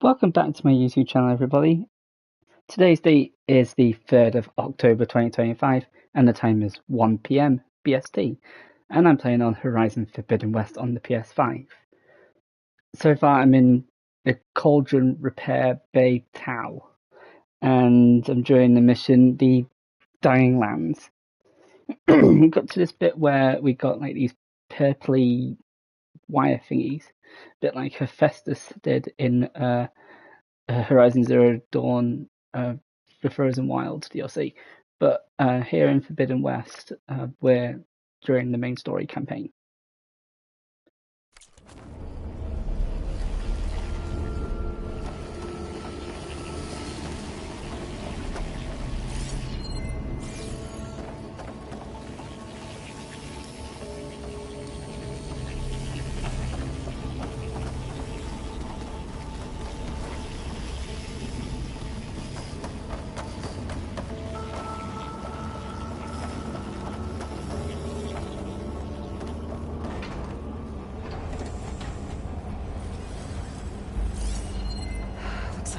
Welcome back to my YouTube channel, everybody. Today's date is the 3rd of October 2025, and the time is 1 PM BST, and I'm playing on Horizon Forbidden West on the PS5. So far, I'm in the Cauldron Repair Bay Tau, and I'm doing the mission, the Dying Lands. We got to this bit where we got like these purpley wire thingies, a bit like Hephaestus did in Horizon Zero Dawn, the Frozen Wilds DLC. But here in Forbidden West, we're during the main story campaign.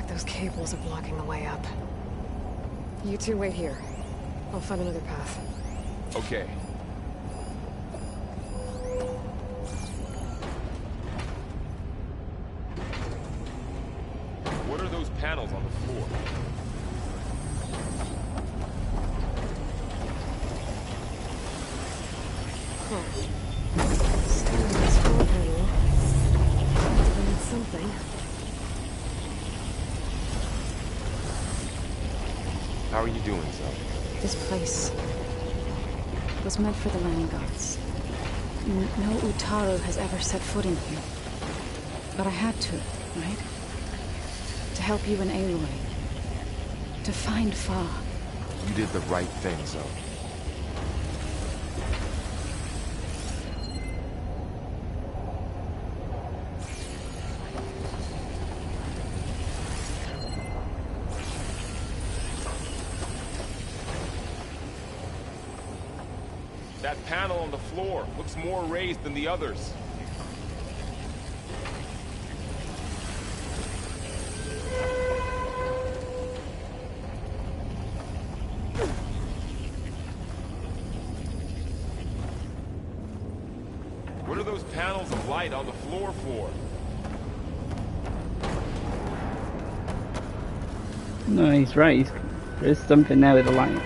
Those cables are blocking the way up. You two wait here. I'll find another path. Okay. What are those panels on the floor? Stainless floor panel. That's something. How are you doing, Zoe? This place was meant for the landing gods. No Utaru has ever set foot in here. But I had to, right? To help you and Aloy. To find Fa. You did the right thing, Zoe. That panel on the floor looks more raised than the others. What are those panels of light on the floor for? No, he's right. There's something there with the lights.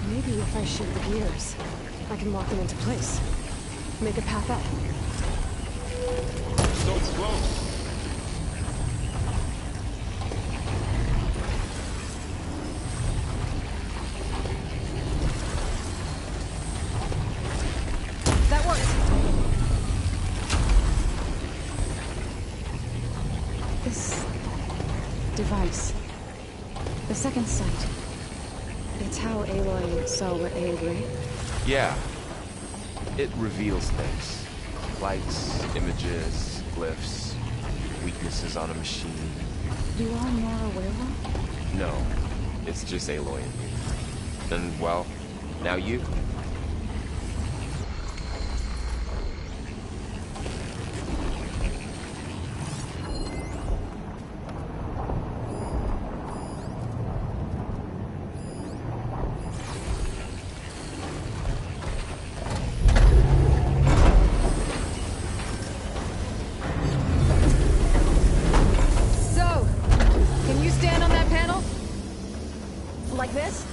Maybe if I shoot the gears, I can lock them into place. Make a path up. So close. That worked! This device. The second sight. It's how Aloy saw what angry. Yeah. It reveals things. Lights, images, glyphs, weaknesses on a machine. You are Nora werewolf? No. It's just Aloy and me. And, well, now you. Like this?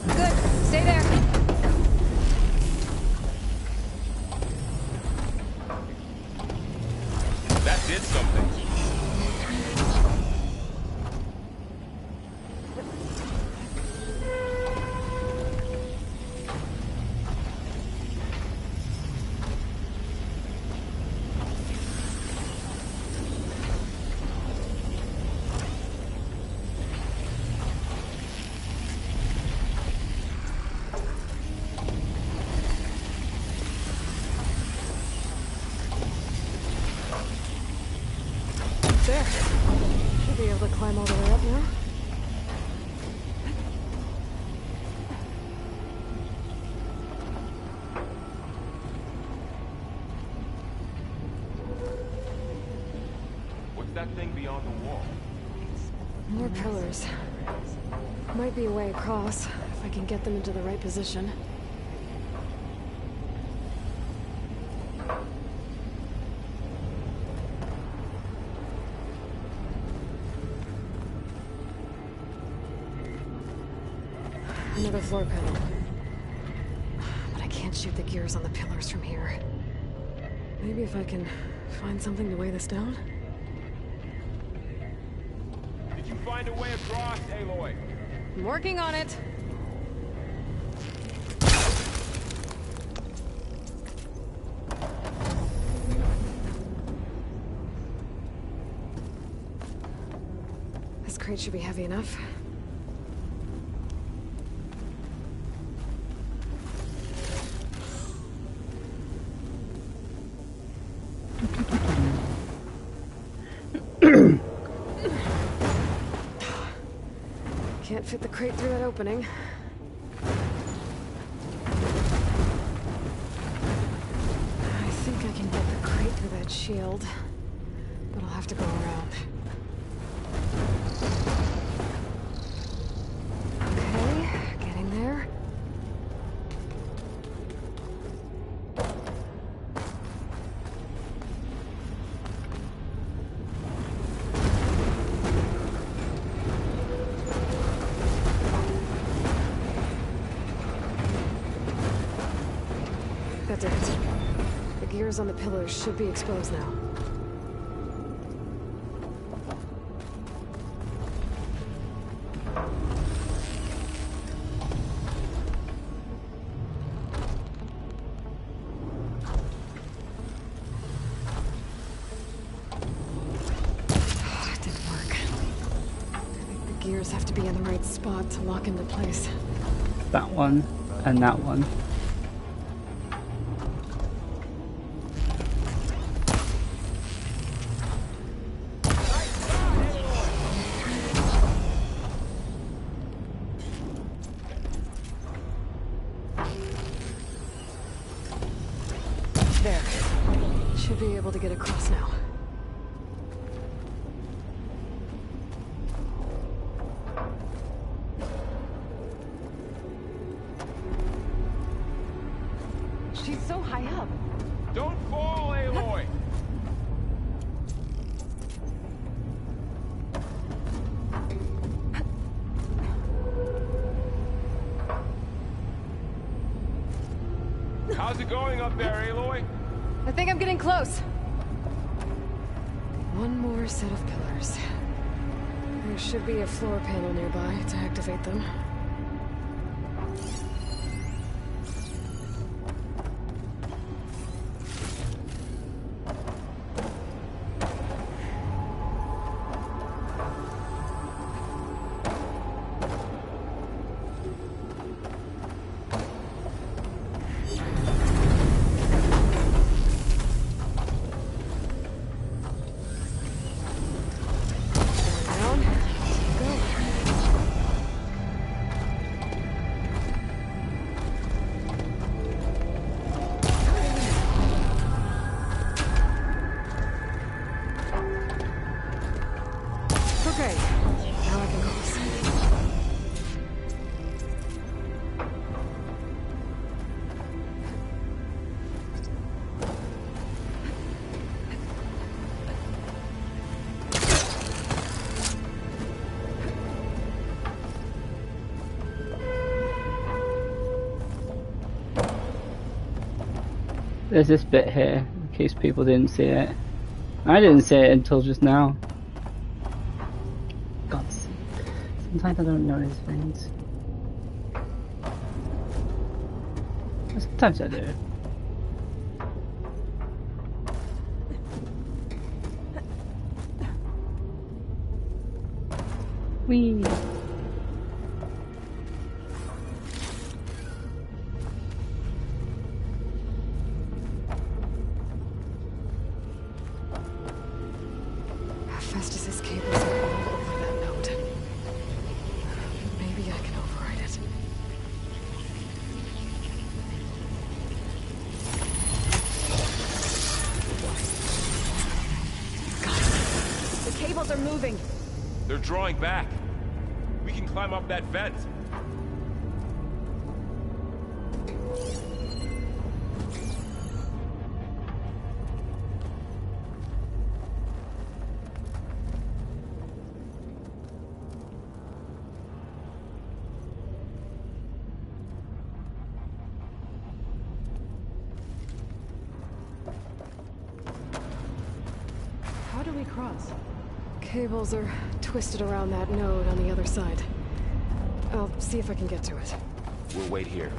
Good. Stay there. That did something. There. Should be able to climb all the way up now. that thing beyond the wall? More pillars. Might be a way across, if I can get them into the right position. Another floor panel. But I can't shoot the gears on the pillars from here. Maybe if I can find something to weigh this down? Did you find a way across, Aloy? I'm working on it. This crate should be heavy enough. Can't fit the crate through that opening. I think I can get the crate through that shield, but I'll have to go around. Okay, getting there. That's it. The gears on the pillars should be exposed now. It didn't work. I think the gears have to be in the right spot to lock into place. That one and that one. There. Should be able to get across now. She's so high up. Don't fall, Aloy! How's it going up there, Aloy? I think I'm getting close. One more set of pillars. There should be a floor panel nearby to activate them. Down. Go. Okay. Now I can cross. There's this bit here, in case people didn't see it. I didn't see it until just now. God, sometimes I don't notice things. Sometimes I do. Whee! Festus's cables are all over that node. Maybe I can override it. Got it. moving. They're drawing back. We can climb up that vent. How do we cross? Cables are twisted around that node on the other side. I'll see if I can get to it. We'll wait here.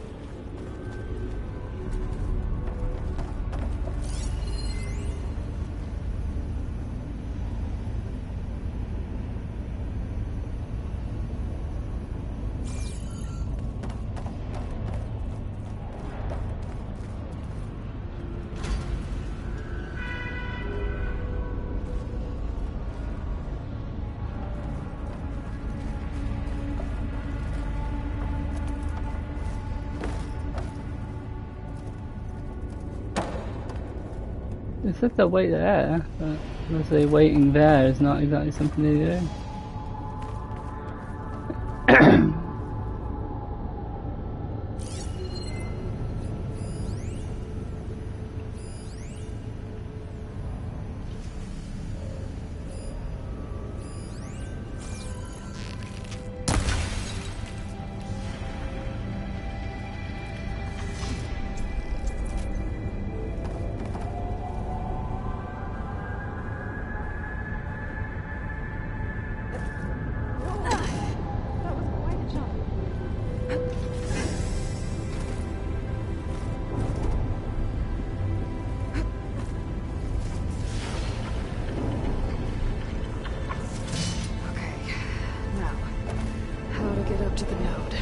It says they'll wait there, but obviously waiting there is not exactly something they do. To the node.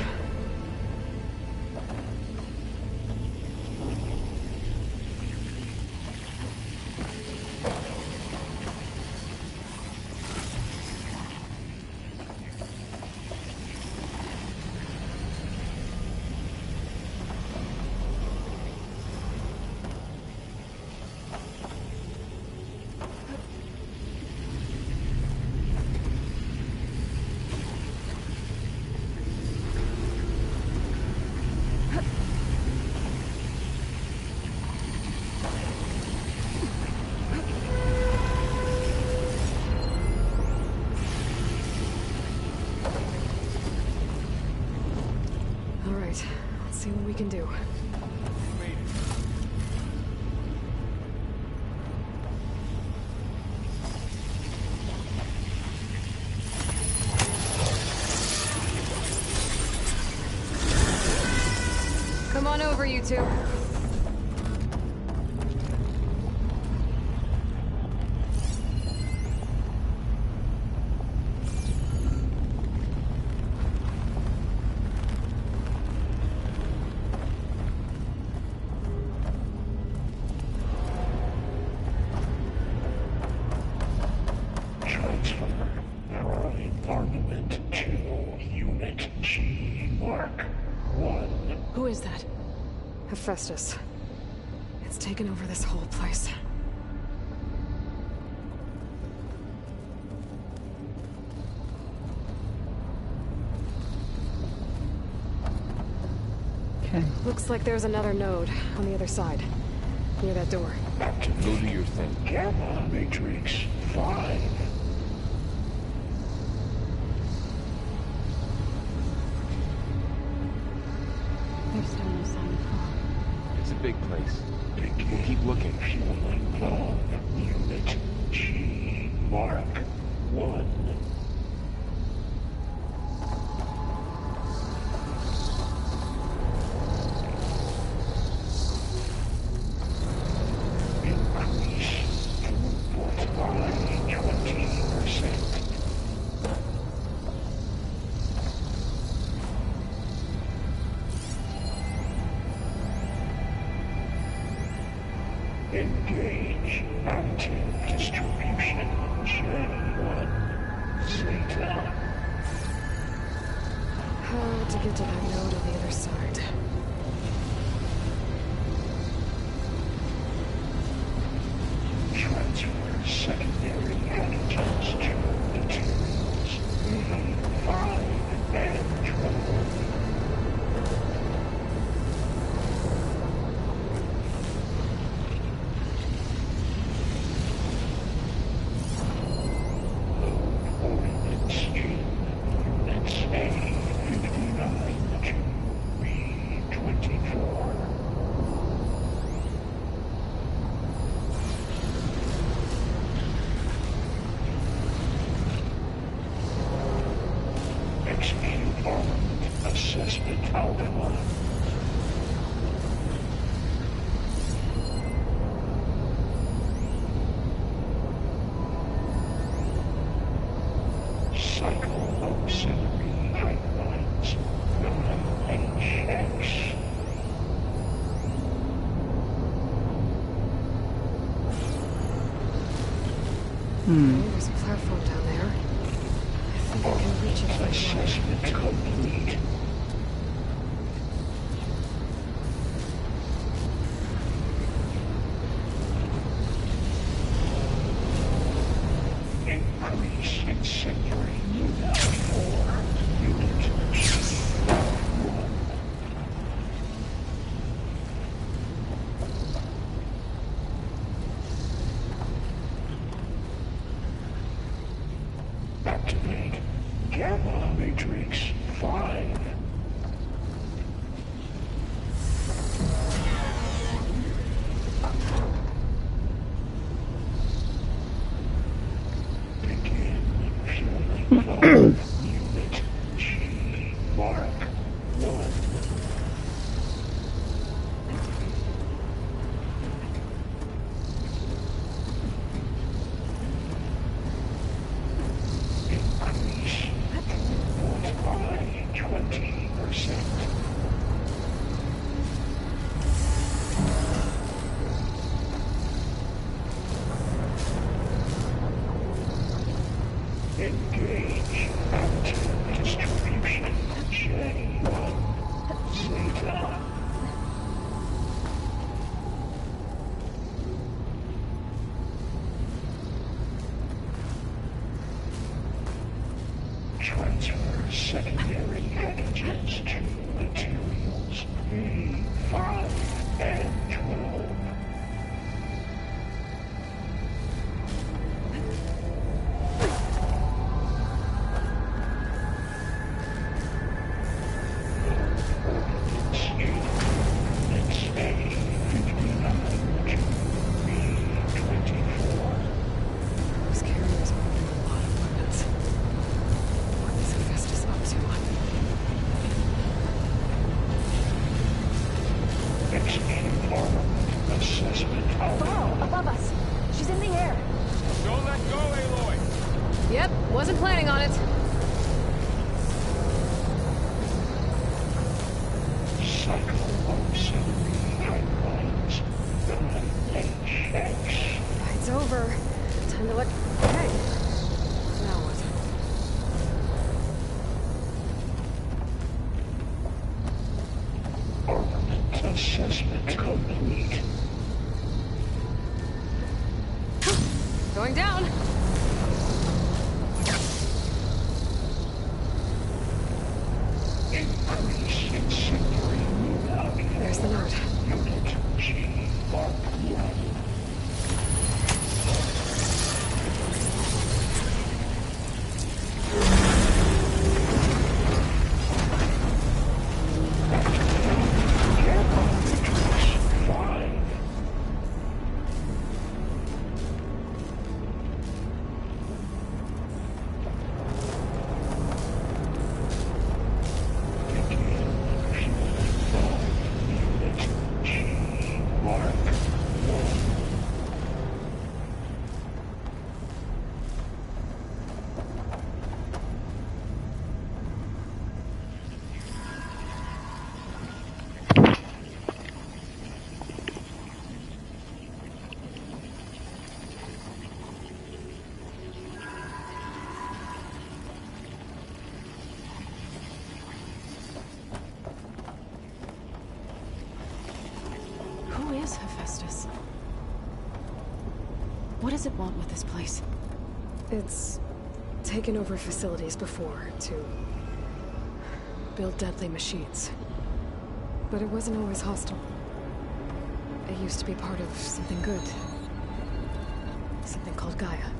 Let's see what we can do. Come on over, you two. Who is that? Hephaestus. It's taken over this whole place. Okay. Looks like there's another node on the other side, near that door. Go do your thing. Gamma Matrix 5. There's still no sign of fog. It's a big place. We'll keep looking. Fueling love. Unit G Mark 1. Engage active distribution J1 Zeta. How to get to that node on the other side? Transfer secondary antigens to There's a platform down there. I think I can reach it by flying. Assessment complete. Increase incendiary unit 4. Unit 1. Activate Gamma Matrix 5. Begin fueling flow. Unit G. Mark 1. Increase input by 20%. Engage active distribution J1 Zeta. Transfer secondary packages to materials A5 and 12. Units A59 to B24. Those carriers are holding a lot of weapons. What is Hephaestus up to? Execute armament assessment outcome. Above us! She's in the air! Don't let go, Aloy! Yep, wasn't planning on it. Cycle auxiliary pipelines. HX. Fight's over. Time to let... Hey! Now what? Armament assessment complete. Going down! Increase incendiary moon. There's the note. Unit G. Mark 1. Gamma Matrix 5. Begin fueling flow. Unit G. Mark 1. Who is Hephaestus? What does it want with this place? It's taken over facilities before to build deadly machines. But it wasn't always hostile. It used to be part of something good. Something called Gaia.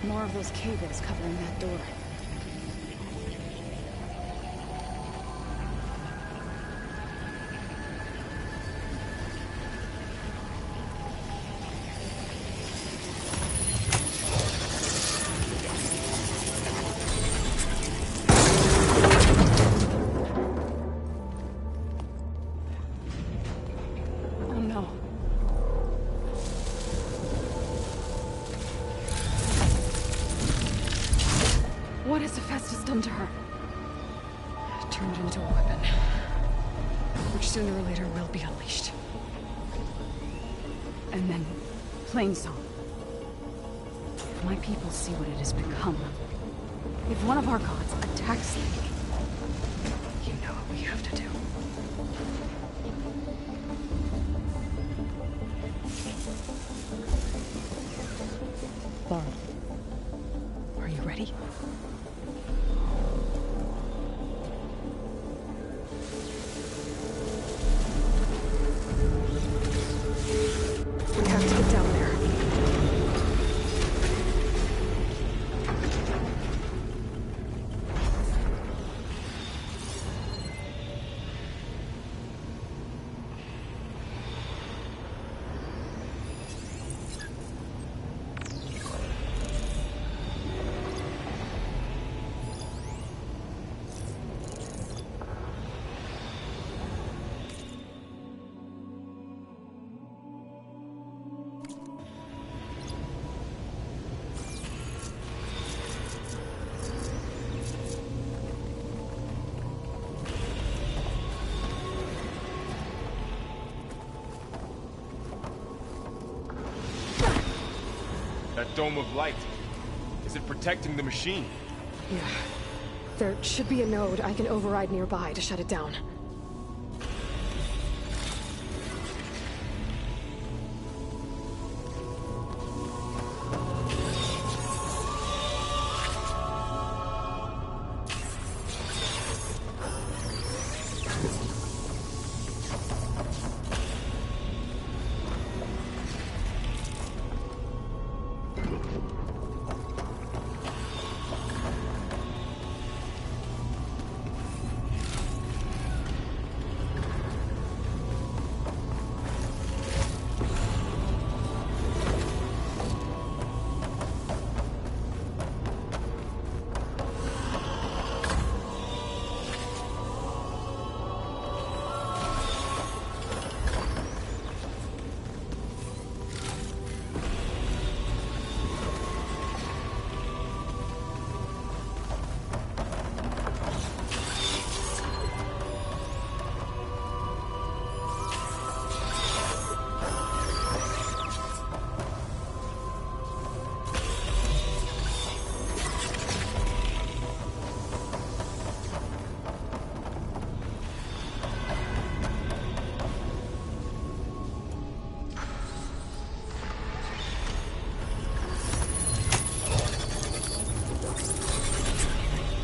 More of those cables covering that door. come to her. Turn it into a weapon. Which sooner or later will be unleashed. And then, plain song. If my people see what it has become, if one of our gods attacks them, You know what we have to do. Laura, are you ready? We have to get down there. That dome of light. Is it protecting the machine? Yeah. There should be a node I can override nearby to shut it down.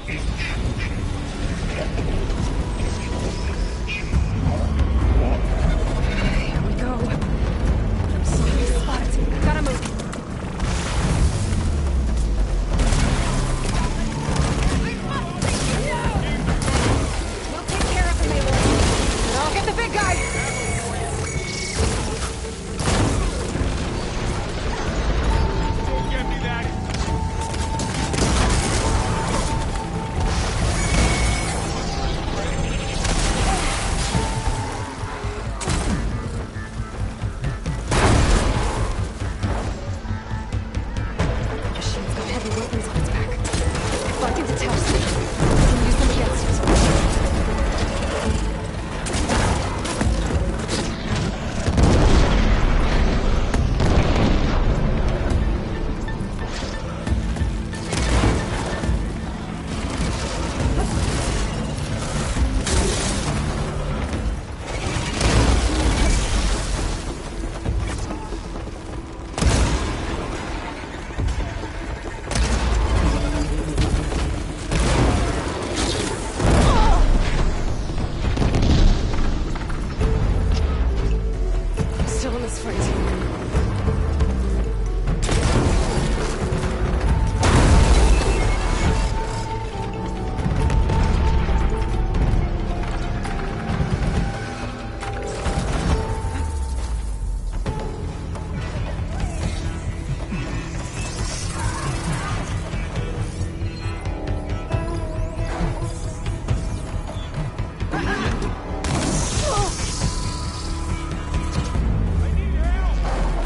Here we go. I'm sorry, spot. Gotta move. We'll take care of him, Aloy. And I'll get the big guy. Don't get me that! The machine's got heavy weapons on its back. If I can detach them, I can use them against it. I'm still in this fight. I need help!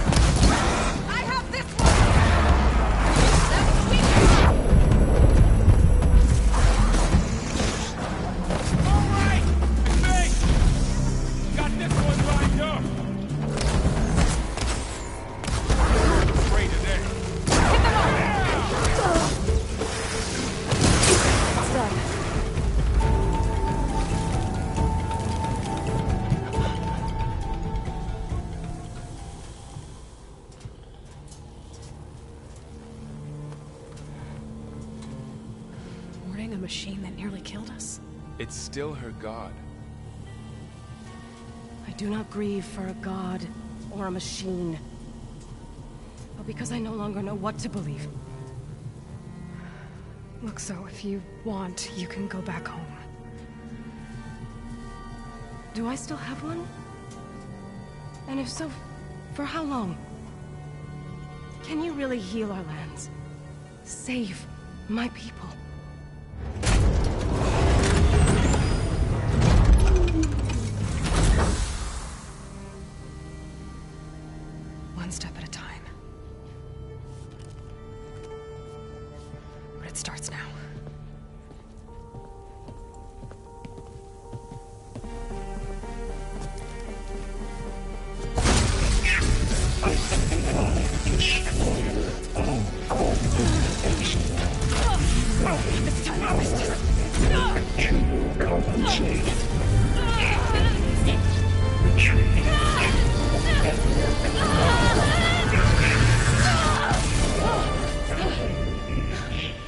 machine that nearly killed us? It's still her god. I do not grieve for a god or a machine, but because I no longer know what to believe. Look, so if you want, you can go back home. Do I still have one? And if so, for how long? Can you really heal our lands? Save my people? One step at a time. But it starts now. This time I missed it. To compensate. Retreat.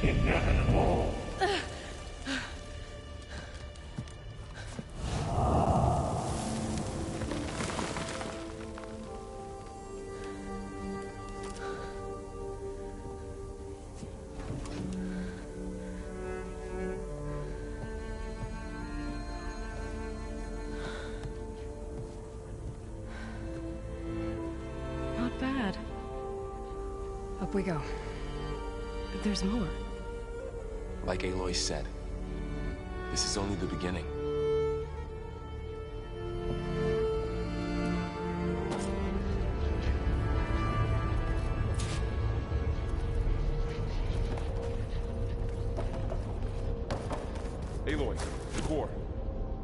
Inevitable. Not bad. Up we go. There's more. Like Aloy said, this is only the beginning. Aloy, the core.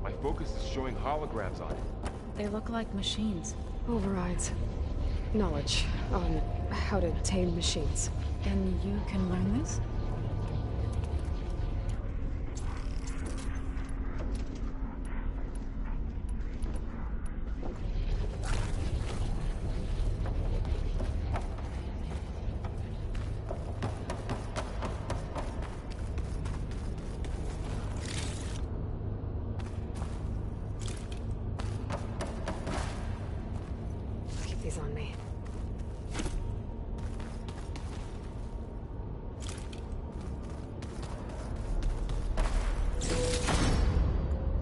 My focus is showing holograms on it. They look like machines. Overrides. Knowledge on how to tame machines. And you can learn this? Keep these on me.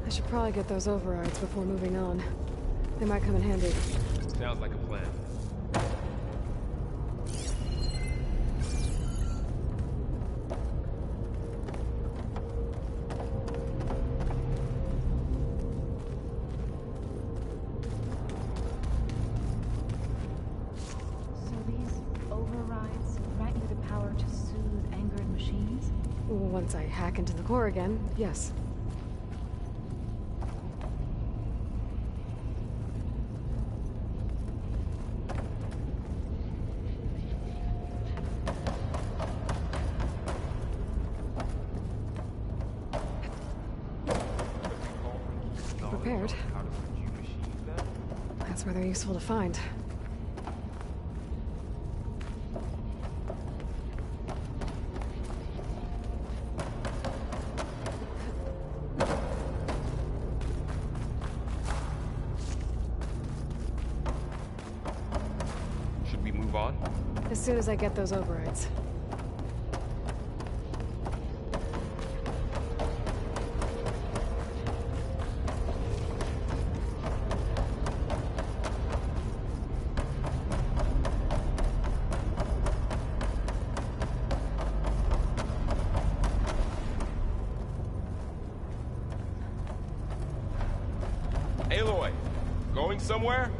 I should probably get those overrides before moving on. They might come in handy. Sounds like a plan. So these overrides grant you the power to soothe angered machines? Once I hack into the core again, yes. Prepared. How to produce machines then? That's where they're useful to find. Should we move on? As soon as I get those overrides. Aloy, going somewhere?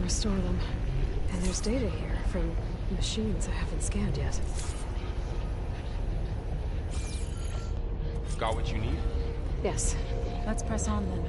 restore them. And there's data here from machines I haven't scanned yet. Got what you need? Yes. Let's press on then.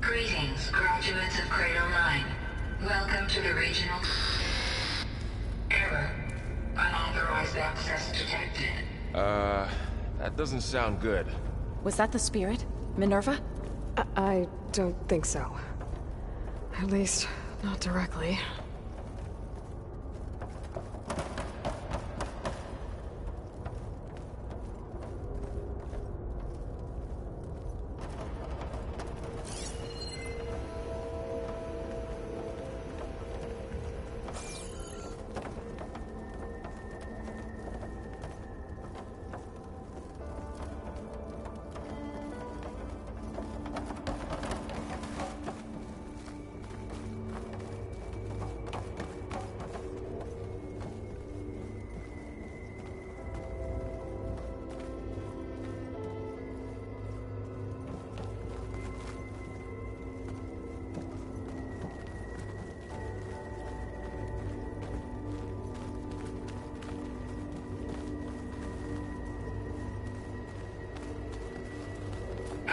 Greetings, graduates of Cradle 9. Welcome to the regional... Error. Unauthorized access detected. That doesn't sound good. Was that the spirit? Minerva? I don't think so. At least, not directly.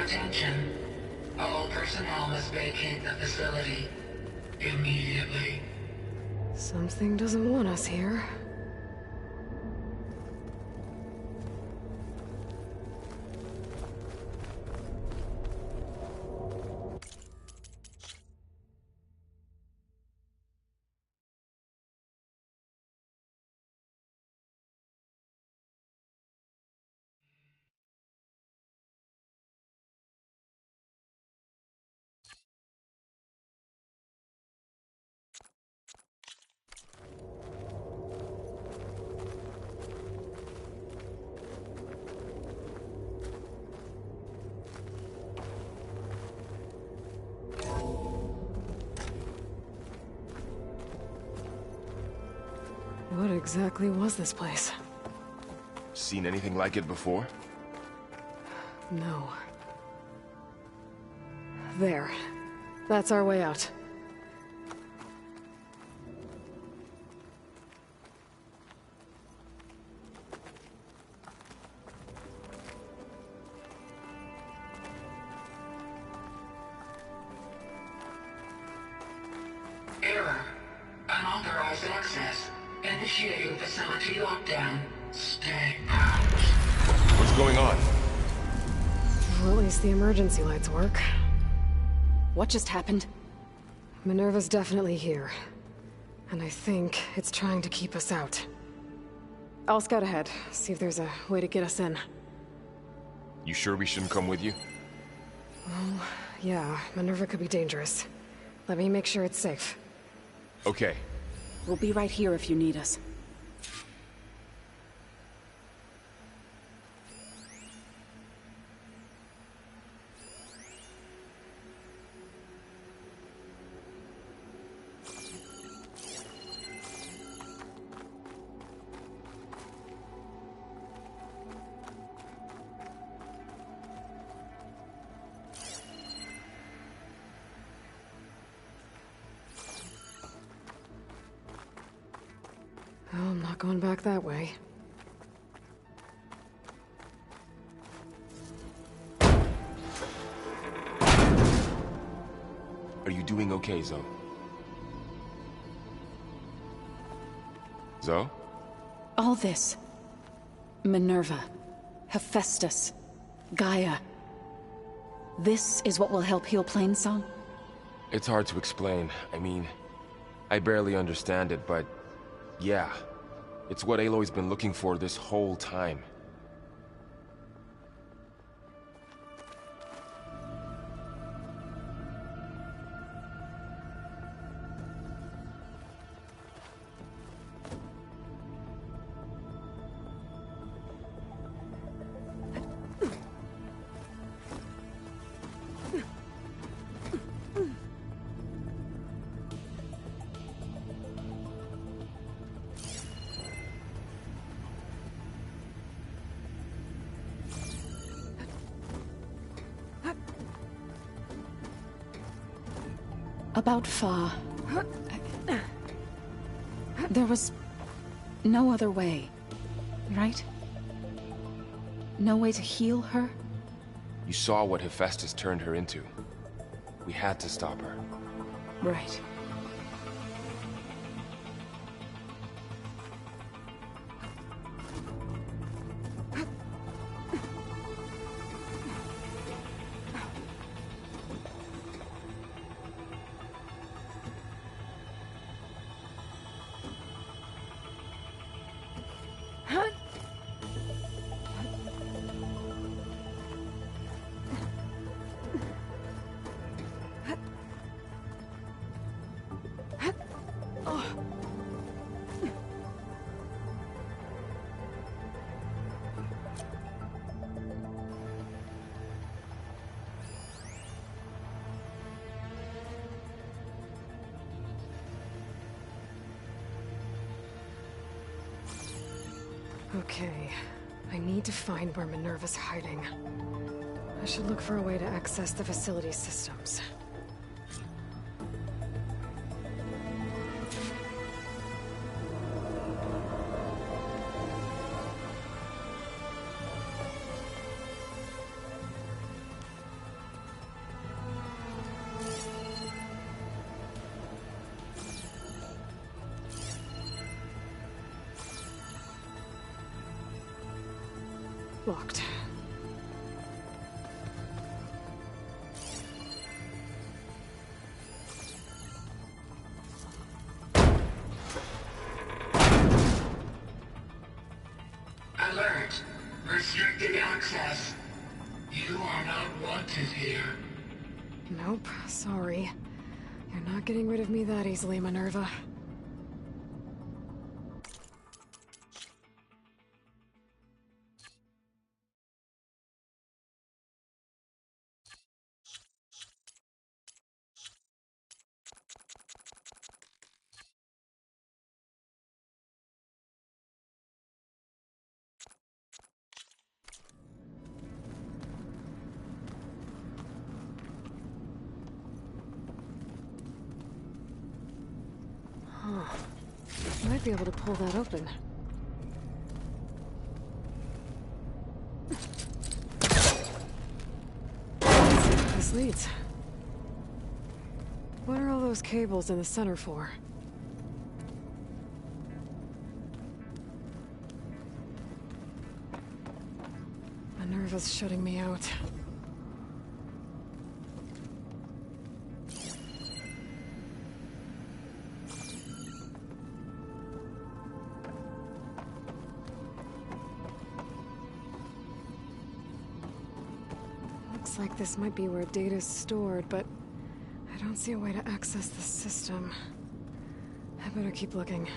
Attention. All personnel must vacate the facility immediately. Something doesn't want us here. What exactly was this place? Seen anything like it before? No. There. That's our way out. Error. Unauthorized access. Initiating facility lockdown. Stay out. What's going on? Well, at least the emergency lights work. What just happened? Minerva's definitely here. And I think it's trying to keep us out. I'll scout ahead, see if there's a way to get us in. You sure we shouldn't come with you? Yeah, Minerva could be dangerous. Let me make sure it's safe. Okay. We'll be right here if you need us. Oh, I'm not going back that way. Are you doing okay, Zoe? Zoe? All this. Minerva. Hephaestus. Gaia. This is what will help heal Plainsong? It's hard to explain. I mean, I barely understand it, but yeah. It's what Aloy's been looking for this whole time. About Fa. There was no other way, right? No way to heal her? You saw what Hephaestus turned her into. We had to stop her. Right. Okay. I need to find where Minerva's hiding. I should look for a way to access the facility systems. Locked. Alert! Restricted access. You are not wanted here. Nope, sorry. You're not getting rid of me that easily, Minerva. Might be able to pull that open. This leads. What are all those cables in the center for? Minerva's shutting me out. Looks like this might be where data's stored, but I don't see a way to access the system. I better keep looking.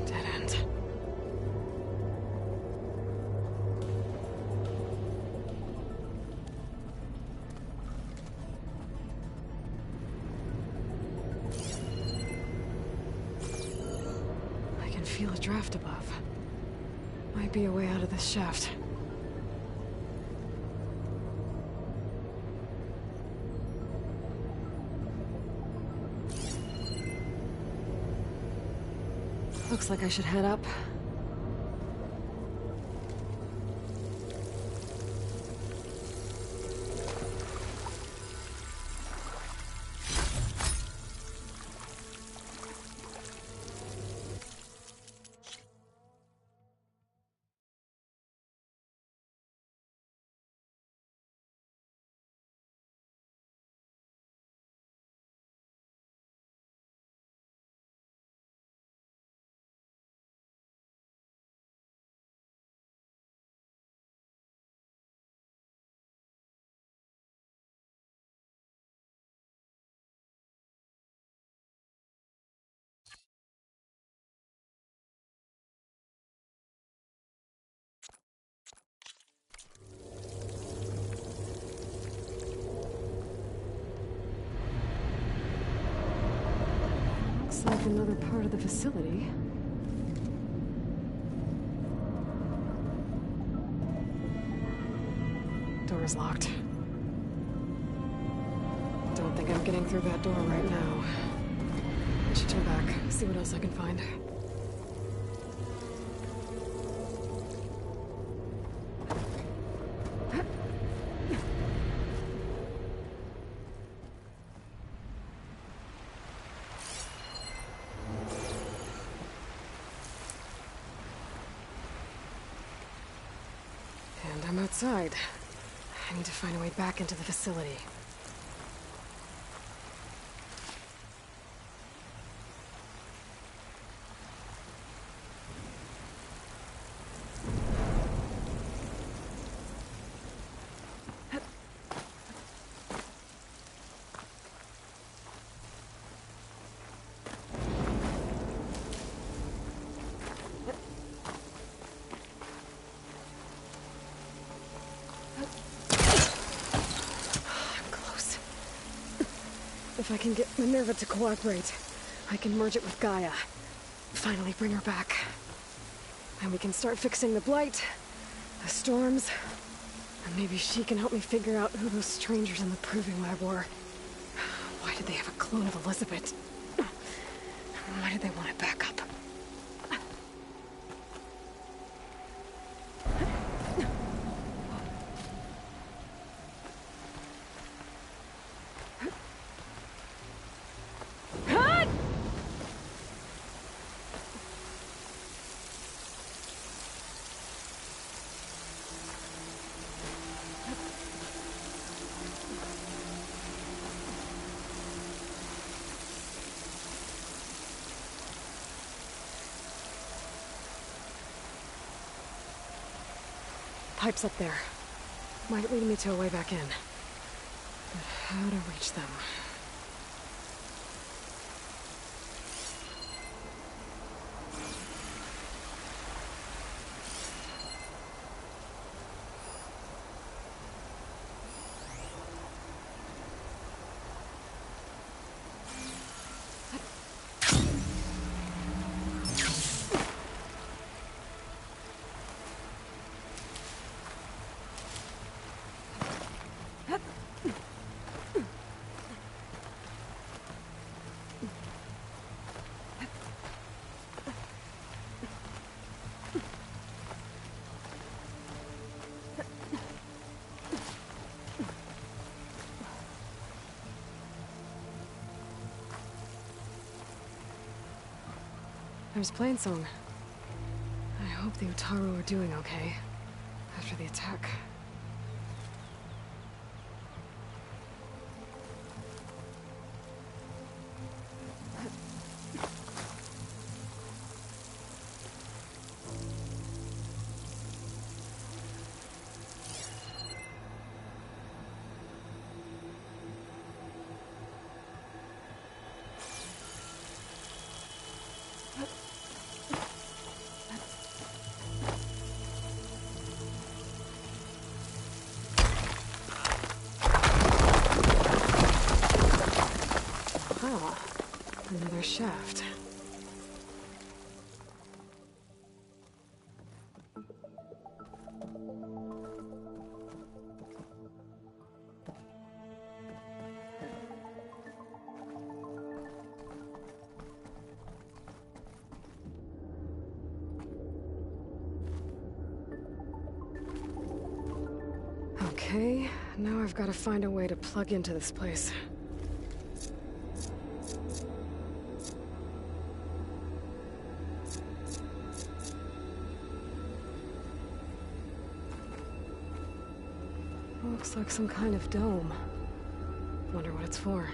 Dead end. I can feel a draft above. Might be a way out of this shaft. Looks like I should head up. Looks like another part of the facility. Door's locked. Don't think I'm getting through that door right now. I should turn back, see what else I can find. And I'm outside. I need to find a way back into the facility. If I can get Minerva to cooperate, I can merge it with Gaia. Finally bring her back. And we can start fixing the Blight The storms. And maybe she can help me figure out who those strangers in the proving lab were. Why did they have a clone of Elizabeth? Why did they want it back up? Pipes up there. Might lead me to a way back in. But how to reach them? There's Plainsong. I hope the Utaru are doing okay after the attack. Another shaft. Okay, now I've got to find a way to plug into this place. Looks like some kind of dome. Wonder what it's for.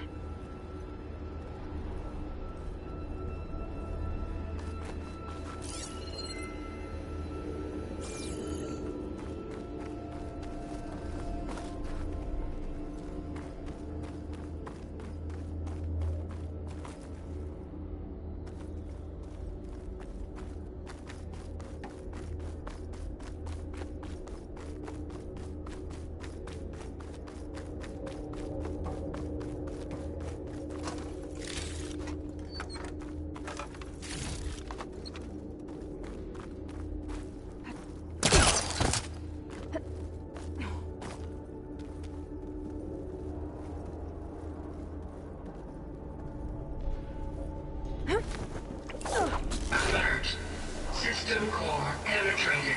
Alert. System core penetrated.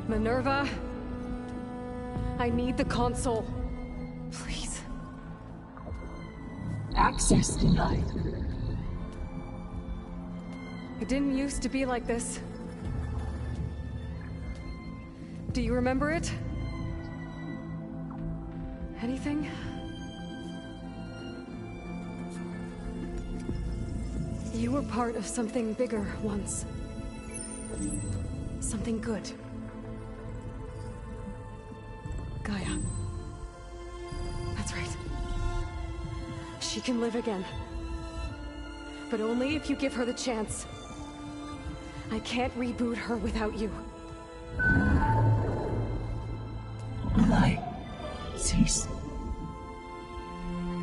Minerva, I need the console. Please. Access denied. It didn't used to be like this. Do you remember it? Anything? You were part of something bigger once. Something good. Gaia. That's right. She can live again. But only if you give her the chance. I can't reboot her without you. Light, cease.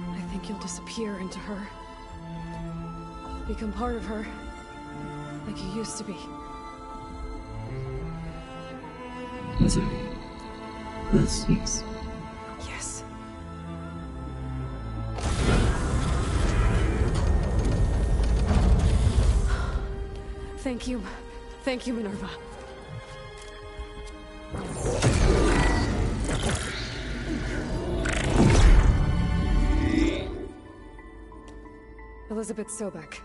I think you'll disappear into her. Become part of her. Like you used to be. Misery will cease. Yes. Thank you. Thank you, Minerva. Elizabeth Sobek.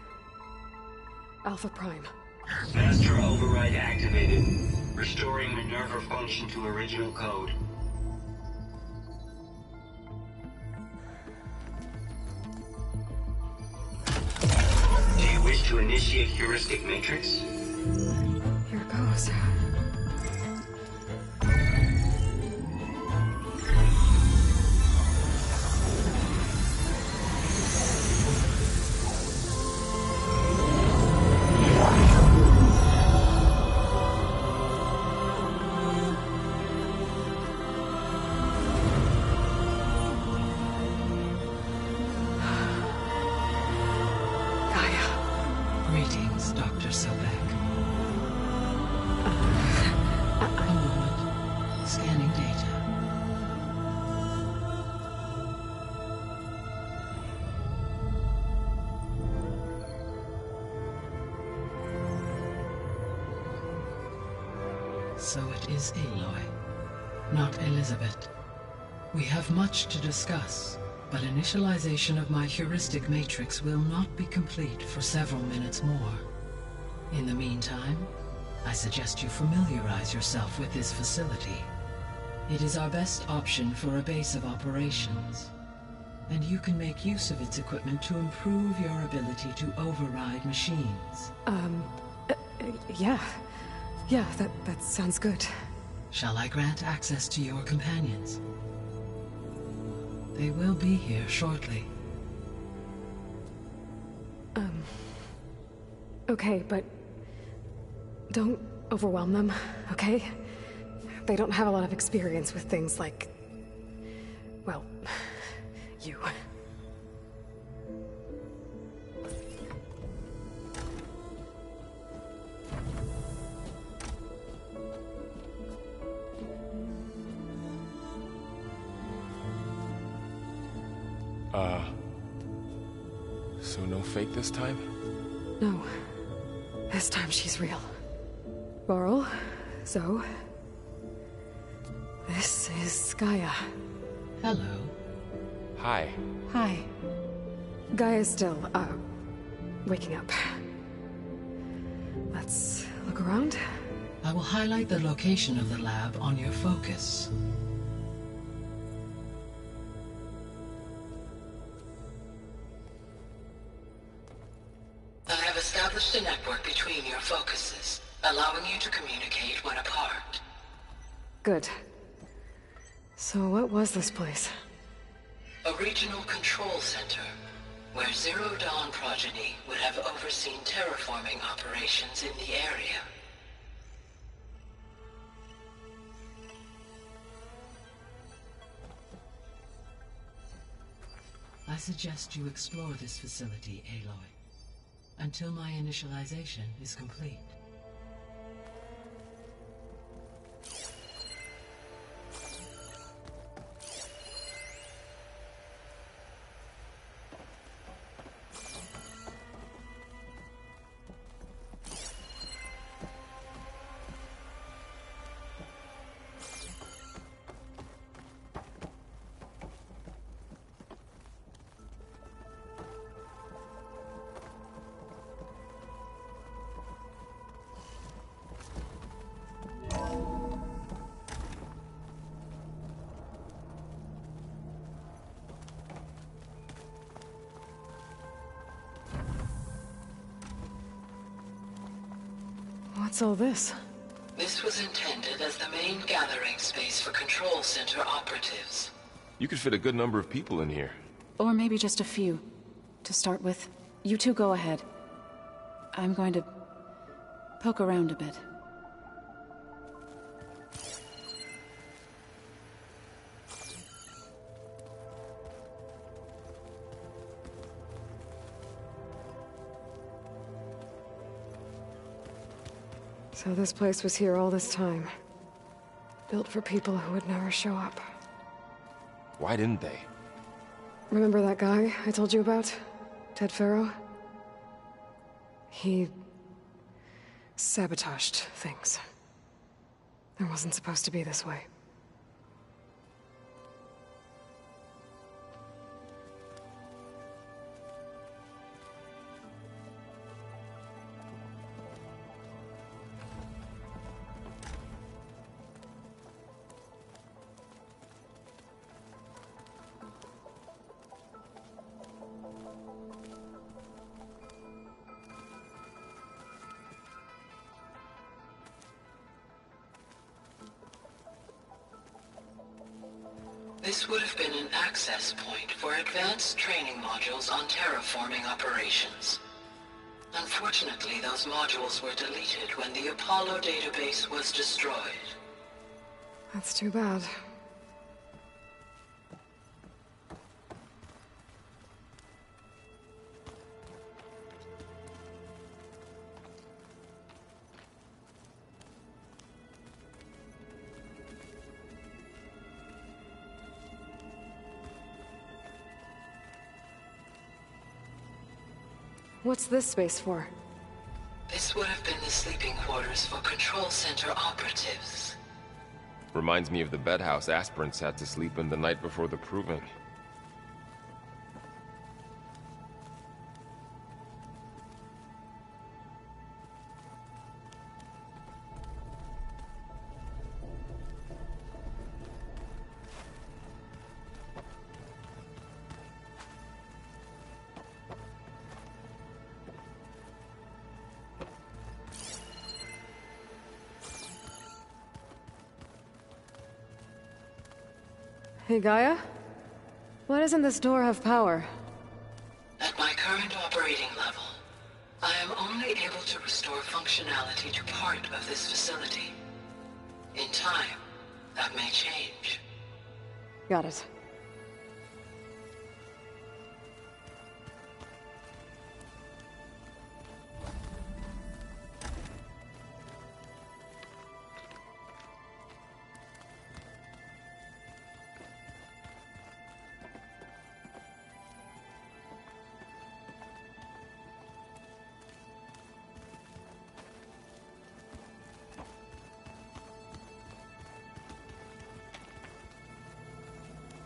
Alpha Prime. Master override activated. Restoring Minerva function to original code. Do you wish to initiate heuristic matrix? Here goes. Greetings, Dr. Sobek. A moment. Scanning data. So it is Aloy, not Elizabeth. We have much to discuss, but initialization of my heuristic matrix will not be complete for several minutes more. In the meantime, I suggest you familiarize yourself with this facility. It is our best option for a base of operations, and you can make use of its equipment to improve your ability to override machines. Yeah. Yeah, that sounds good. Shall I grant access to your companions? They will be here shortly. Okay, but don't overwhelm them, okay? They don't have a lot of experience with things like, well, you. So no fake this time? No. This time she's real. Laurel, Zoe. This is Gaia. Hello. Hi. Hi. Gaia's still, waking up. Let's look around. I will highlight the location of the lab on your focus. I have established a network between your focuses, allowing you to communicate when apart. Good. So what was this place? A regional control center, where Zero Dawn progeny would have overseen terraforming operations in the area. I suggest you explore this facility, Aloy, until my initialization is complete. What's all this? This was intended as the main gathering space for control center operatives. You could fit a good number of people in here. Or maybe just a few. To start with, you two go ahead. I'm going to poke around a bit. So this place was here all this time. Built for people who would never show up. Why didn't they? Remember that guy I told you about? Ted Farrow? He sabotaged things. It wasn't supposed to be this way. This would have been an access point for advanced training modules on terraforming operations. Unfortunately, those modules were deleted when the Apollo database was destroyed. That's too bad. What's this space for? This would have been the sleeping quarters for control center operatives. Reminds me of the bedhouse aspirants had to sleep in the night before the proving. Hey, Gaia? Why doesn't this door have power? At my current operating level, I am only able to restore functionality to part of this facility. In time, that may change. Got it.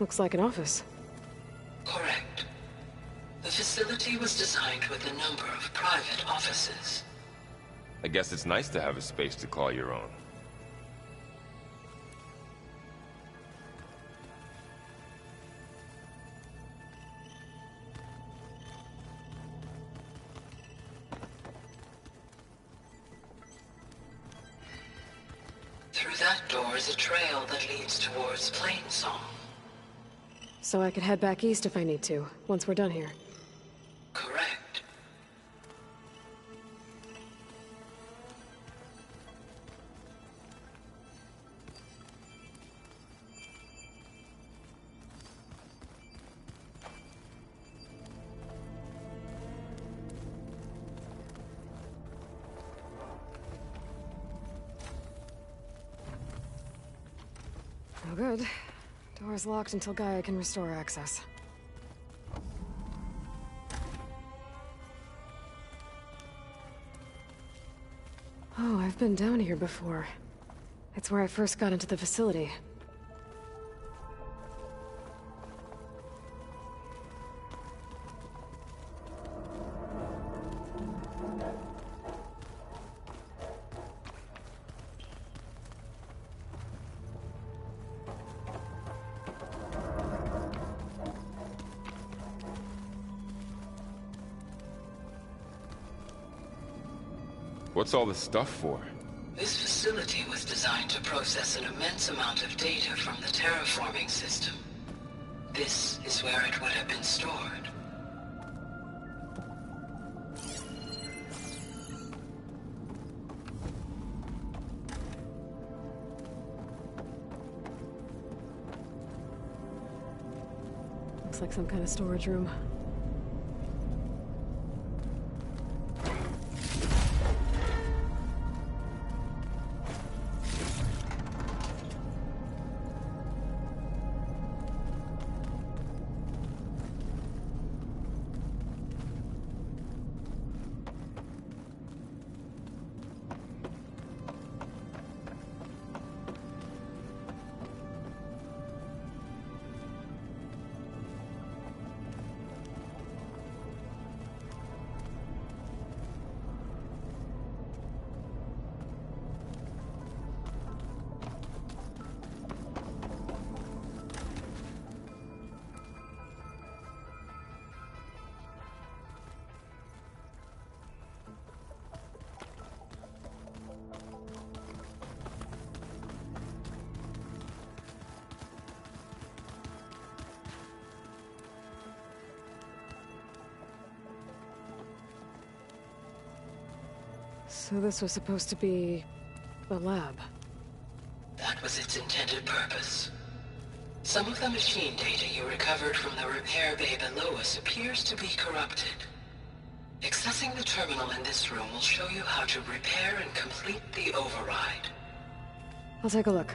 Looks like an office. Correct. The facility was designed with a number of private offices. I guess it's nice to have a space to call your own. Through that door is a trail that leads towards Plainsong. So I could head back east if I need to, once we're done here. Correct. Oh, good. Door's locked until Gaia can restore access. Oh, I've been down here before. It's where I first got into the facility. What's all this stuff for? This facility was designed to process an immense amount of data from the terraforming system. This is where it would have been stored. Looks like some kind of storage room. So this was supposed to be a lab. That was its intended purpose. Some of the machine data you recovered from the repair bay below us appears to be corrupted. Accessing the terminal in this room will show you how to repair and complete the override. I'll take a look.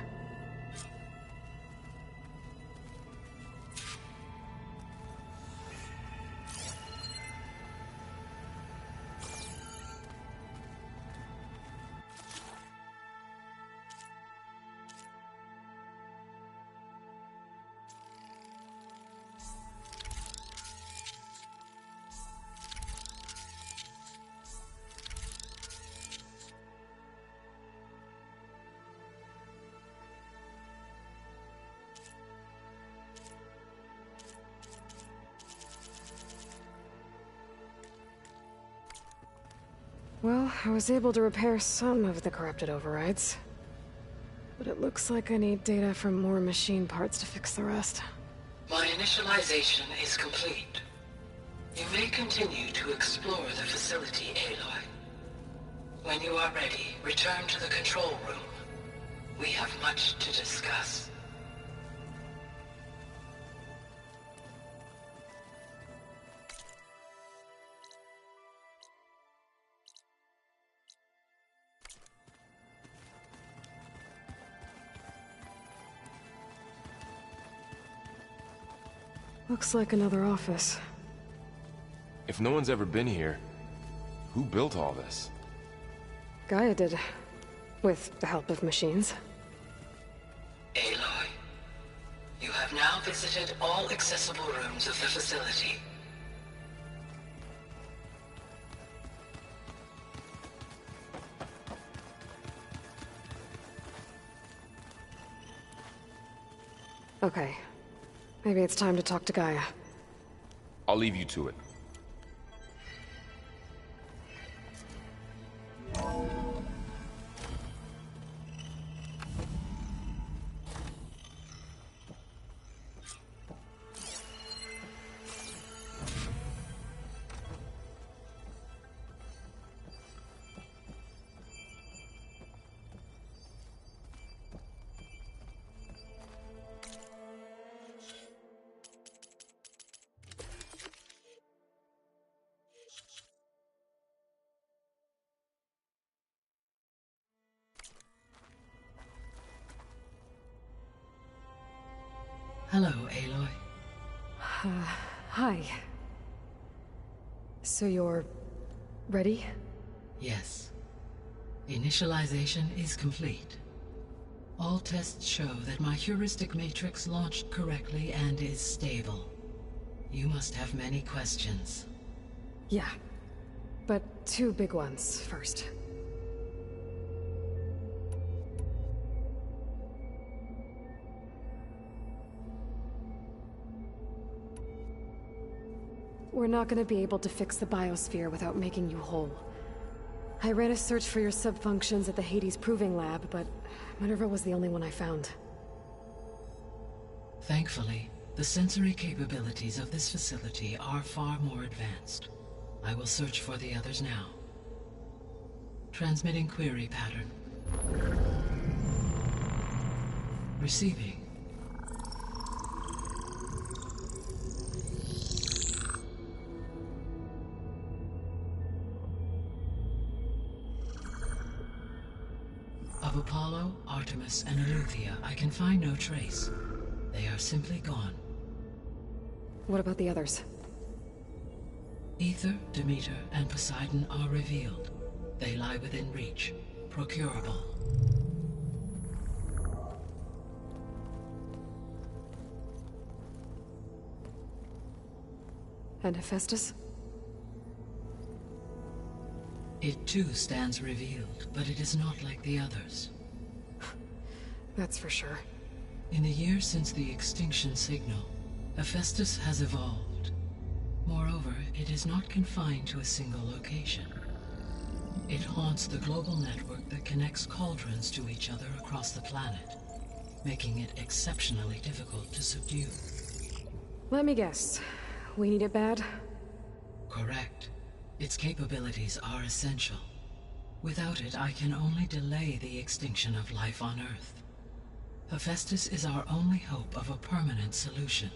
Well, I was able to repair some of the corrupted overrides. But it looks like I need data from more machine parts to fix the rest. My initialization is complete. You may continue to explore the facility, Aloy. When you are ready, return to the control room. We have much to discuss. Looks like another office. If no one's ever been here, who built all this? Gaia did. With the help of machines. Aloy, you have now visited all accessible rooms of the facility. Okay. Maybe it's time to talk to Gaia. I'll leave you to it. Hello, Aloy. Hi. So you're ready? Yes. Initialization is complete. All tests show that my heuristic matrix launched correctly and is stable. You must have many questions. Yeah. But two big ones first. We're not gonna be able to fix the biosphere without making you whole. I ran a search for your sub-functions at the Hades Proving Lab, but Minerva was the only one I found. Thankfully, the sensory capabilities of this facility are far more advanced. I will search for the others now. Transmitting query pattern. Receiving. Of Apollo, Artemis, and Eleuthia, I can find no trace. They are simply gone. What about the others? Ether, Demeter, and Poseidon are revealed. They lie within reach, procurable. And Hephaestus? It too stands revealed, but it is not like the others. That's for sure. In the years since the extinction signal, Hephaestus has evolved. Moreover, it is not confined to a single location. It haunts the global network that connects cauldrons to each other across the planet, making it exceptionally difficult to subdue. Let me guess. We need it bad? Correct. Its capabilities are essential. Without it, I can only delay the extinction of life on Earth. Hephaestus is our only hope of a permanent solution.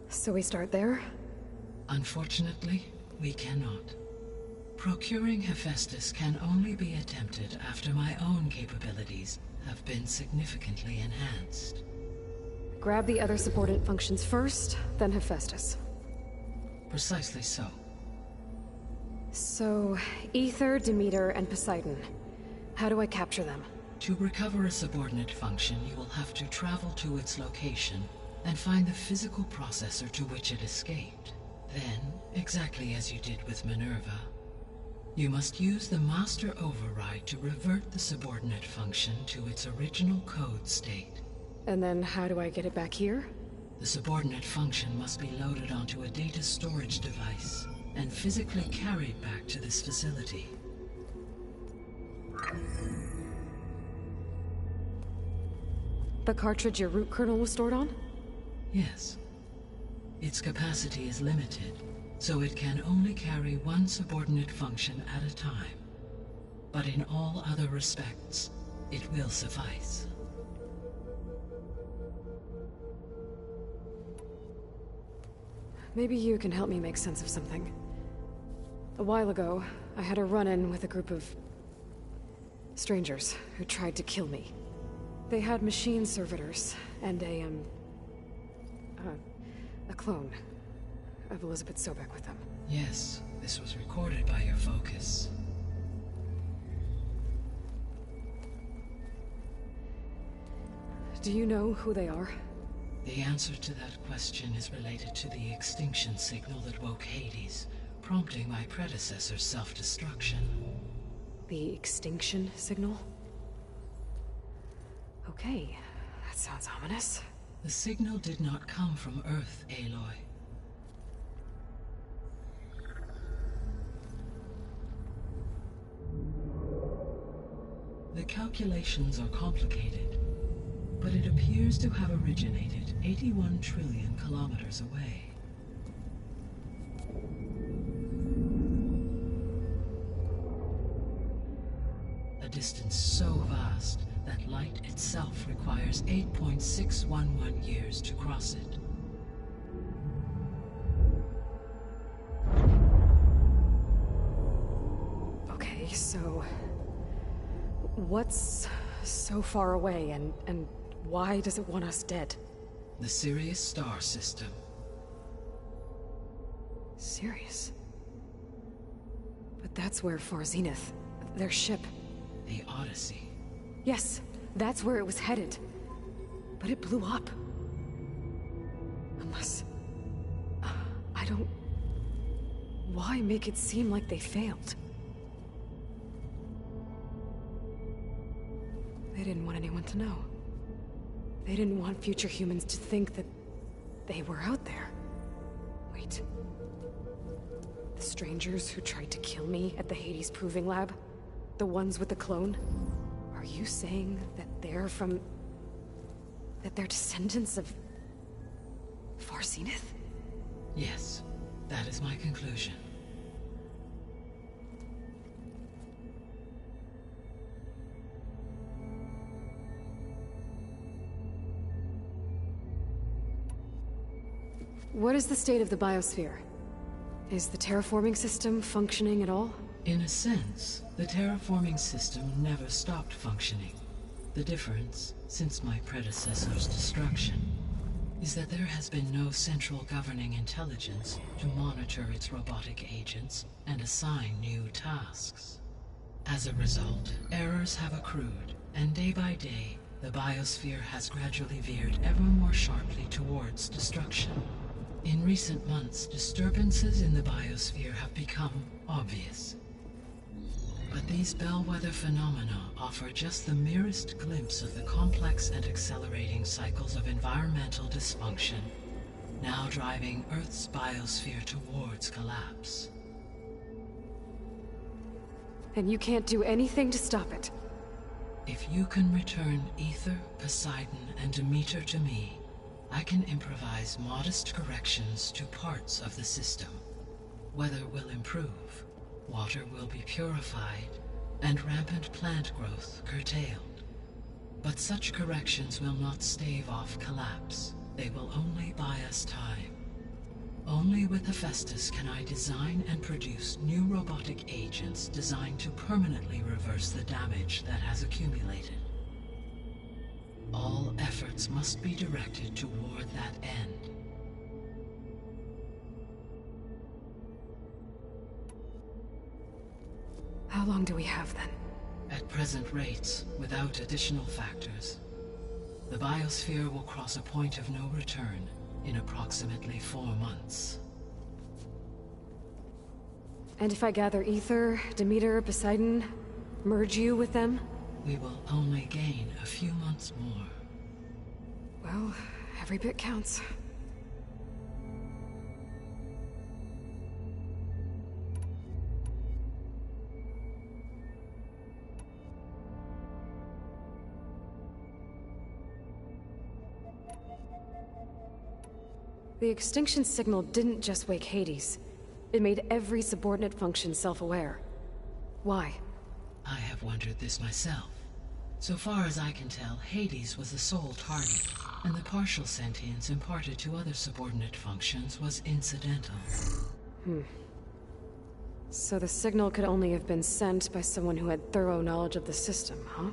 So we start there? Unfortunately, we cannot. Procuring Hephaestus can only be attempted after my own capabilities have been significantly enhanced. Grab the other subordinate functions first, then Hephaestus. Precisely so. So, Ether, Demeter, and Poseidon. How do I capture them? To recover a subordinate function, you will have to travel to its location and find the physical processor to which it escaped. Then, exactly as you did with Minerva, you must use the master override to revert the subordinate function to its original code state. And then how do I get it back here? The subordinate function must be loaded onto a data storage device and physically carried back to this facility. The cartridge your root kernel was stored on? Yes. Its capacity is limited, so it can only carry one subordinate function at a time. But in all other respects, it will suffice. Maybe you can help me make sense of something. A while ago, I had a run-in with a group of strangers who tried to kill me. They had machine servitors and a clone of Elizabeth Sobek with them. Yes, this was recorded by your focus. Do you know who they are? The answer to that question is related to the extinction signal that woke Hades, prompting my predecessor's self-destruction. The extinction signal? Okay, that sounds ominous. The signal did not come from Earth, Aloy. The calculations are complicated, but it appears to have originated 81 trillion kilometers away. A distance so vast that light itself requires 8.611 years to cross it. Okay, so what's so far away and why does it want us dead? The Sirius star system. Sirius? But that's where Far Zenith, their ship. The Odyssey. Yes, that's where it was headed. But it blew up. Unless... I don't... Why make it seem like they failed? They didn't want anyone to know. They didn't want future humans to think that they were out there. Wait. The strangers who tried to kill me at the Hades Proving Lab? The ones with the clone? Are you saying that they're from... that they're descendants of... Farseneth? Yes, that is my conclusion. What is the state of the biosphere? Is the terraforming system functioning at all? In a sense, the terraforming system never stopped functioning. The difference, since my predecessor's destruction, is that there has been no central governing intelligence to monitor its robotic agents and assign new tasks. As a result, errors have accrued, and day by day, the biosphere has gradually veered ever more sharply towards destruction. In recent months, disturbances in the biosphere have become obvious. But these bellwether phenomena offer just the merest glimpse of the complex and accelerating cycles of environmental dysfunction, now driving Earth's biosphere towards collapse. And you can't do anything to stop it? If you can return Ether, Poseidon, and Demeter to me, I can improvise modest corrections to parts of the system. Weather will improve, water will be purified, and rampant plant growth curtailed. But such corrections will not stave off collapse. They will only buy us time. Only with Hephaestus can I design and produce new robotic agents designed to permanently reverse the damage that has accumulated. All efforts must be directed toward that end. How long do we have then? At present rates, without additional factors, the biosphere will cross a point of no return in approximately 4 months. And if I gather Ether, Demeter, Poseidon, merge you with them? We will only gain a few months more. Well, every bit counts. The extinction signal didn't just wake Hades. It made every subordinate function self-aware. Why? I have wondered this myself. So far as I can tell, Hades was the sole target, and the partial sentience imparted to other subordinate functions was incidental. So the signal could only have been sent by someone who had thorough knowledge of the system, huh?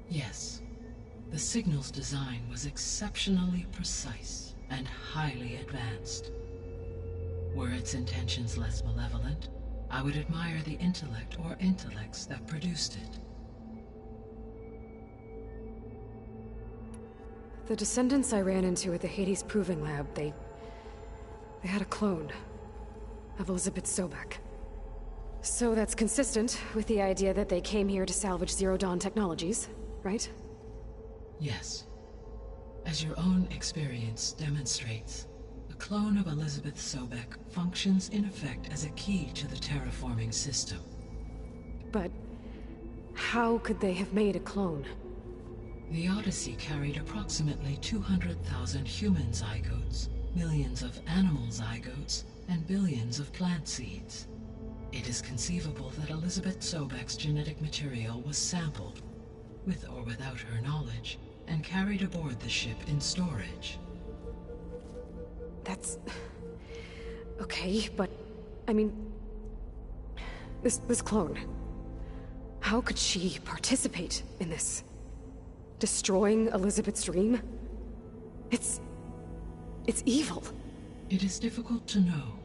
Yes. The signal's design was exceptionally precise and highly advanced. Were its intentions less malevolent, I would admire the intellect or intellects that produced it. The descendants I ran into at the Hades Proving Lab, they had a clone of Elizabeth Sobek. So that's consistent with the idea that they came here to salvage Zero Dawn technologies, right? Yes. As your own experience demonstrates, the clone of Elizabeth Sobek functions in effect as a key to the terraforming system. But how could they have made a clone? The Odyssey carried approximately 200,000 human zygotes, millions of animal zygotes, and billions of plant seeds. It is conceivable that Elizabeth Sobek's genetic material was sampled, with or without her knowledge, and carried aboard the ship in storage. That's... okay, but... I mean... This clone... How could she participate in this? Destroying Elizabeth's dream? It's evil. It is difficult to know.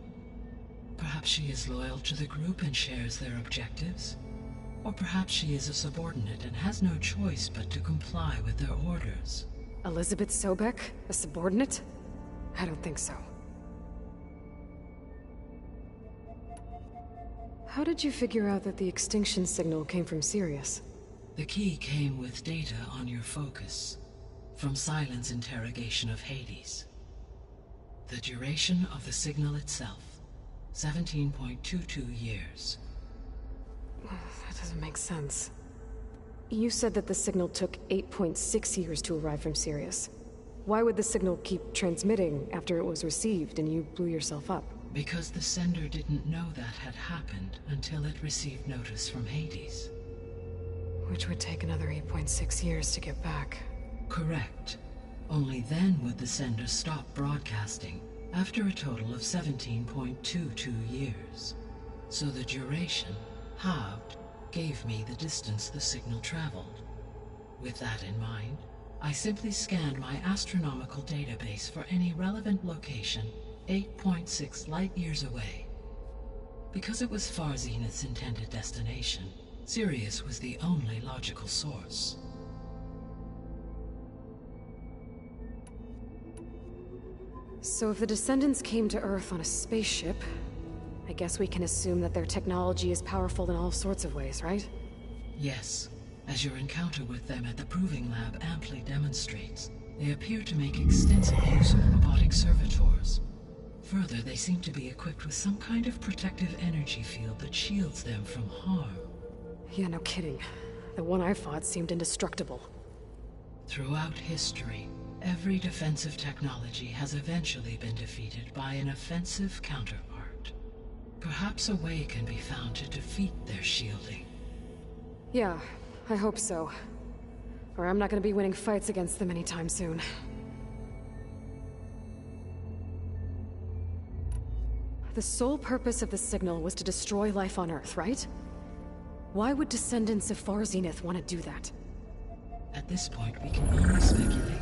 Perhaps she is loyal to the group and shares their objectives. Or perhaps she is a subordinate and has no choice but to comply with their orders. Elizabeth Sobek? A subordinate? I don't think so. How did you figure out that the extinction signal came from Sirius? The key came with data on your focus, from Silent's interrogation of Hades. The duration of the signal itself, 17.22 years. That doesn't make sense. You said that the signal took 8.6 years to arrive from Sirius. Why would the signal keep transmitting after it was received and you blew yourself up? Because the sender didn't know that had happened until it received notice from Hades. Which would take another 8.6 years to get back. Correct. Only then would the sender stop broadcasting, after a total of 17.22 years. So the duration, halved, gave me the distance the signal traveled. With that in mind, I simply scanned my astronomical database for any relevant location 8.6 light-years away. Because it was Far Zenith's intended destination, Sirius was the only logical source. So if the Descendants came to Earth on a spaceship, I guess we can assume that their technology is powerful in all sorts of ways, right? Yes, as your encounter with them at the Proving Lab amply demonstrates, they appear to make extensive use of robotic servitors. Further, they seem to be equipped with some kind of protective energy field that shields them from harm. Yeah, no kidding. The one I fought seemed indestructible. Throughout history, every defensive technology has eventually been defeated by an offensive counterpart. Perhaps a way can be found to defeat their shielding. Yeah, I hope so. Or I'm not gonna be winning fights against them anytime soon. The sole purpose of the signal was to destroy life on Earth, right? Why would descendants of Far Zenith want to do that? At this point, we can only speculate.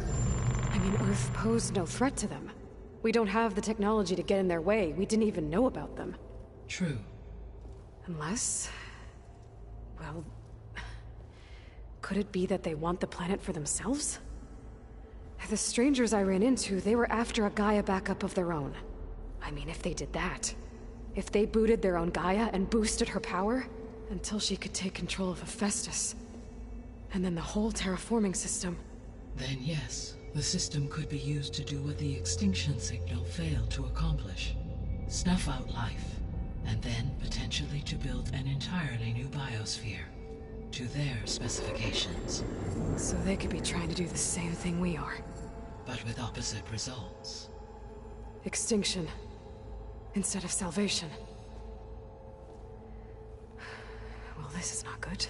I mean, Earth posed no threat to them. We don't have the technology to get in their way. We didn't even know about them. True. Unless... well... could it be that they want the planet for themselves? The strangers I ran into, they were after a Gaia backup of their own. I mean, if they did that... if they booted their own Gaia and boosted her power... until she could take control of Hephaestus. And then the whole terraforming system. Then yes, the system could be used to do what the extinction signal failed to accomplish. Snuff out life, and then potentially to build an entirely new biosphere, to their specifications. So they could be trying to do the same thing we are. But with opposite results. Extinction, instead of salvation. Well, this is not good.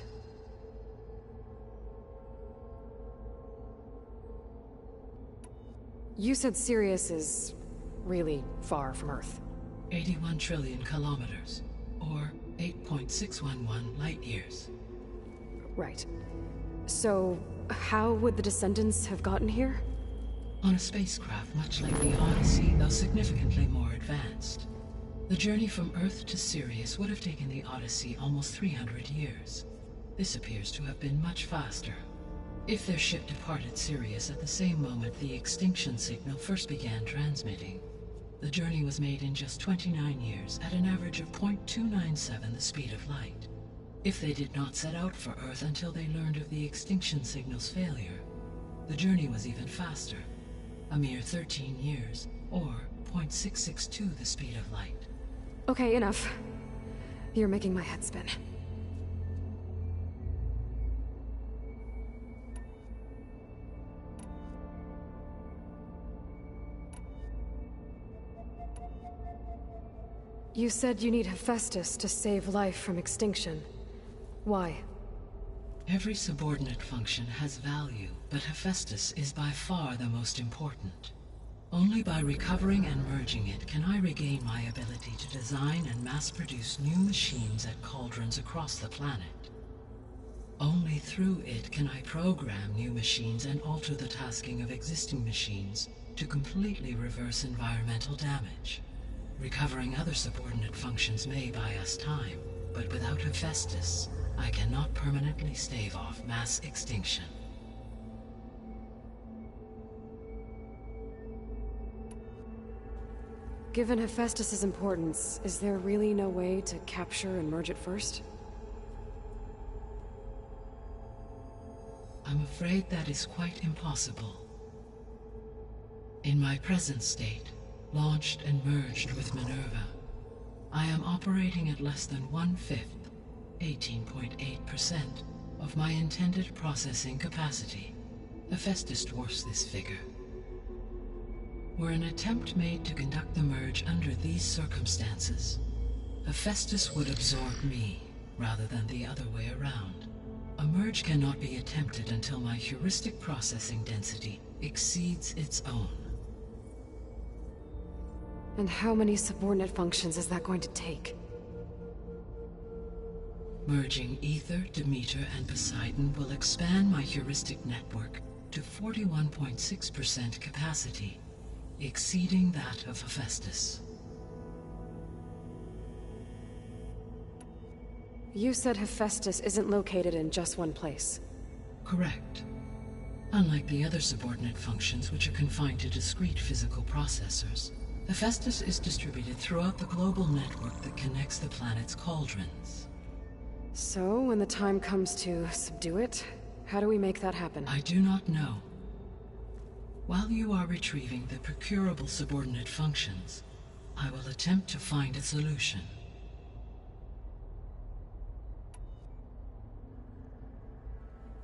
You said Sirius is really far from Earth. 81 trillion kilometers, or 8.611 light-years. Right. So, how would the Descendants have gotten here? On a spacecraft much like the Odyssey, though significantly more advanced. The journey from Earth to Sirius would have taken the Odyssey almost 300 years. This appears to have been much faster. If their ship departed Sirius at the same moment the extinction signal first began transmitting, the journey was made in just 29 years at an average of 0.297 the speed of light. If they did not set out for Earth until they learned of the extinction signal's failure, the journey was even faster, a mere 13 years, or 0.662 the speed of light. Okay, enough. You're making my head spin. You said you need Hephaestus to save life from extinction. Why? Every subordinate function has value, but Hephaestus is by far the most important. Only by recovering and merging it can I regain my ability to design and mass-produce new machines at cauldrons across the planet. Only through it can I program new machines and alter the tasking of existing machines to completely reverse environmental damage. Recovering other subordinate functions may buy us time, but without Hephaestus, I cannot permanently stave off mass extinction. Given Hephaestus's importance, is there really no way to capture and merge it first? I'm afraid that is quite impossible. In my present state, launched and merged with Minerva, I am operating at less than 1/5, 18.8%, of my intended processing capacity. Hephaestus dwarfs this figure. Were an attempt made to conduct the merge under these circumstances, Hephaestus would absorb me, rather than the other way around. A merge cannot be attempted until my heuristic processing density exceeds its own. And how many subordinate functions is that going to take? Merging Ether, Demeter, and Poseidon will expand my heuristic network to 41.6% capacity, exceeding that of Hephaestus. You said Hephaestus isn't located in just one place. Correct. Unlike the other subordinate functions, which are confined to discrete physical processors, Hephaestus is distributed throughout the global network that connects the planet's cauldrons. So, when the time comes to subdue it, how do we make that happen? I do not know. While you are retrieving the procurable subordinate functions, I will attempt to find a solution.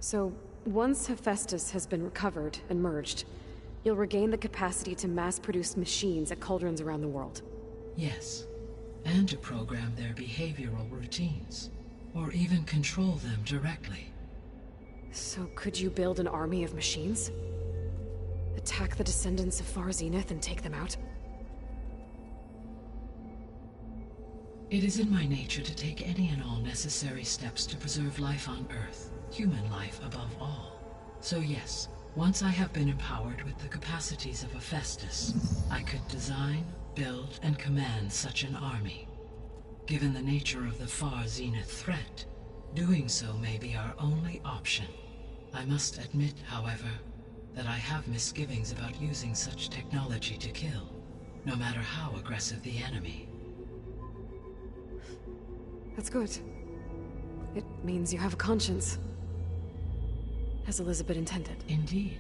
So, once Hephaestus has been recovered and merged, you'll regain the capacity to mass-produce machines at cauldrons around the world. Yes, and to program their behavioral routines, or even control them directly. So could you build an army of machines? Attack the descendants of Far Zenith and take them out? It is in my nature to take any and all necessary steps to preserve life on Earth, human life above all. So yes, once I have been empowered with the capacities of Hephaestus, I could design, build, and command such an army. Given the nature of the Far Zenith threat, doing so may be our only option. I must admit, however, that I have misgivings about using such technology to kill, no matter how aggressive the enemy. That's good. It means you have a conscience. As Elizabeth intended. Indeed.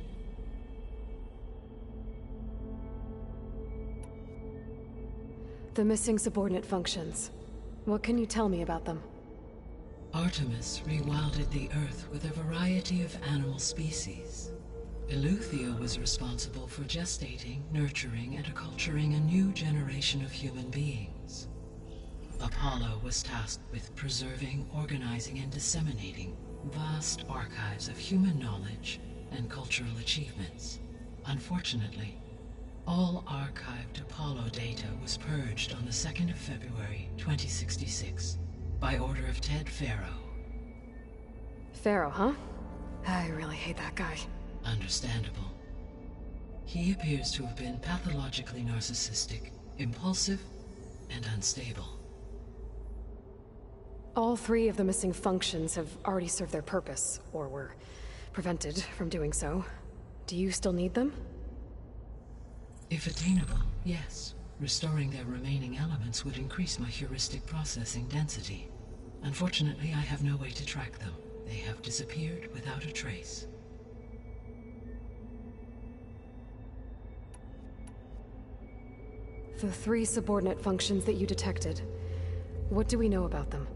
The missing subordinate functions. What can you tell me about them? Artemis rewilded the Earth with a variety of animal species. Eleuthia was responsible for gestating, nurturing, and acculturating a new generation of human beings. Apollo was tasked with preserving, organizing, and disseminating vast archives of human knowledge and cultural achievements. Unfortunately, all archived Apollo data was purged on the 2nd of February, 2066, by order of Ted Faro. Pharaoh, huh? I really hate that guy. Understandable. He appears to have been pathologically narcissistic, impulsive, and unstable. All three of the missing functions have already served their purpose, or were prevented from doing so. Do you still need them? If attainable, yes. Restoring their remaining elements would increase my heuristic processing density. Unfortunately, I have no way to track them. They have disappeared without a trace. The three subordinate functions that you detected, what do we know about them?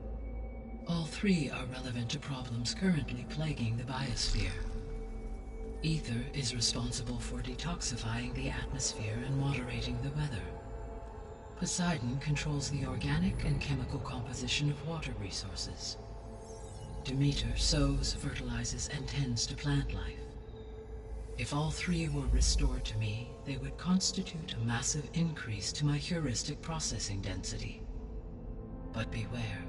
All three are relevant to problems currently plaguing the biosphere. Ether is responsible for detoxifying the atmosphere and moderating the weather. Poseidon controls the organic and chemical composition of water resources. Demeter sows, fertilizes, and tends to plant life. If all three were restored to me, they would constitute a massive increase to my heuristic processing density. But beware.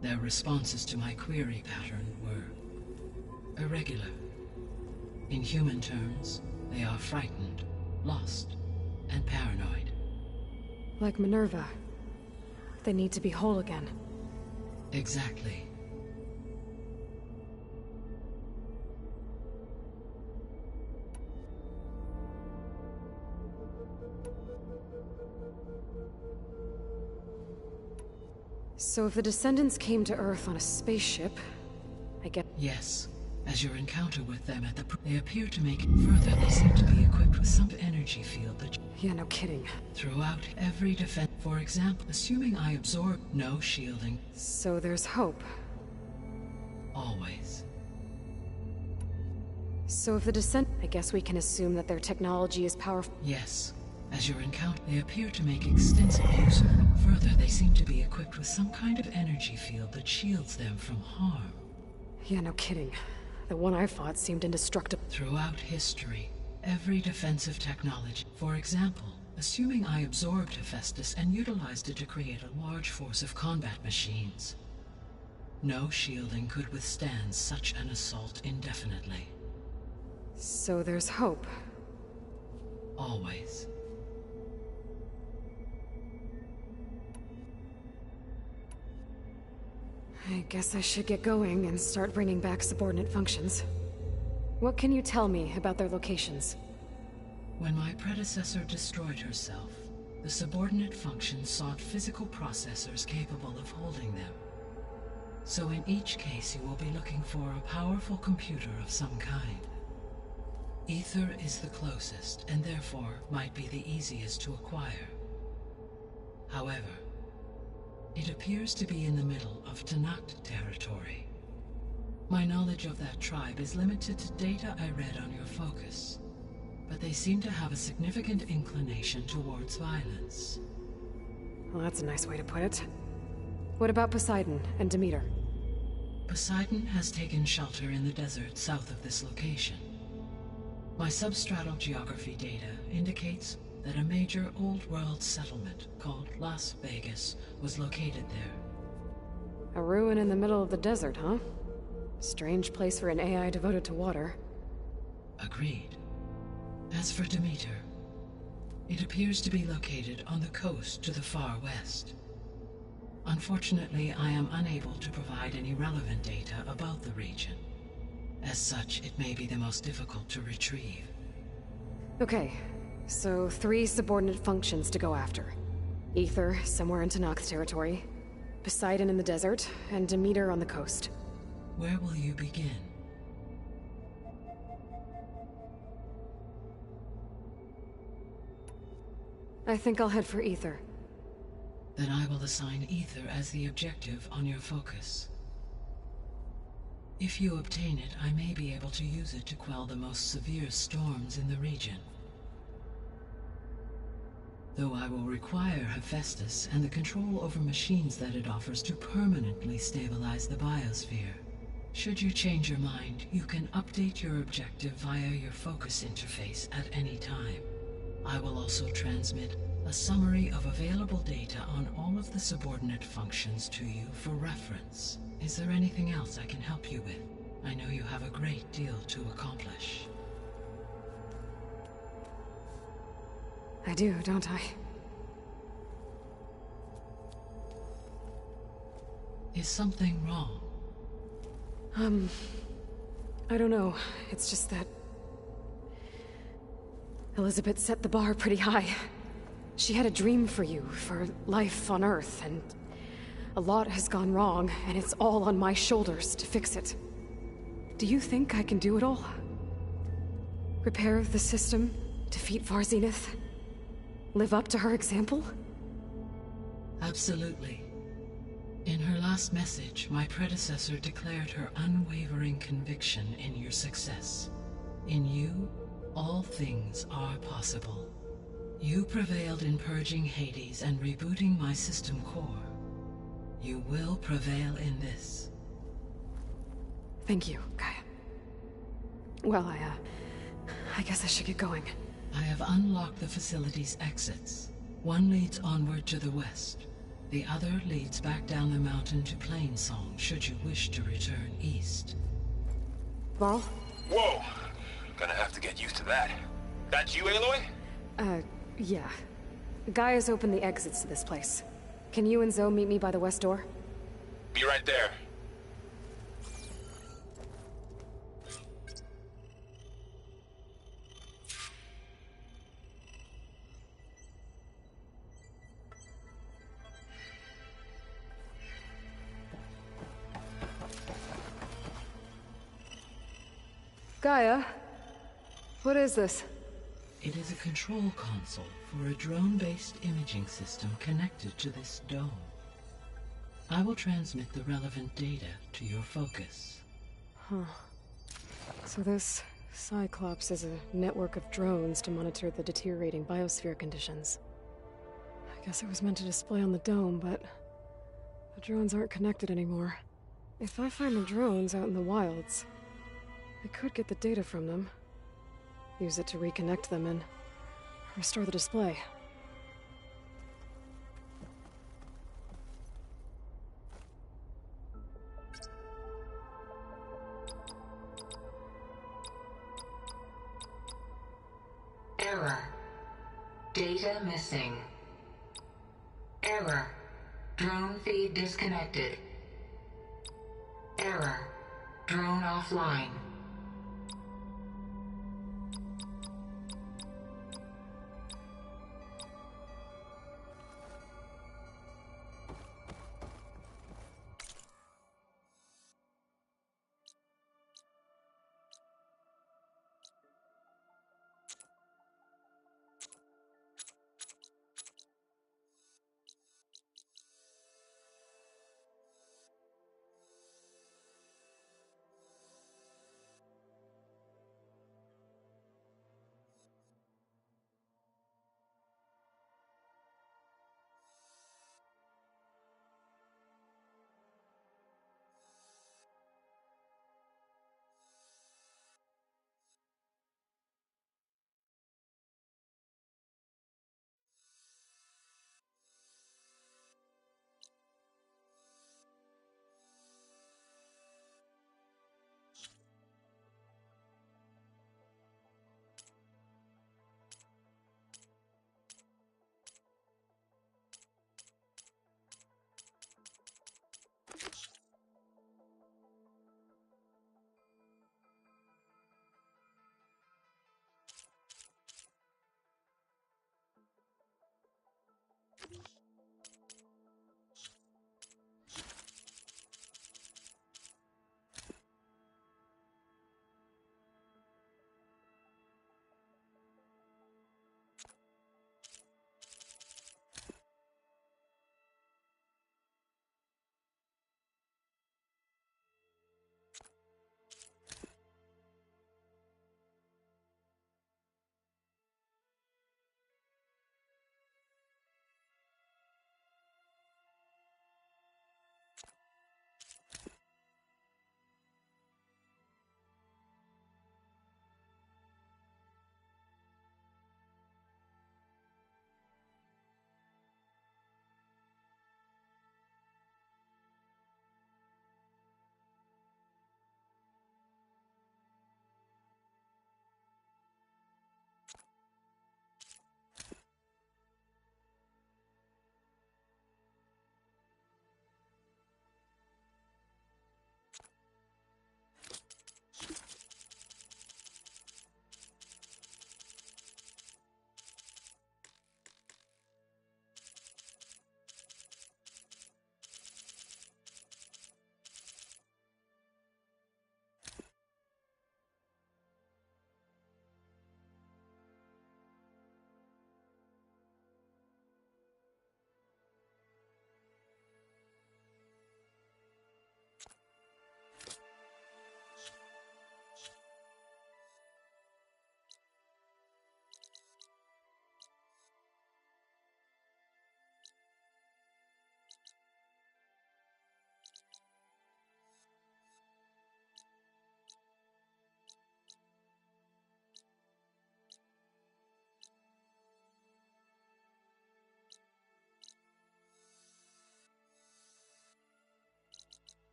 Their responses to my query pattern were irregular. In human terms, they are frightened, lost, and paranoid. Like Minerva. They need to be whole again. Exactly. So if the descendants came to Earth on a spaceship, I get... Yes. As your encounter with them at they appear to make it further. They seem to be equipped with some energy field that... Yeah, no kidding. Throughout every defense... For example, assuming I absorb no shielding... So there's hope. Always. So if the Descent... I guess we can assume that their technology is powerful. Yes. As your encounter... They appear to make extensive use of it. Further, they seem to be equipped with some kind of energy field that shields them from harm. Yeah, no kidding. The one I fought seemed indestructible. Throughout history, every defensive technology... For example, assuming I absorbed Hephaestus and utilized it to create a large force of combat machines. No shielding could withstand such an assault indefinitely. So there's hope. Always. I guess I should get going and start bringing back subordinate functions. What can you tell me about their locations? When my predecessor destroyed herself, the subordinate functions sought physical processors capable of holding them. So in each case you will be looking for a powerful computer of some kind. Ether is the closest, and therefore might be the easiest to acquire. However, it appears to be in the middle of Tanakh territory. My knowledge of that tribe is limited to data I read on your focus, but they seem to have a significant inclination towards violence. Well, that's a nice way to put it. What about Poseidon and Demeter? Poseidon has taken shelter in the desert south of this location. My substratal geography data indicates that a major old-world settlement called Las Vegas was located there. A ruin in the middle of the desert, huh? Strange place for an AI devoted to water. Agreed. As for Demeter, it appears to be located on the coast to the far west. Unfortunately, I am unable to provide any relevant data about the region. As such, it may be the most difficult to retrieve. Okay, so 3 subordinate functions to go after. Ether, somewhere in Tanakh territory, Poseidon in the desert, and Demeter on the coast. Where will you begin? I think I'll head for Ether. Then I will assign Ether as the objective on your focus. If you obtain it, I may be able to use it to quell the most severe storms in the region. Though I will require Hephaestus and the control over machines that it offers to permanently stabilize the biosphere. Should you change your mind, you can update your objective via your focus interface at any time. I will also transmit a summary of available data on all of the subordinate functions to you for reference. Is there anything else I can help you with? I know you have a great deal to accomplish. I do, don't I? Is something wrong? I don't know. It's just that... Elizabeth set the bar pretty high. She had a dream for you, for life on Earth, and a lot has gone wrong, and it's all on my shoulders to fix it. Do you think I can do it all? Repair the system, defeat Far Zenith, live up to her example? Absolutely. In her last message, my predecessor declared her unwavering conviction in your success. In you, all things are possible. You prevailed in purging Hades and rebooting my system core. You will prevail in this. Thank you, Gaia. Well, I guess I should get going. I have unlocked the facility's exits. One leads onward to the west. The other leads back down the mountain to Plainsong, should you wish to return east. Varl? Whoa! Gonna have to get used to that. That's you, Aloy? Yeah. Gaia's opened the exits to this place. Can you and Zoe meet me by the west door? Be right there. Gaia? What is this? It is a control console for a drone-based imaging system connected to this dome. I will transmit the relevant data to your focus. Huh. So this Cyclops is a network of drones to monitor the deteriorating biosphere conditions. I guess it was meant to display on the dome, but the drones aren't connected anymore. If I find the drones out in the wilds, I could get the data from them, use it to reconnect them, and restore the display. Error. Data missing. Error. Drone feed disconnected. Error. Drone offline.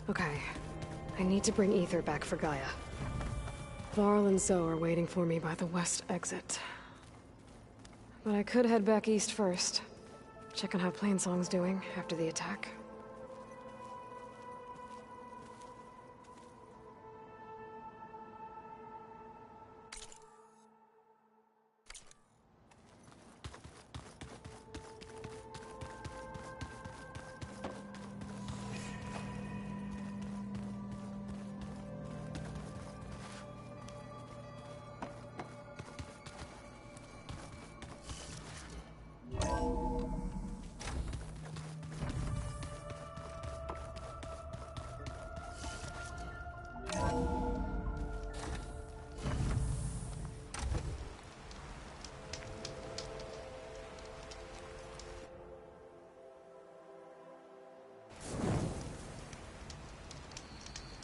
Okay. I need to bring Ether back for Gaia. Varl and Zoe are waiting for me by the west exit. But I could head back east first. Check on how Plainsong's doing after the attack.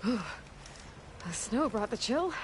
The snow brought the chill.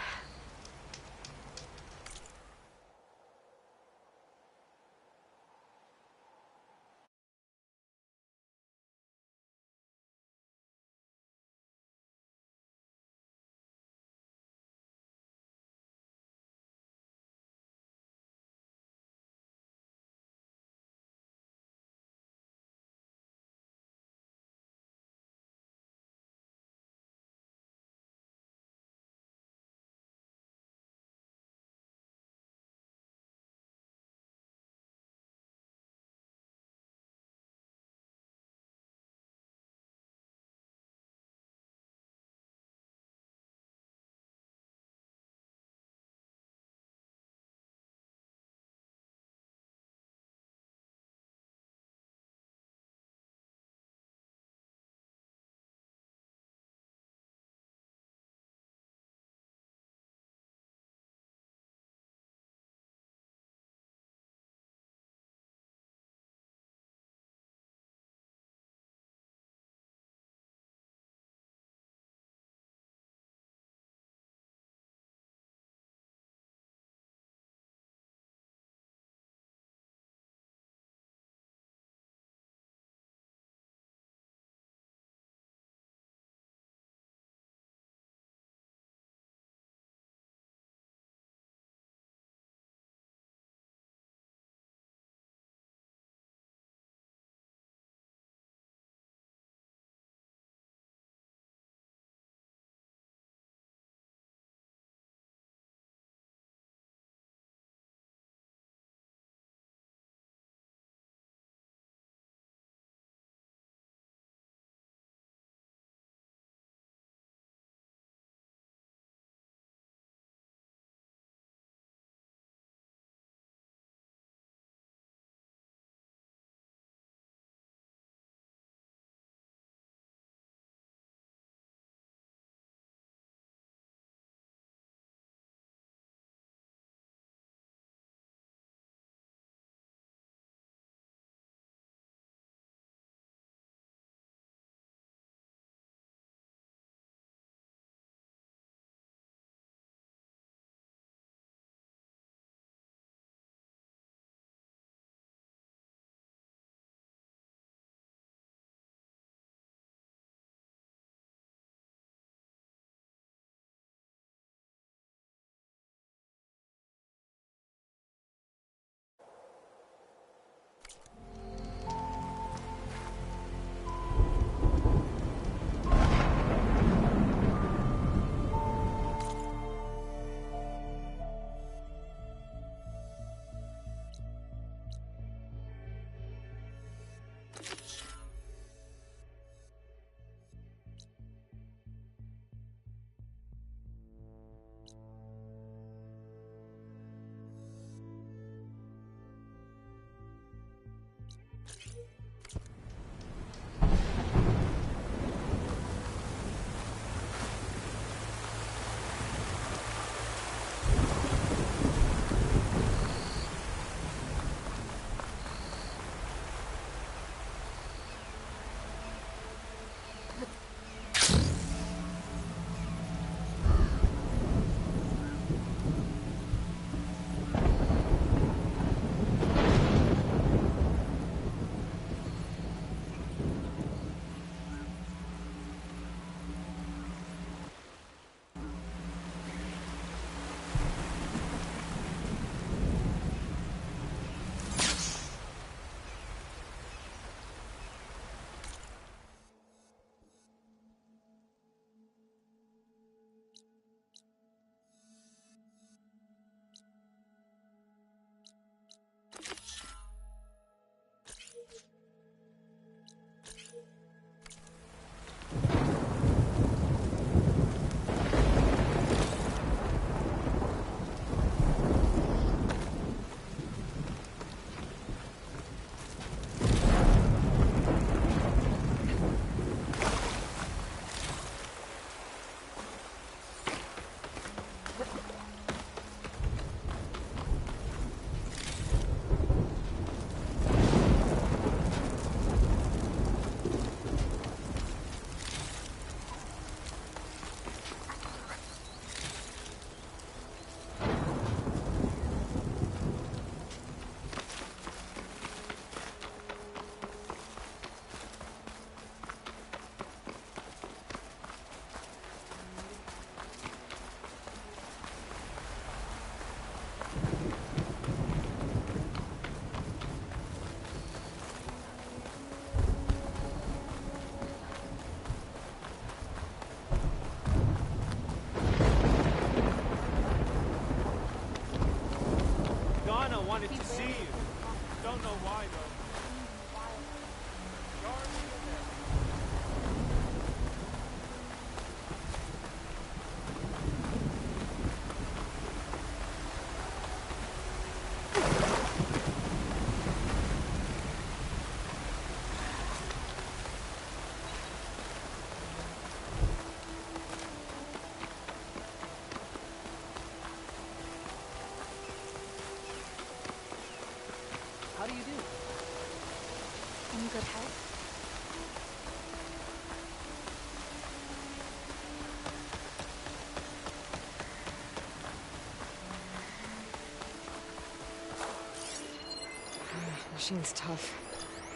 machine's tough.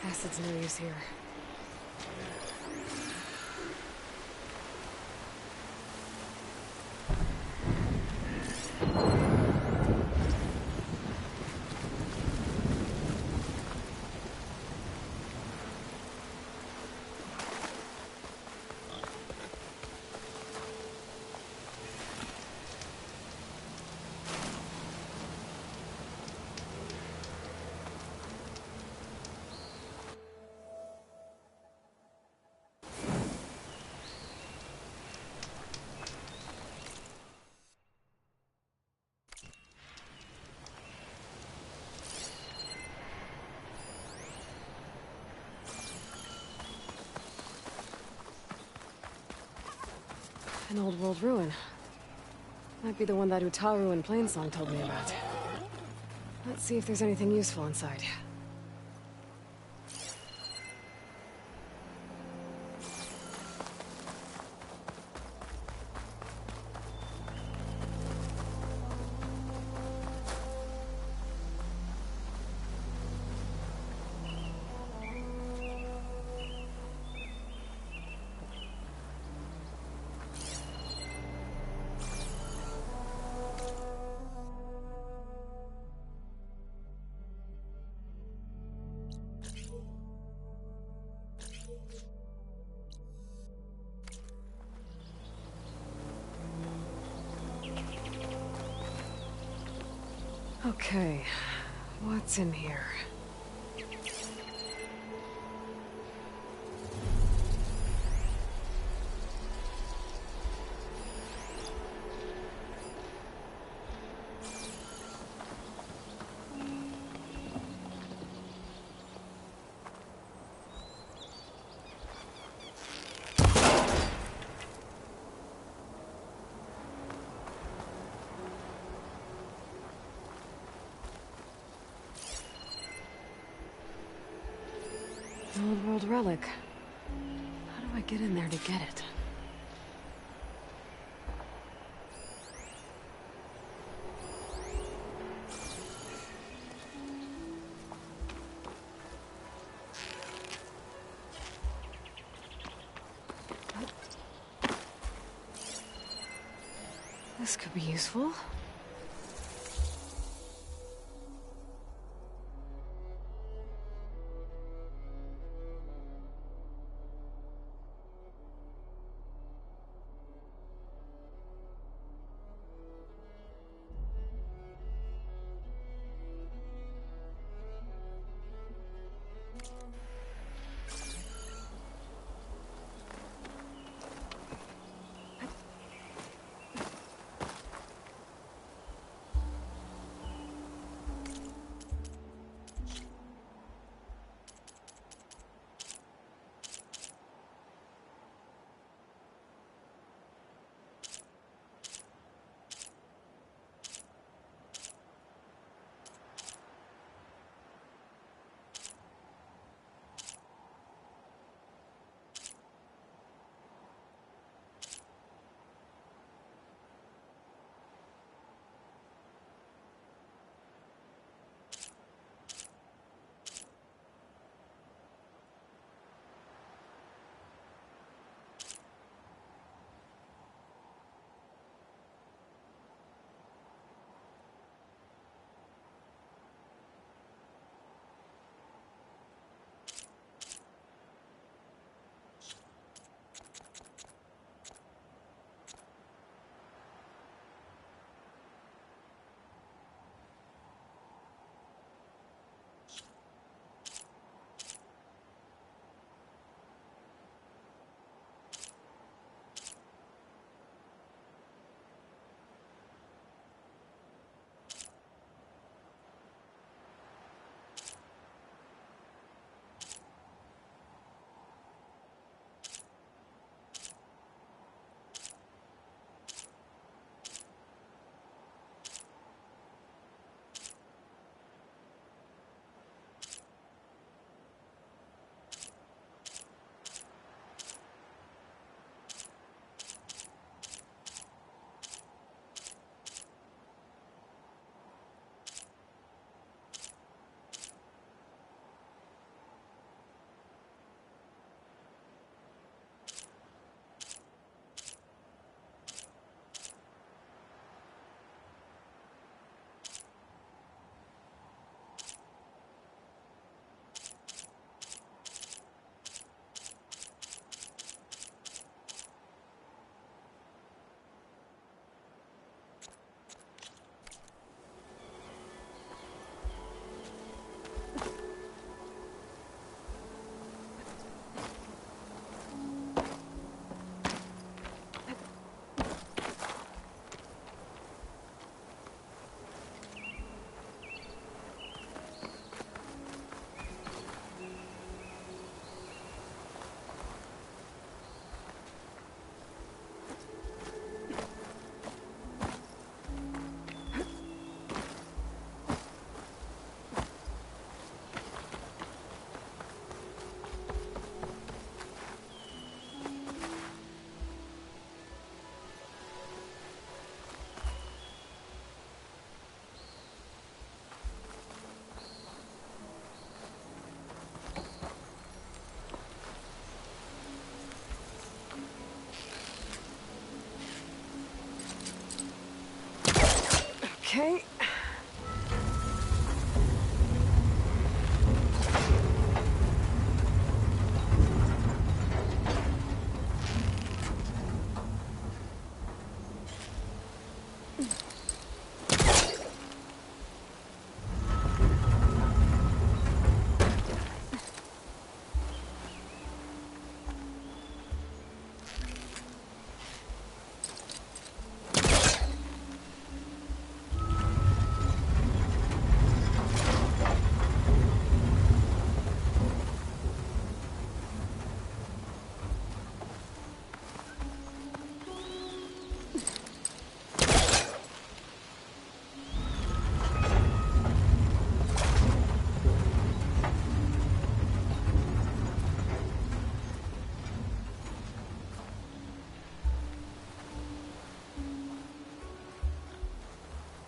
Acid's no use here. An old world ruin. Might be the one that Utaru and Plainsong told me about. Let's see if there's anything useful inside. Okay, what's in here? An old world relic. How do I get in there to get it? This could be useful. Okay.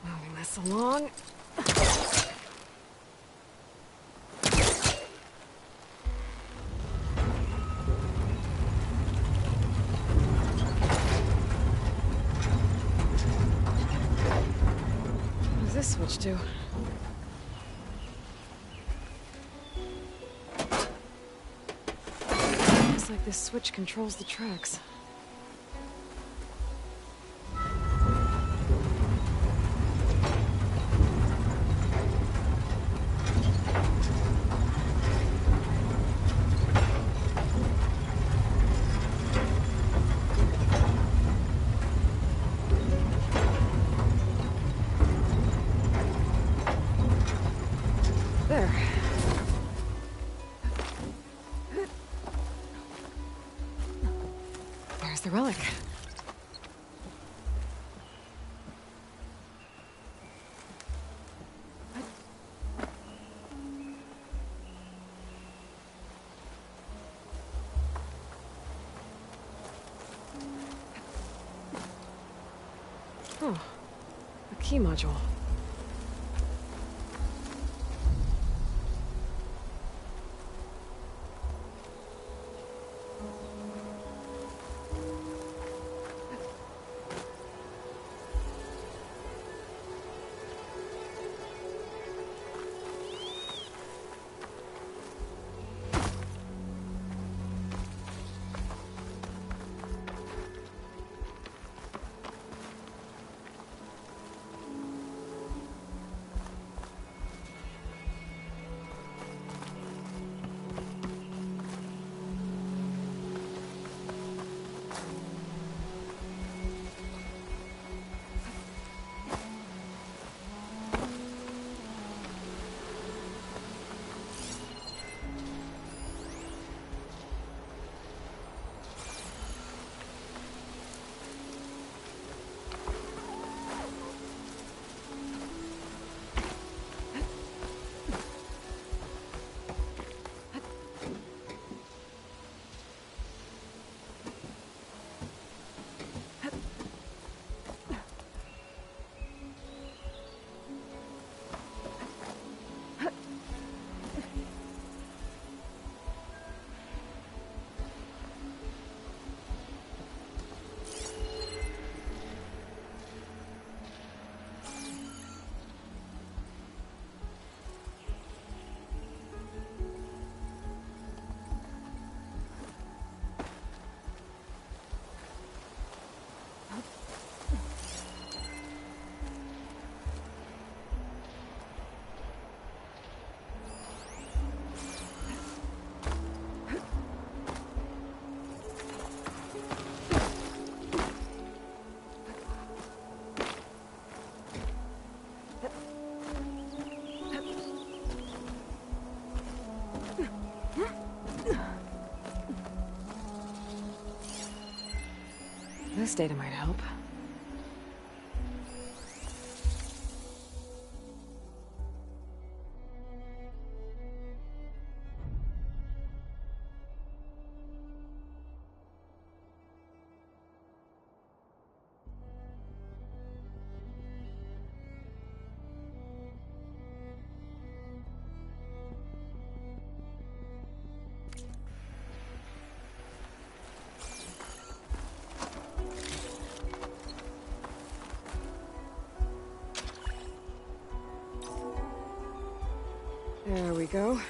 Moving this along. What does this switch do? Looks like this switch controls the tracks. There. There's the relic. Oh, a key module. This data might help. we go.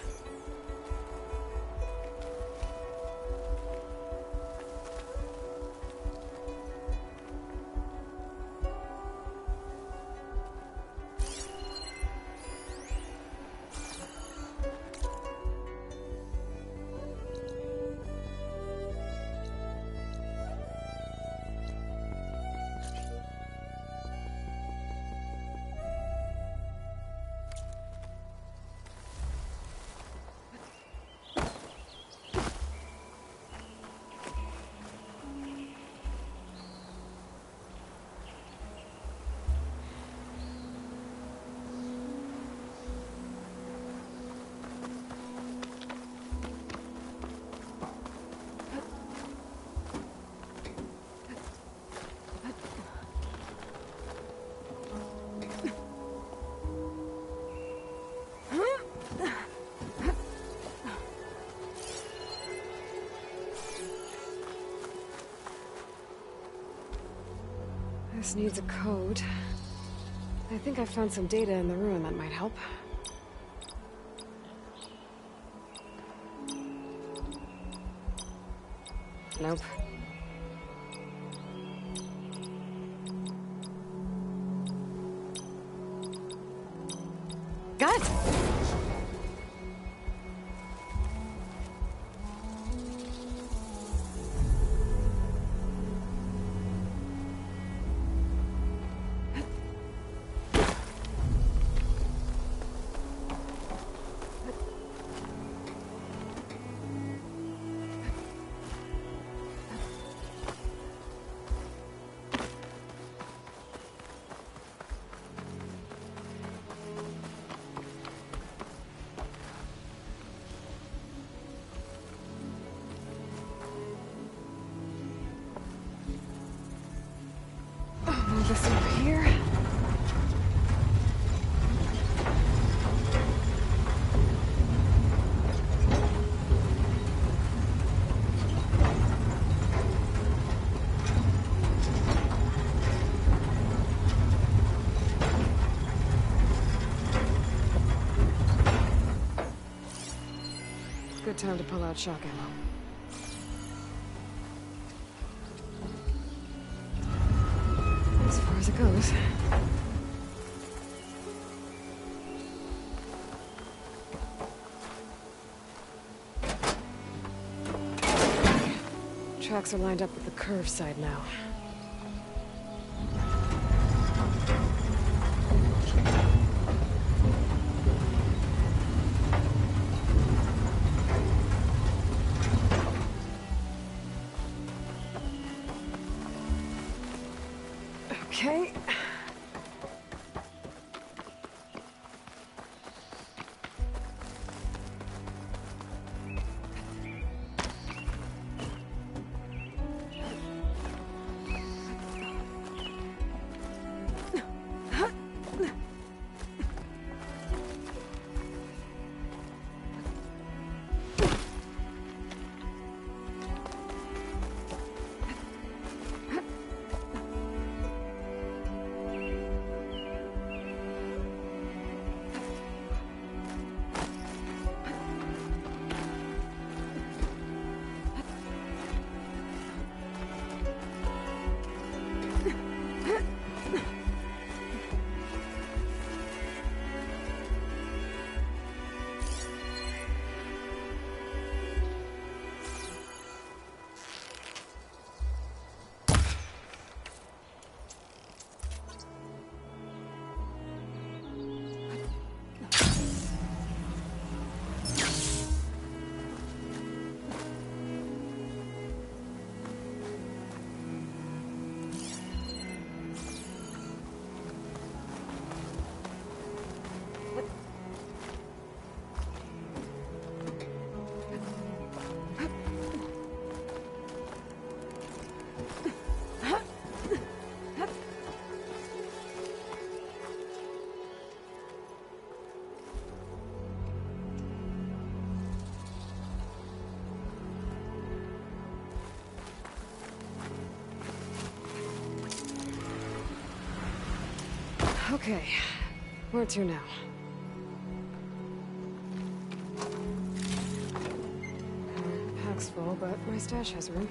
This needs a code. I think I found some data in the ruin that might help. Nope. Got it! Move this over here. Good time to pull out shock ammo. As far as it goes. Tracks are lined up with the curve side now. Okay. Okay, where to now? but my stash has room.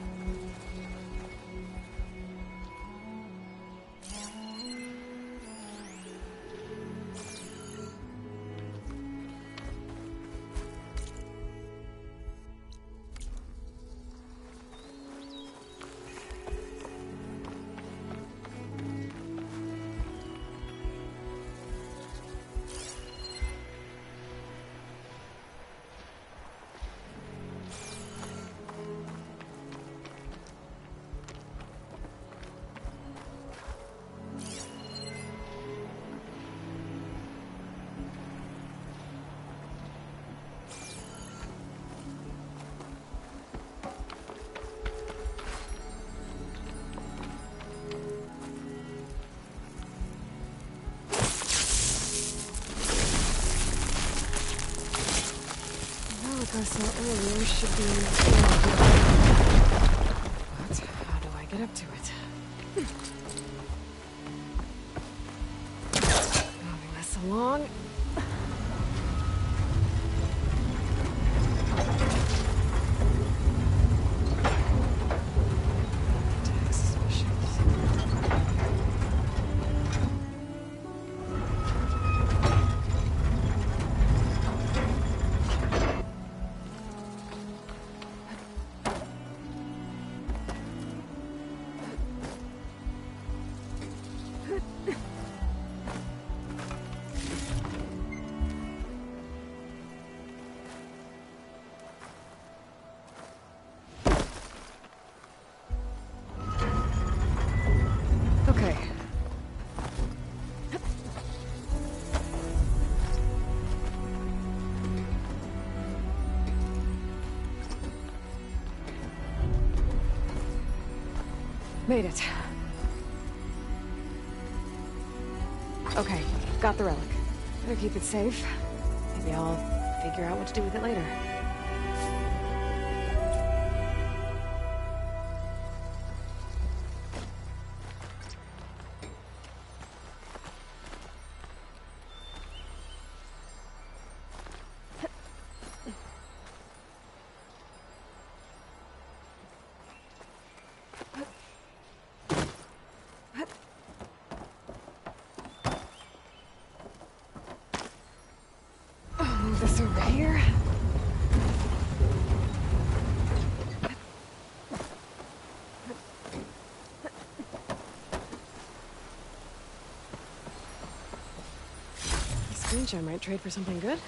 I saw earlier should be in but how do I get up to it? Moving this along. Tax suspicious. Okay. Made it. Okay, got the relic. Better keep it safe. Maybe I'll figure out what to do with it later. Move this over here. This screenshot might trade for something good.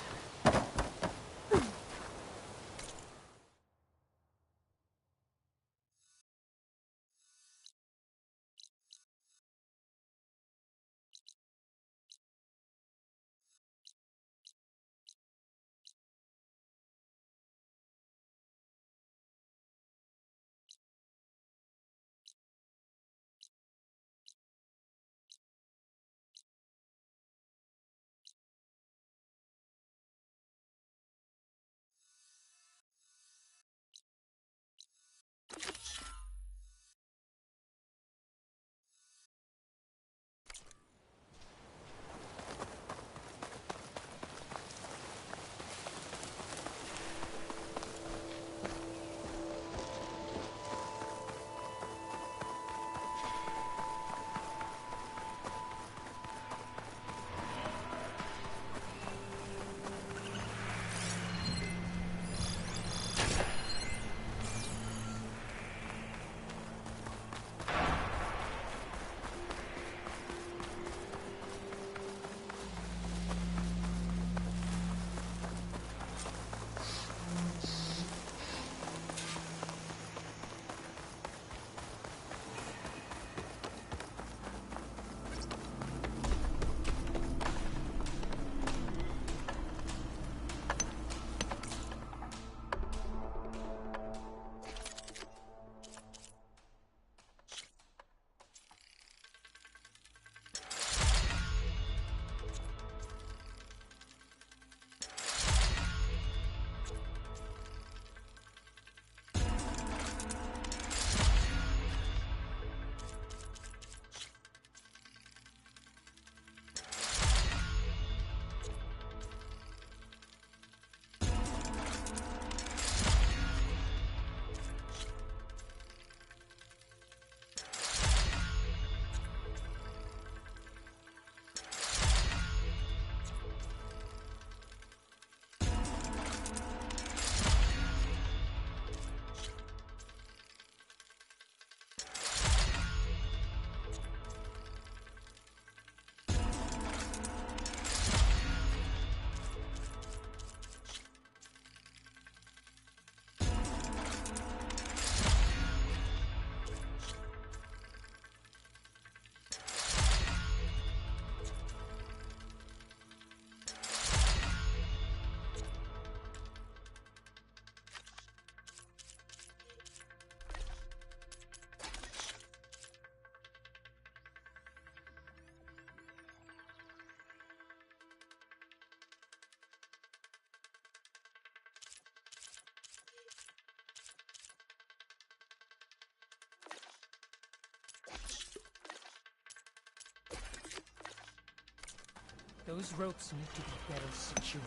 Those ropes need to be better secured.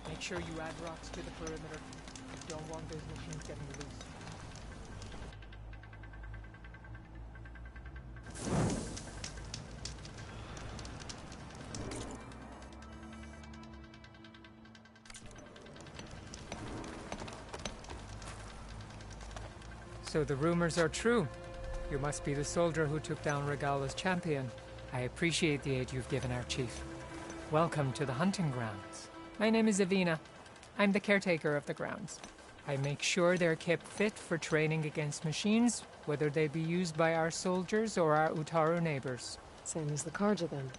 Make sure you add rocks to the perimeter. You don't want those machines getting loose. So the rumors are true. You must be the soldier who took down Regala's champion. I appreciate the aid you've given our chief. Welcome to the hunting grounds. My name is Avina. I'm the caretaker of the grounds. I make sure they're kept fit for training against machines, whether they be used by our soldiers or our Utaru neighbors. Same as the Karja, then.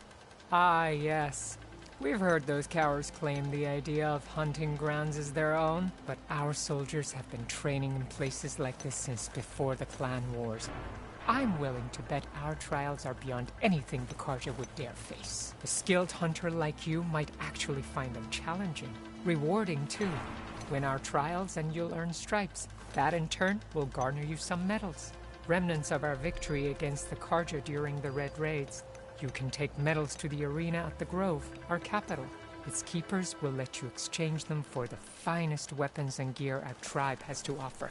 Ah, yes. We've heard those cowards claim the idea of hunting grounds as their own, but our soldiers have been training in places like this since before the clan wars. I'm willing to bet our trials are beyond anything the Karja would dare face. A skilled hunter like you might actually find them challenging. Rewarding, too. Win our trials and you'll earn stripes. That, in turn, will garner you some medals. Remnants of our victory against the Karja during the Red Raids. You can take medals to the arena at the Grove, our capital. Its keepers will let you exchange them for the finest weapons and gear our tribe has to offer.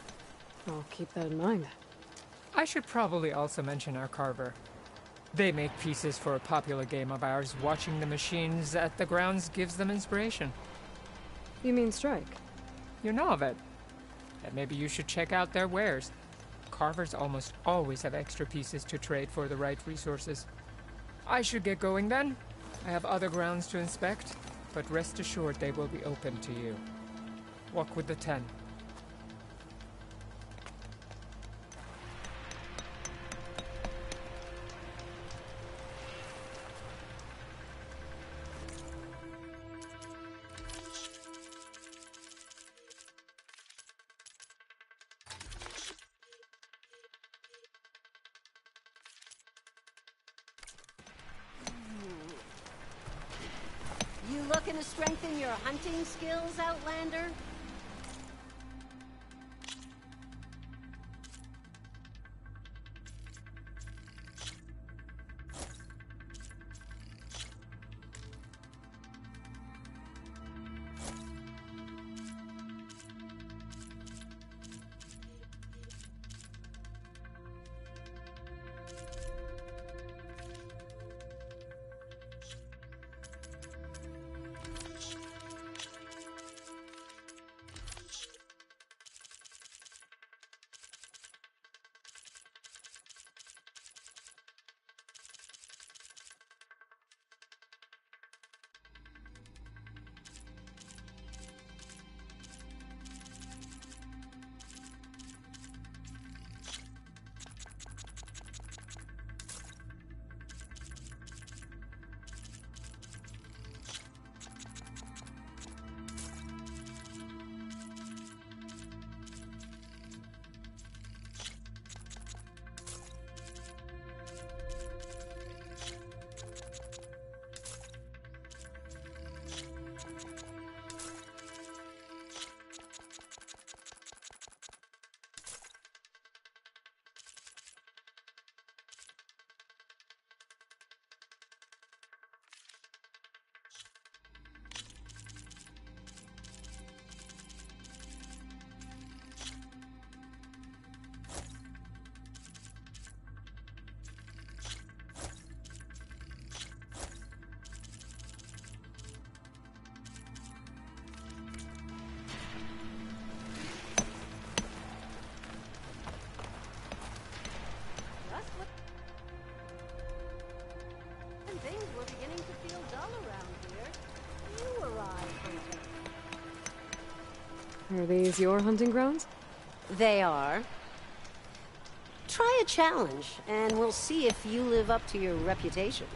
I'll keep that in mind. I should probably also mention our carver. They make pieces for a popular game of ours. Watching the machines at the grounds gives them inspiration. You mean strike? You know of it. Then maybe you should check out their wares. Carvers almost always have extra pieces to trade for the right resources. I should get going then. I have other grounds to inspect, but rest assured they will be open to you. Walk with the 10. You looking to strengthen your hunting skills, Outlander? Are these your hunting grounds? They are. Try a challenge, and we'll see if you live up to your reputation.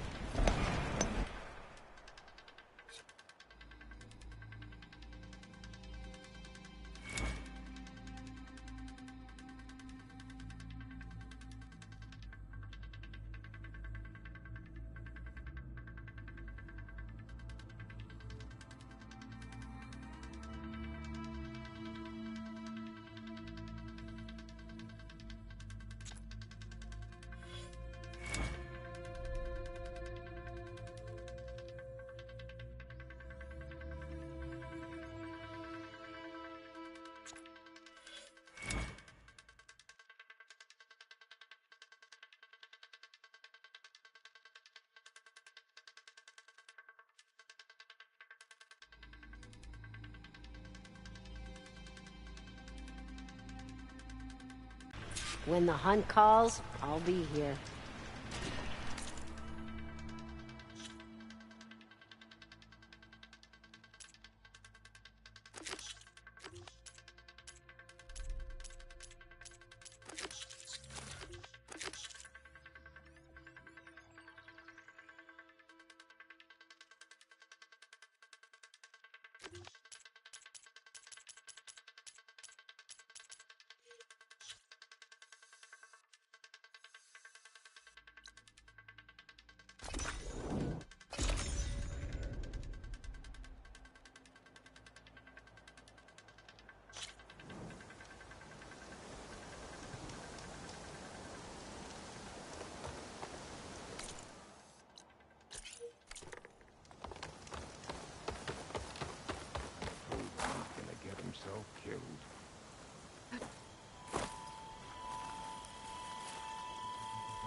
When the hunt calls, I'll be here.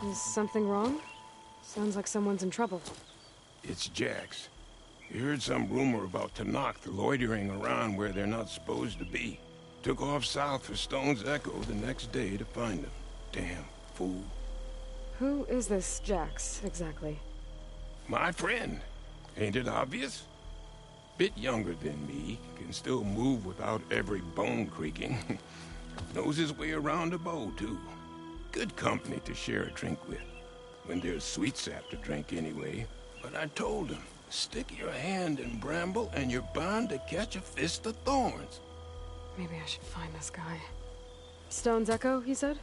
Is something wrong? Sounds like someone's in trouble. It's Jax. He heard some rumor about Tanakh loitering around where they're not supposed to be. Took off south for Stone's Echo the next day to find them. Damn fool. Who is this Jax, exactly? My friend. Ain't it obvious? Bit younger than me, can still move without every bone creaking. Knows his way around a bow, too. Good company to share a drink with. When there's sweet sap to drink anyway. But I told him, stick your hand in bramble and you're bound to catch a fist of thorns. Maybe I should find this guy. Stone's Echo, he said?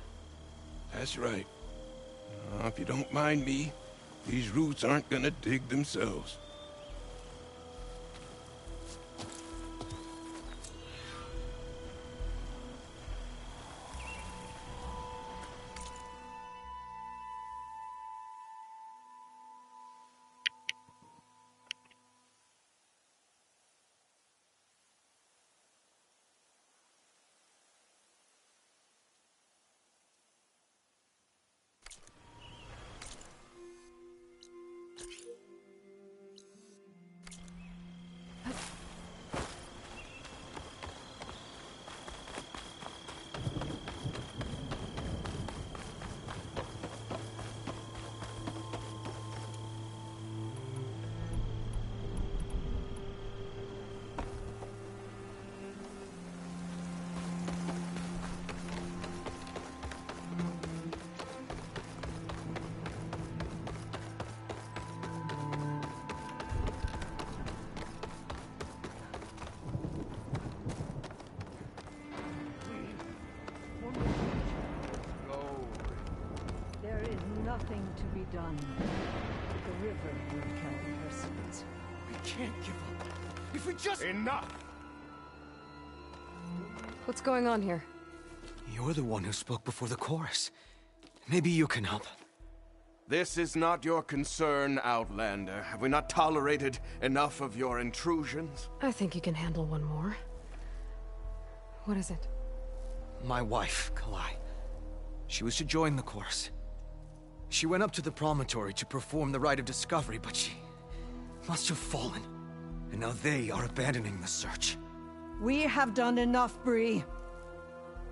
That's right. If you don't mind me, these roots aren't gonna dig themselves. Nothing to be done. The river will carry her sins. We can't give up. If we just... Enough! What's going on here? You're the one who spoke before the chorus. Maybe you can help. This is not your concern, Outlander. Have we not tolerated enough of your intrusions? I think you can handle one more. What is it? My wife, Kalai. She was to join the chorus. She went up to the promontory to perform the rite of discovery, but she must have fallen. And now they are abandoning the search. We have done enough, Bree.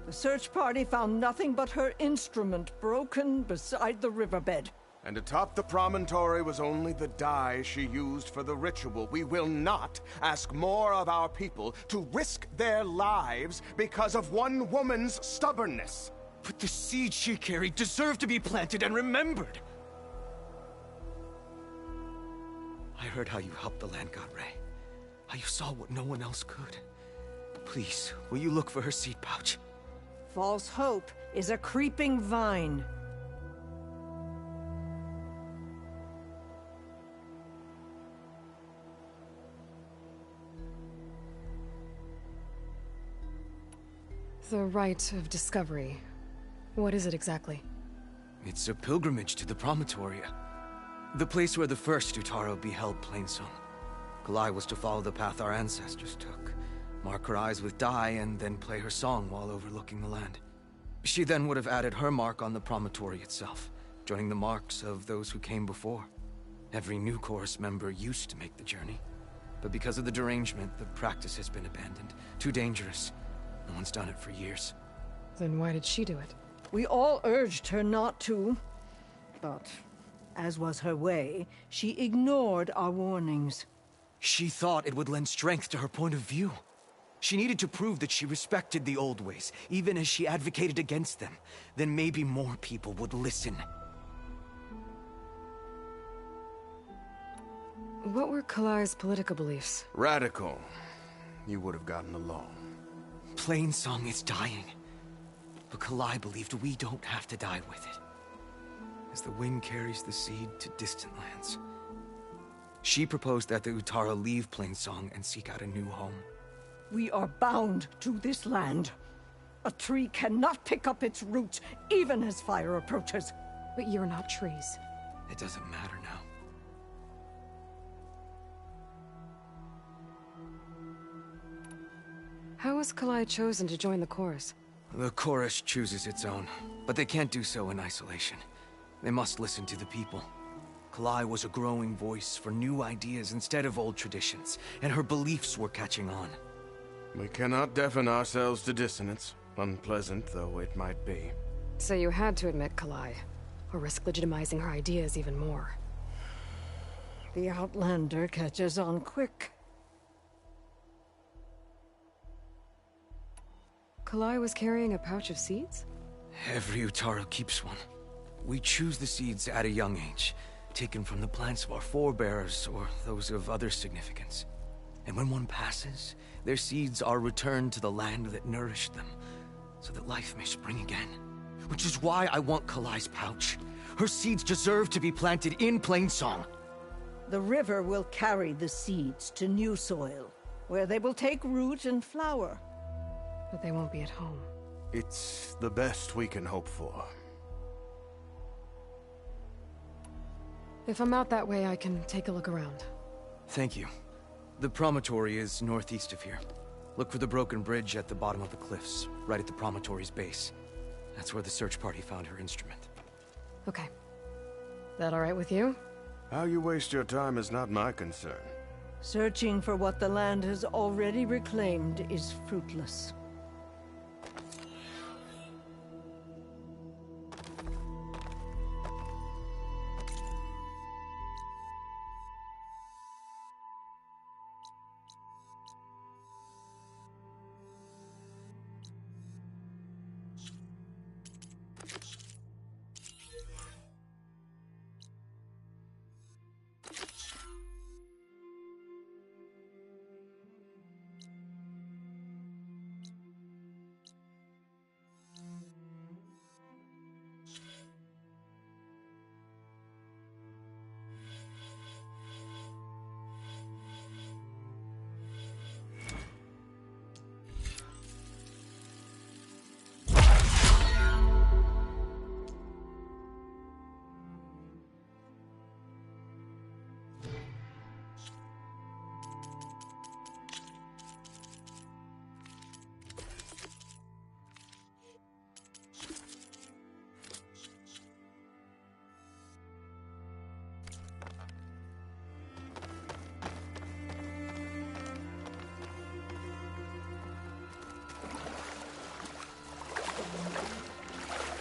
The search party found nothing but her instrument broken beside the riverbed. And atop the promontory was only the dye she used for the ritual. We will not ask more of our people to risk their lives because of one woman's stubbornness. But the seed she carried deserved to be planted and remembered. I heard how you helped the land god Ray. How you saw what no one else could. Please, will you look for her seed pouch? False hope is a creeping vine. The rite of discovery. What is it exactly? It's a pilgrimage to the Promontoria. The place where the first Utaro beheld Plainsong. Kalai was to follow the path our ancestors took. Mark her eyes with dye and then play her song while overlooking the land. She then would have added her mark on the promontory itself, joining the marks of those who came before. Every new chorus member used to make the journey. But because of the derangement, the practice has been abandoned. Too dangerous. No one's done it for years. Then why did she do it? We all urged her not to, but as was her way, she ignored our warnings. She thought it would lend strength to her point of view. She needed to prove that she respected the old ways, even as she advocated against them. Then maybe more people would listen. What were Kalai's political beliefs? Radical. You would have gotten along. Plainsong is dying. But Kalai believed we don't have to die with it. As the wind carries the seed to distant lands. She proposed that the Utara leave Plainsong and seek out a new home. We are bound to this land. A tree cannot pick up its roots, even as fire approaches. But you're not trees. It doesn't matter now. How was Kalai chosen to join the chorus? The chorus chooses its own, but they can't do so in isolation. They must listen to the people. Kalai was a growing voice for new ideas instead of old traditions, and her beliefs were catching on. We cannot deafen ourselves to dissonance, unpleasant though it might be. So you had to admit Kalai, or risk legitimizing her ideas even more. The Outlander catches on quick. Kalai was carrying a pouch of seeds? Every Utaro keeps one. We choose the seeds at a young age, taken from the plants of our forebears or those of other significance. And when one passes, their seeds are returned to the land that nourished them, so that life may spring again. Which is why I want Kalai's pouch. Her seeds deserve to be planted in Plainsong. The river will carry the seeds to new soil, where they will take root and flower. But they won't be at home. It's the best we can hope for. If I'm out that way, I can take a look around. Thank you. The promontory is northeast of here. Look for the broken bridge at the bottom of the cliffs, right at the promontory's base. That's where the search party found her instrument. Okay. That all right with you? How you waste your time is not my concern. Searching for what the land has already reclaimed is fruitless.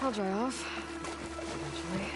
I'll dry off. Eventually.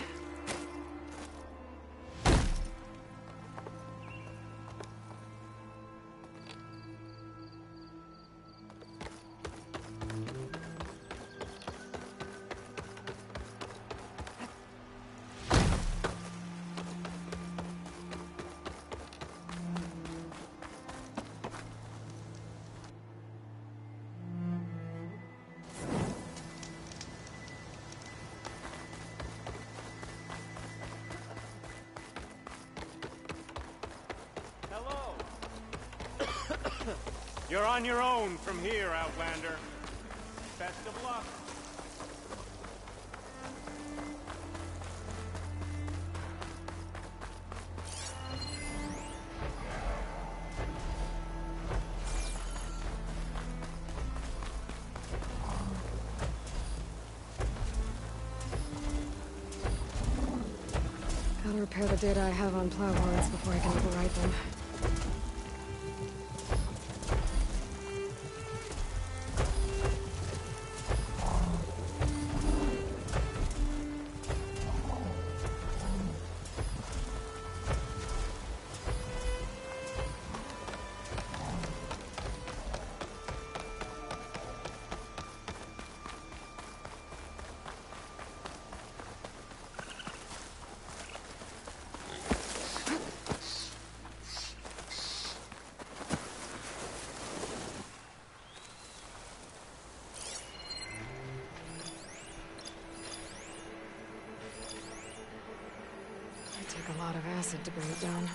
You're on your own from here, Outlander. Best of luck. Gotta repair the data I have on plow horns before I can overwrite them. Took a lot of acid to bring it down.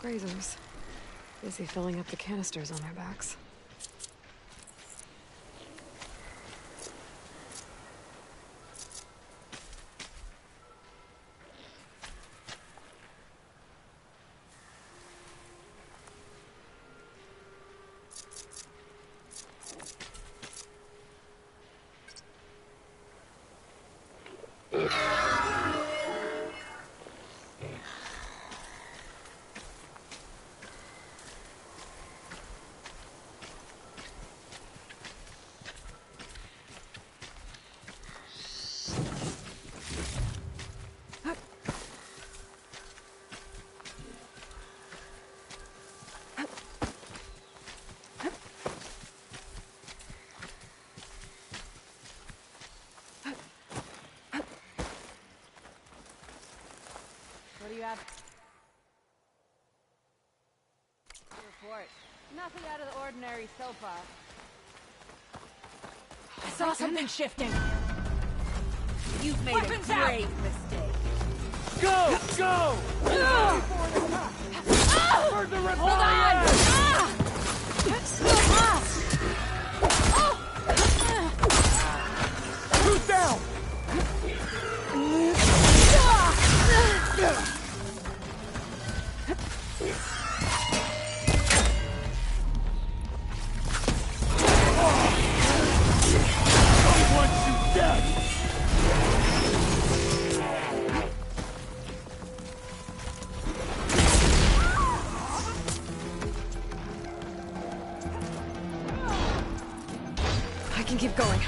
Grazers. Busy filling up the canisters on their backs. What do you have? Report. Nothing out of the ordinary so far. I saw something shifting. You've made Weapons a great out. mistake. Go! Go! For the Hold on! Who's down? I want you dead! I can keep going.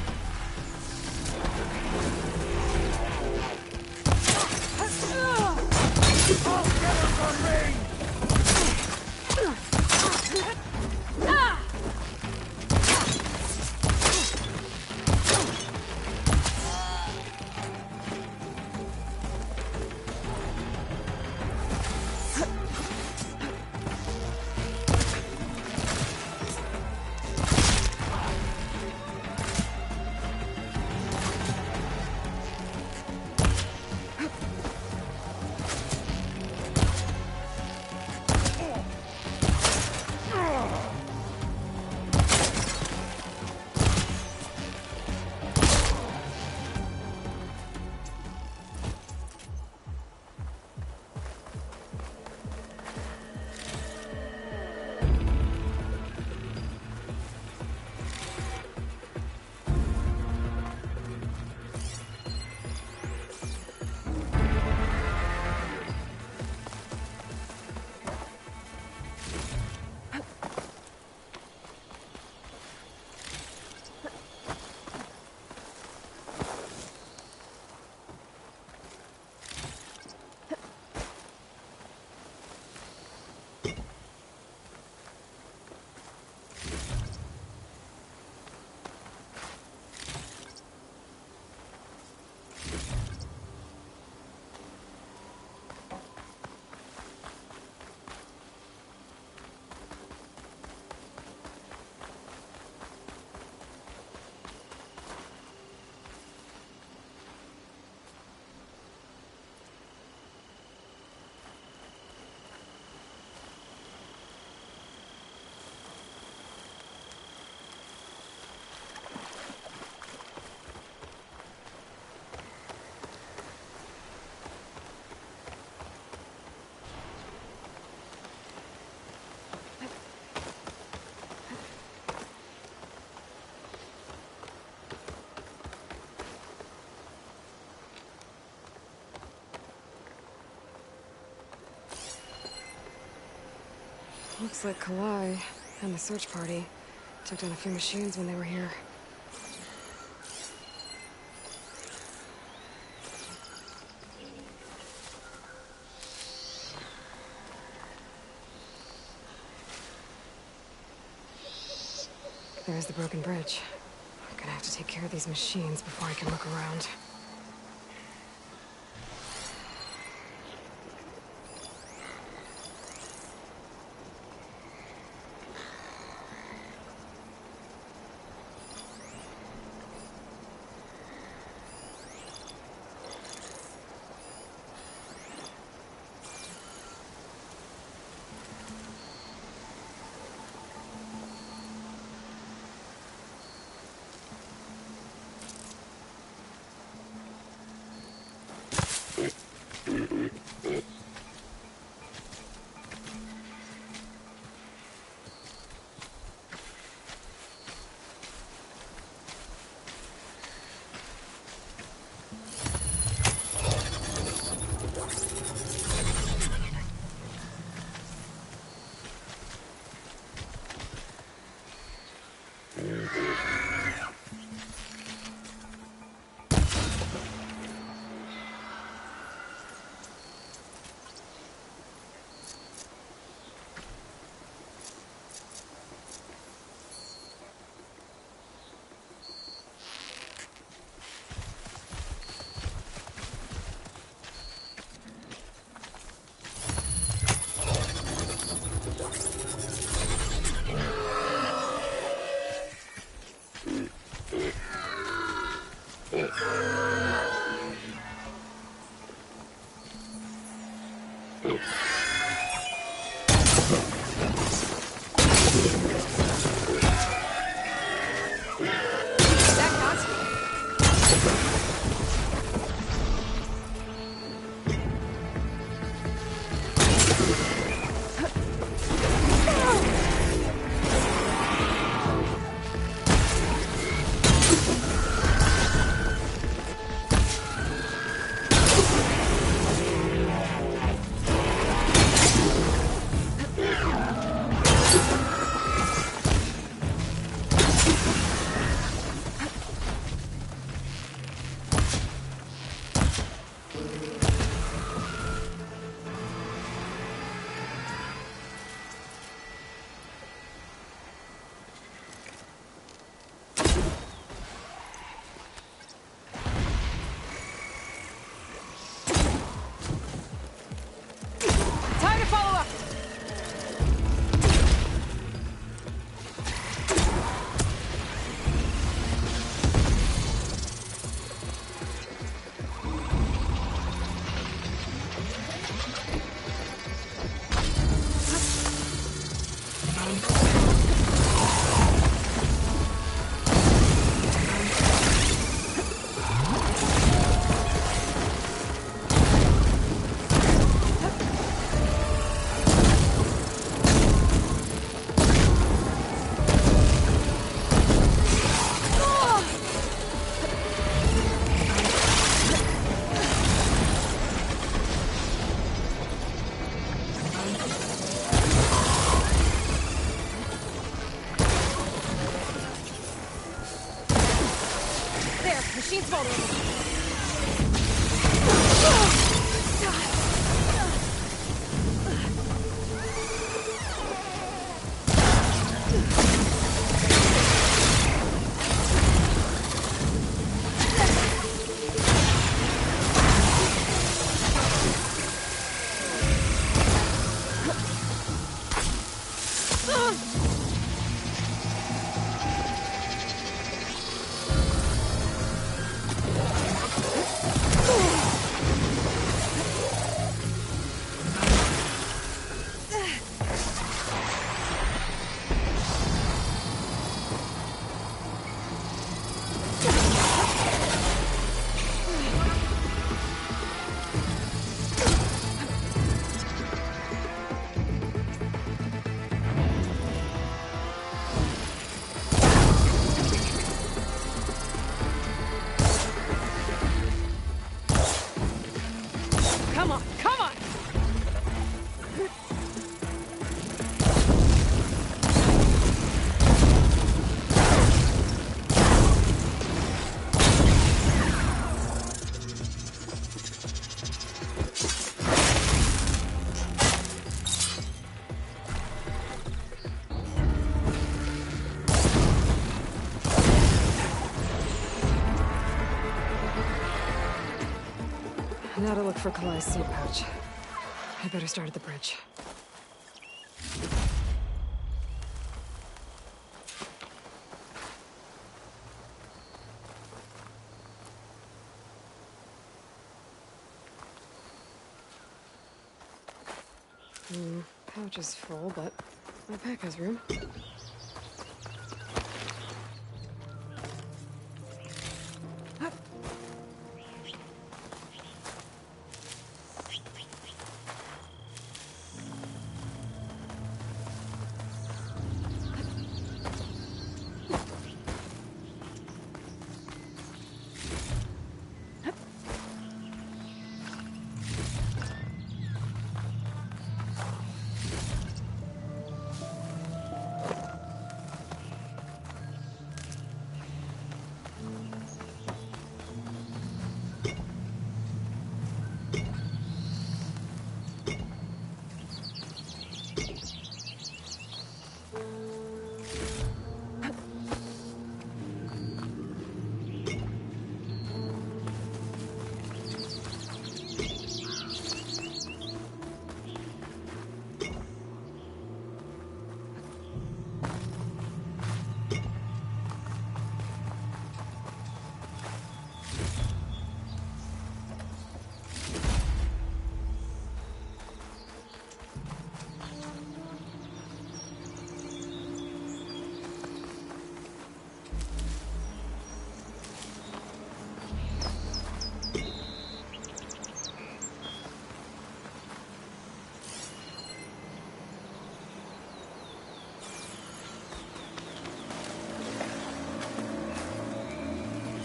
Looks like Kalai and the search party took down a few machines when they were here. There's the broken bridge. I'm gonna have to take care of these machines before I can look around. Now to look for Kalai's seed pouch. I better start at the bridge. Pouch is full, but my pack has room.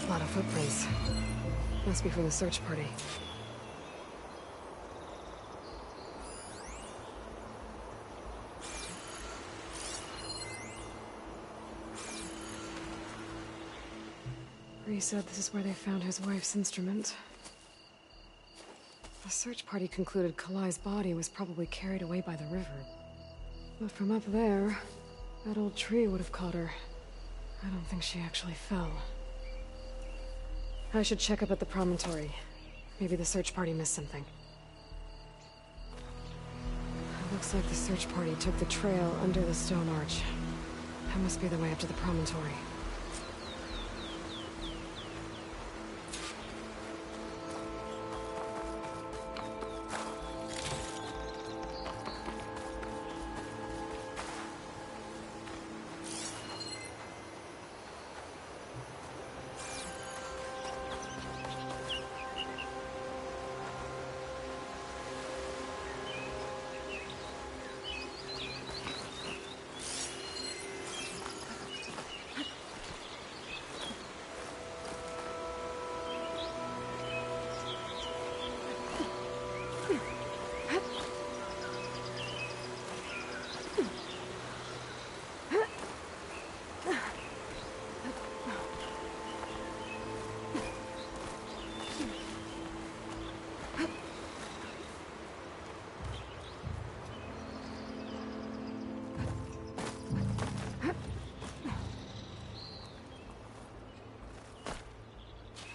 A lot of footprints. Must be from the search party. Bree said this is where they found his wife's instrument. The search party concluded Kalai's body was probably carried away by the river. But from up there, that old tree would have caught her. I don't think she actually fell. I should check up at the promontory. Maybe the search party missed something. It looks like the search party took the trail under the stone arch. That must be the way up to the promontory.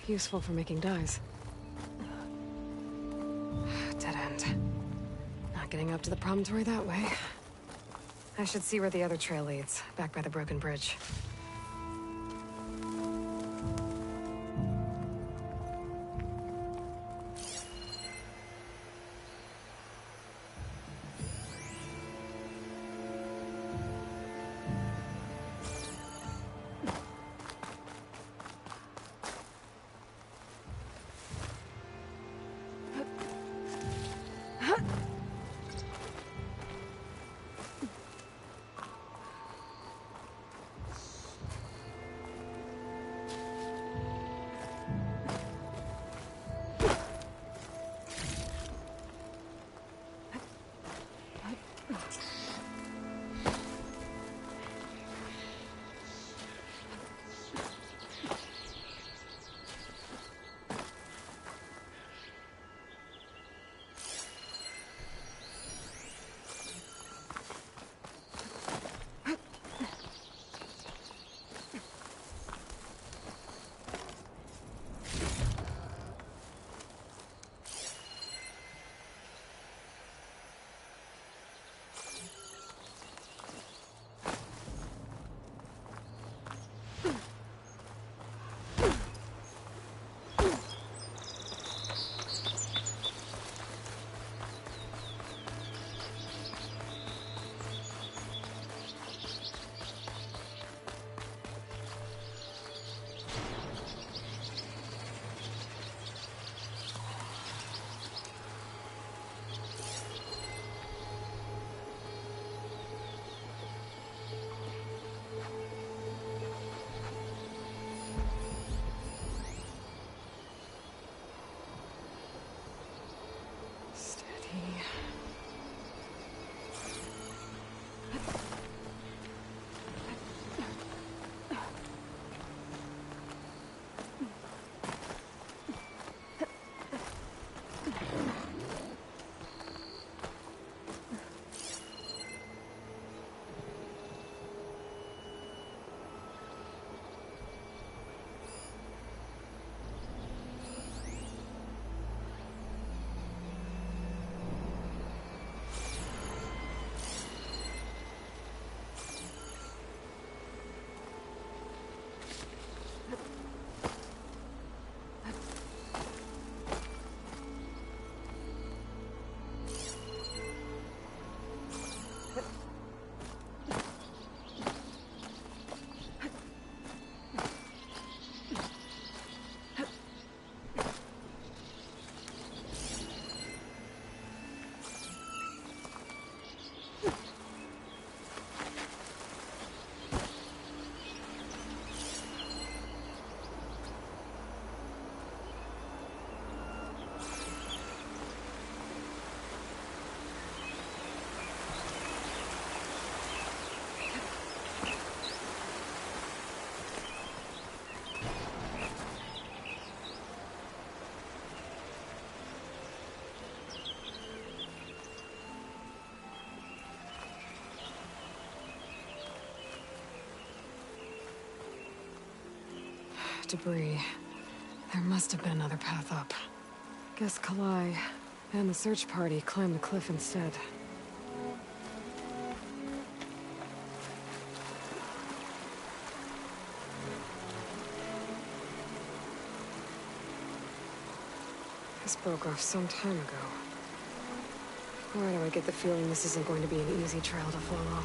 Useful for making dyes. Dead end. Not getting up to the promontory that way. I should see where the other trail leads, back by the broken bridge. Debris. There must have been another path up. Guess Kalai and the search party climbed the cliff instead. This broke off some time ago. Why do I get the feeling this isn't going to be an easy trail to follow?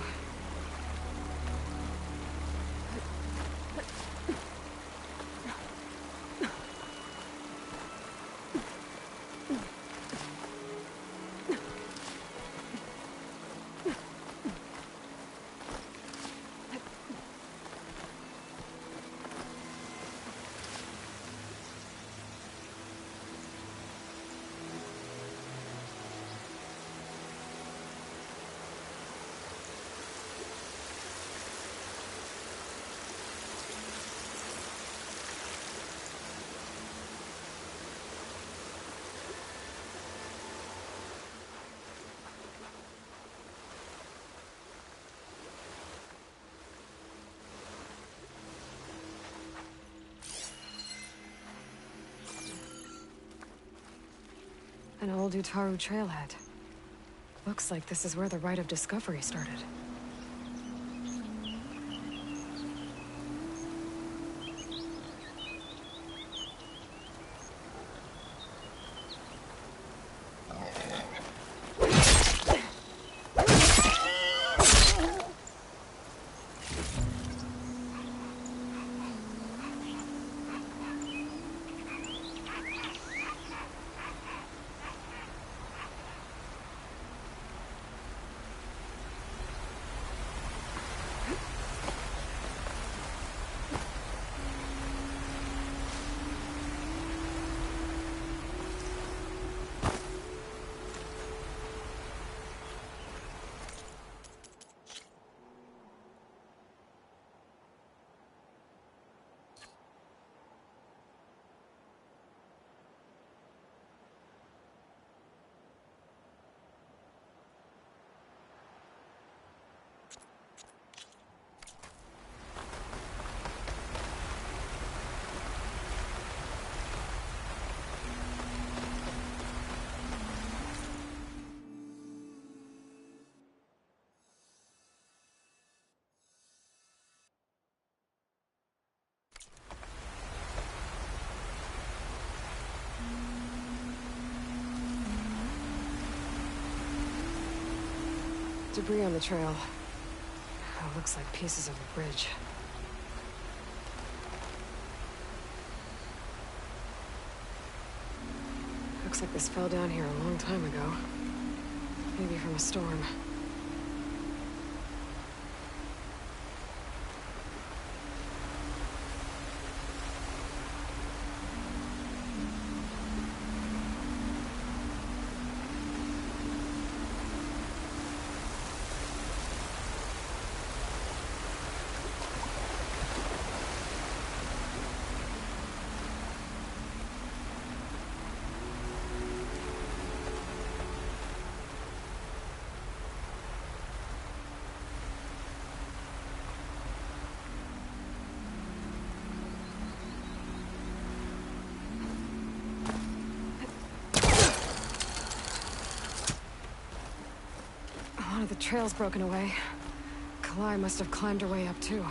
An old Utaru trailhead. Looks like this is where the Rite of Discovery started. Debris on the trail. Oh, looks like pieces of a bridge. Looks like this fell down here a long time ago. Maybe from a storm. One of the trail's broken away. Kalai must have climbed her way up too.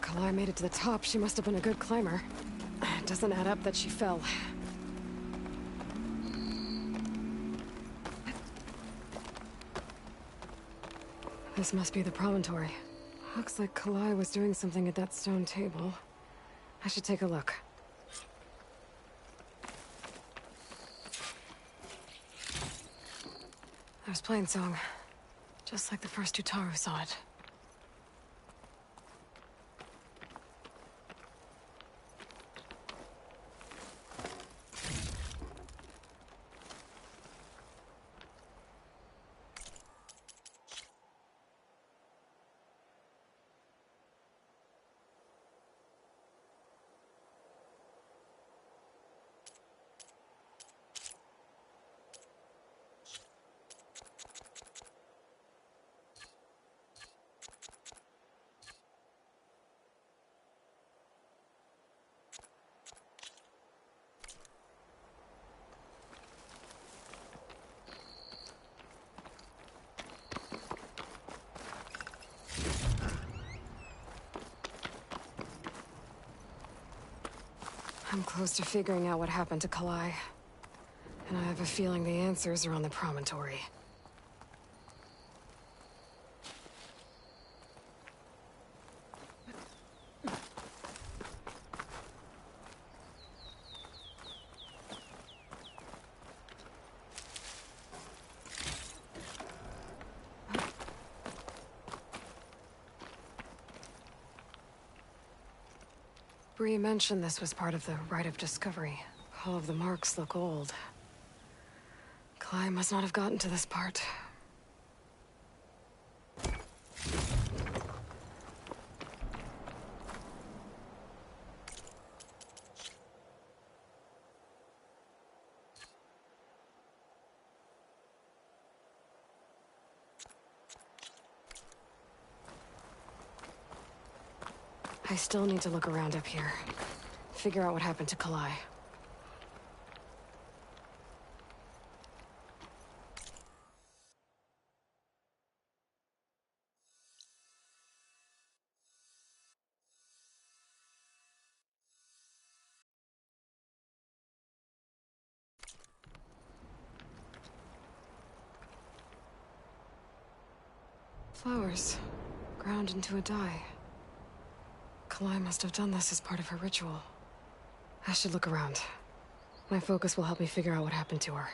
Kalai made it to the top, she must have been a good climber. It doesn't add up that she fell. This must be the promontory. Looks like Kalai was doing something at that stone table. I should take a look. There's Plainsong. Just like the first Utaru saw it. I'm close to figuring out what happened to Kalai. And I have a feeling the answers are on the promontory. Bree mentioned this was part of the rite of discovery. All of the marks look old. Kalai must not have gotten to this part. I still need to look around up here. Figure out what happened to Kalai. Flowers. Ground into a dye. Kalai must have done this as part of her ritual. I should look around. My focus will help me figure out what happened to her.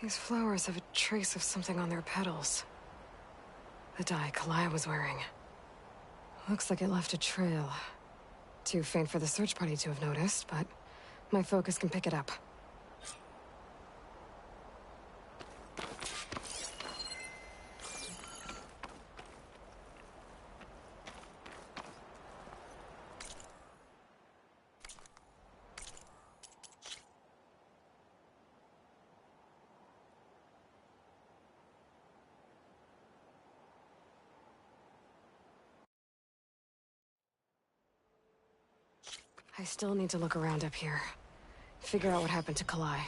These flowers have a trace of something on their petals. The dye Kalai was wearing. Looks like it left a trail. Too faint for the search party to have noticed, but my focus can pick it up. I still need to look around up here. Figure out what happened to Kalai.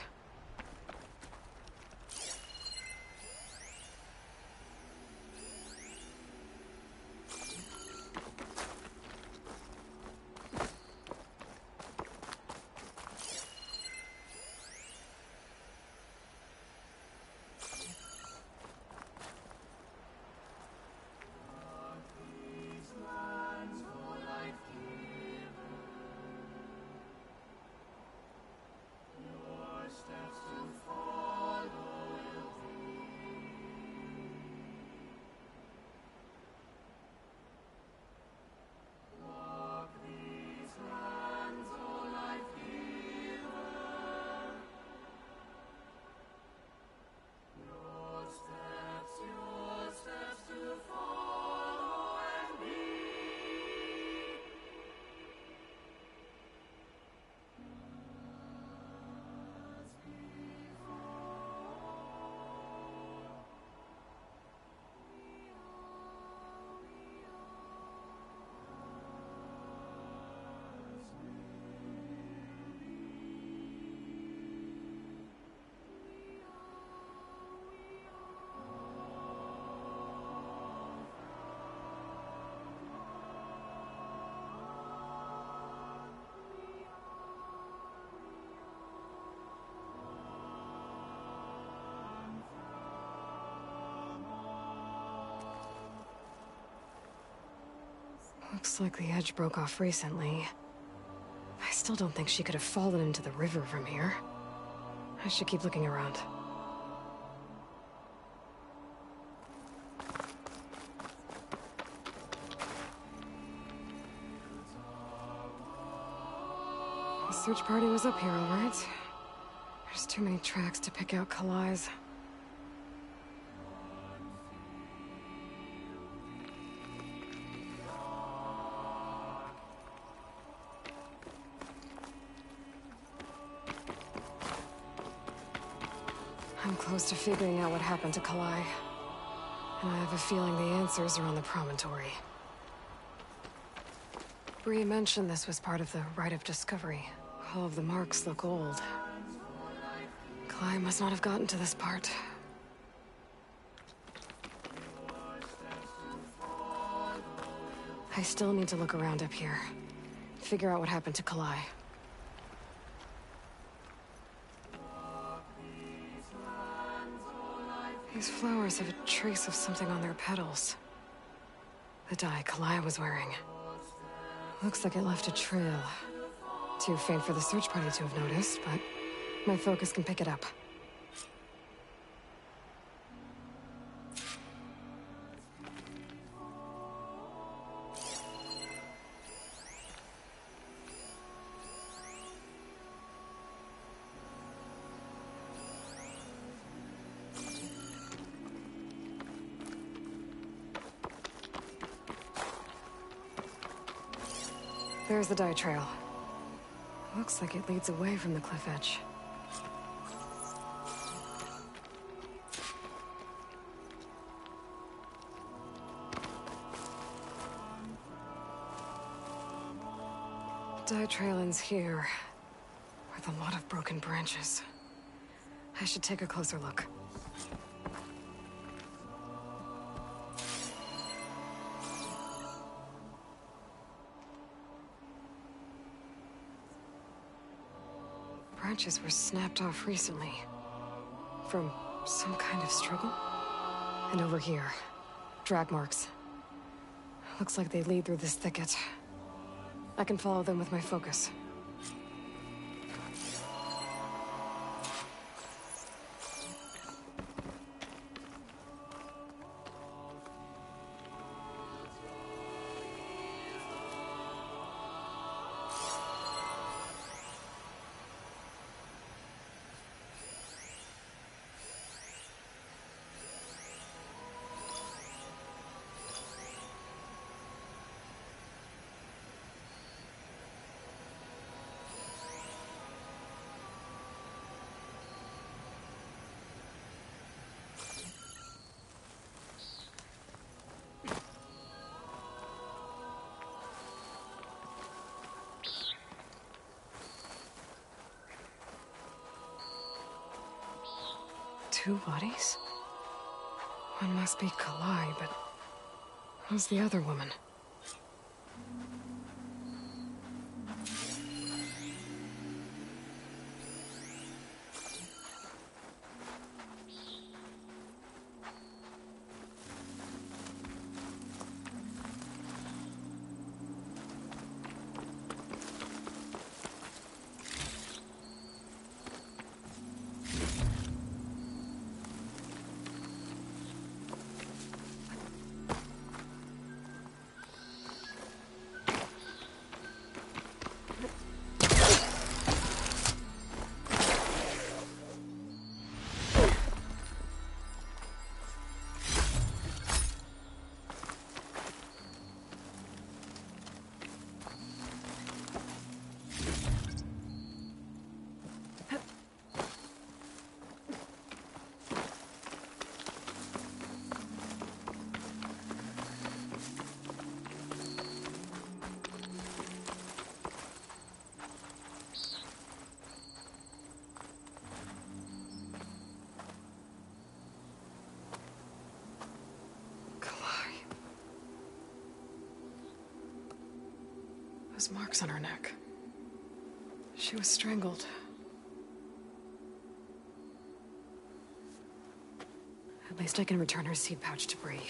Looks like the edge broke off recently. I still don't think she could have fallen into the river from here. I should keep looking around. The search party was up here, all right. There's too many tracks to pick out Kalai's. I'm close to figuring out what happened to Kalai. And I have a feeling the answers are on the promontory. Bree mentioned this was part of the rite of discovery. All of the marks look old. Kalai must not have gotten to this part. I still need to look around up here. Figure out what happened to Kalai. These flowers have a trace of something on their petals. The dye Kalai was wearing. Looks like it left a trail. Too faint for the search party to have noticed, but my focus can pick it up. There's the dye trail. Looks like it leads away from the cliff edge. Dye trail ends here, with a lot of broken branches. I should take a closer look. Branches were snapped off recently. From some kind of struggle. And over here, drag marks. Looks like they lead through this thicket. I can follow them with my focus. Two bodies? One must be Kalai, but who's the other woman? Those marks on her neck. She was strangled. At least I can return her seed pouch to Bree.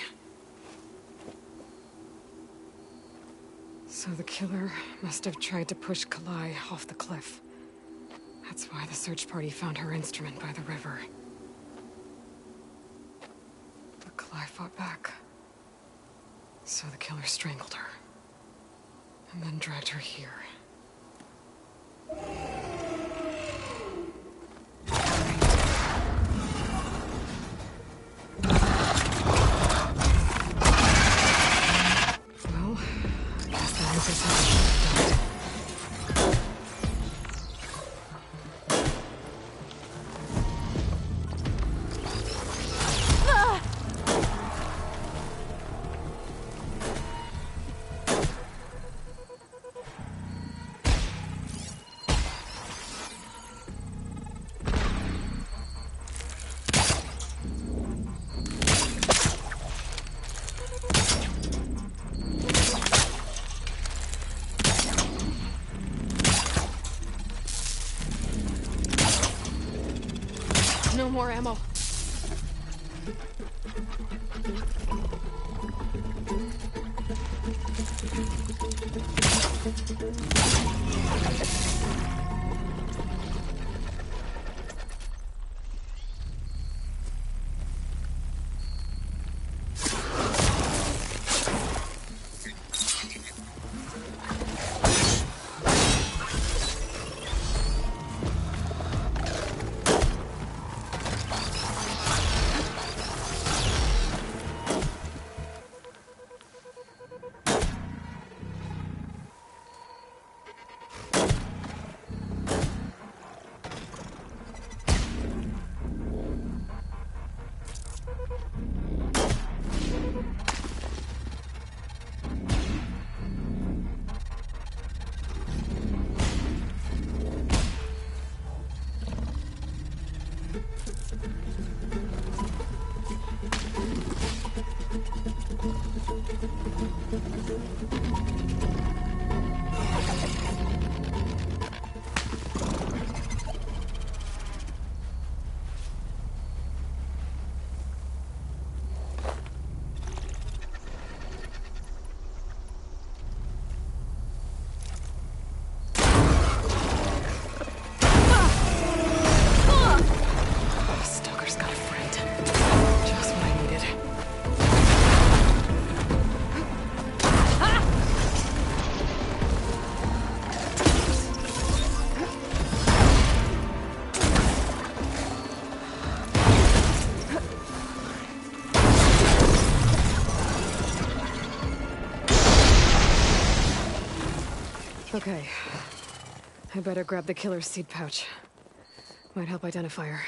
So the killer must have tried to push Kalai off the cliff. That's why the search party found her instrument by the river. But Kalai fought back. So the killer strangled her. And then dragged her here. Well, I guess that answers how she died. No more ammo. Stalker's got a friend. Just what I needed. Okay. I better grab the killer's seed pouch. Might help identify her.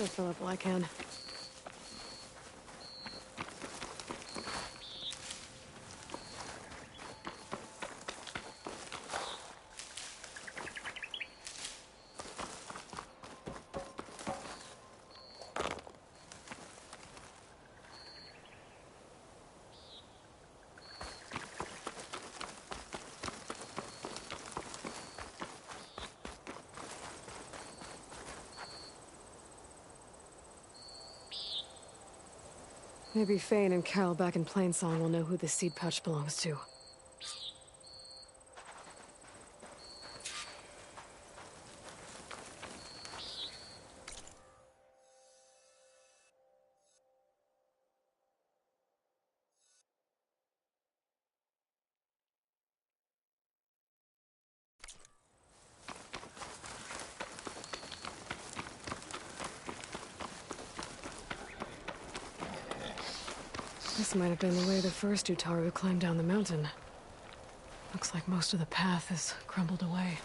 I'll fill up while I can. Maybe Fane and Carol back in Plainsong will know who the seed pouch belongs to. This might have been the way the first Utaru climbed down the mountain. Looks like most of the path is crumbled away.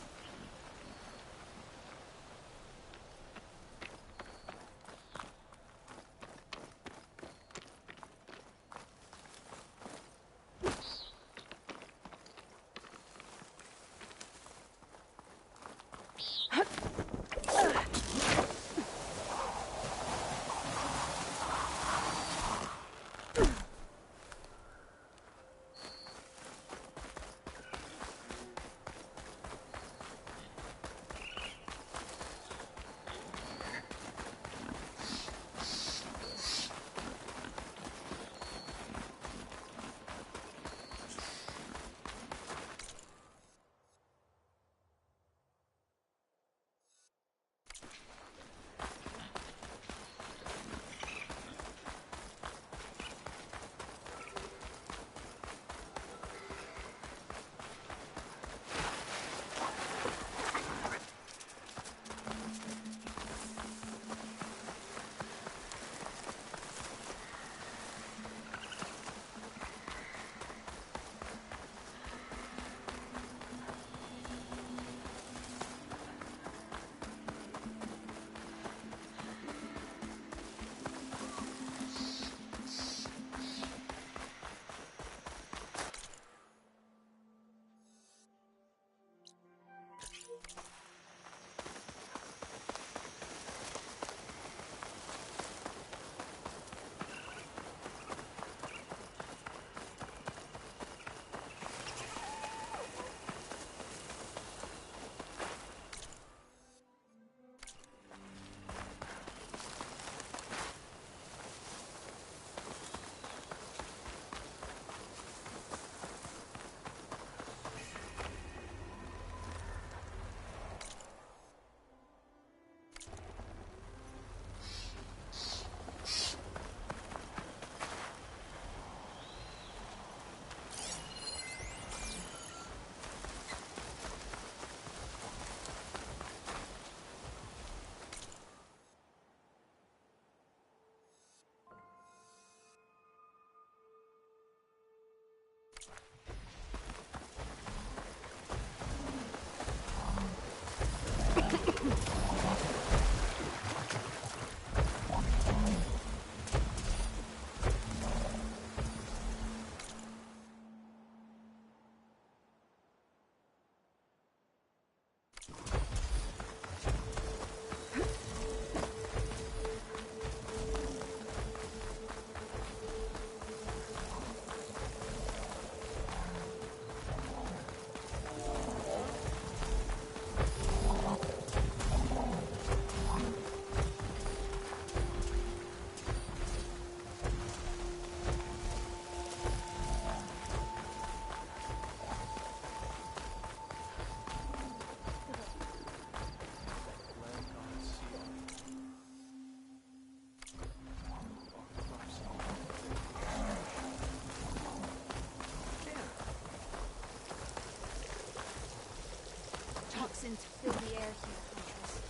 Toxins fill the air here, Huntress.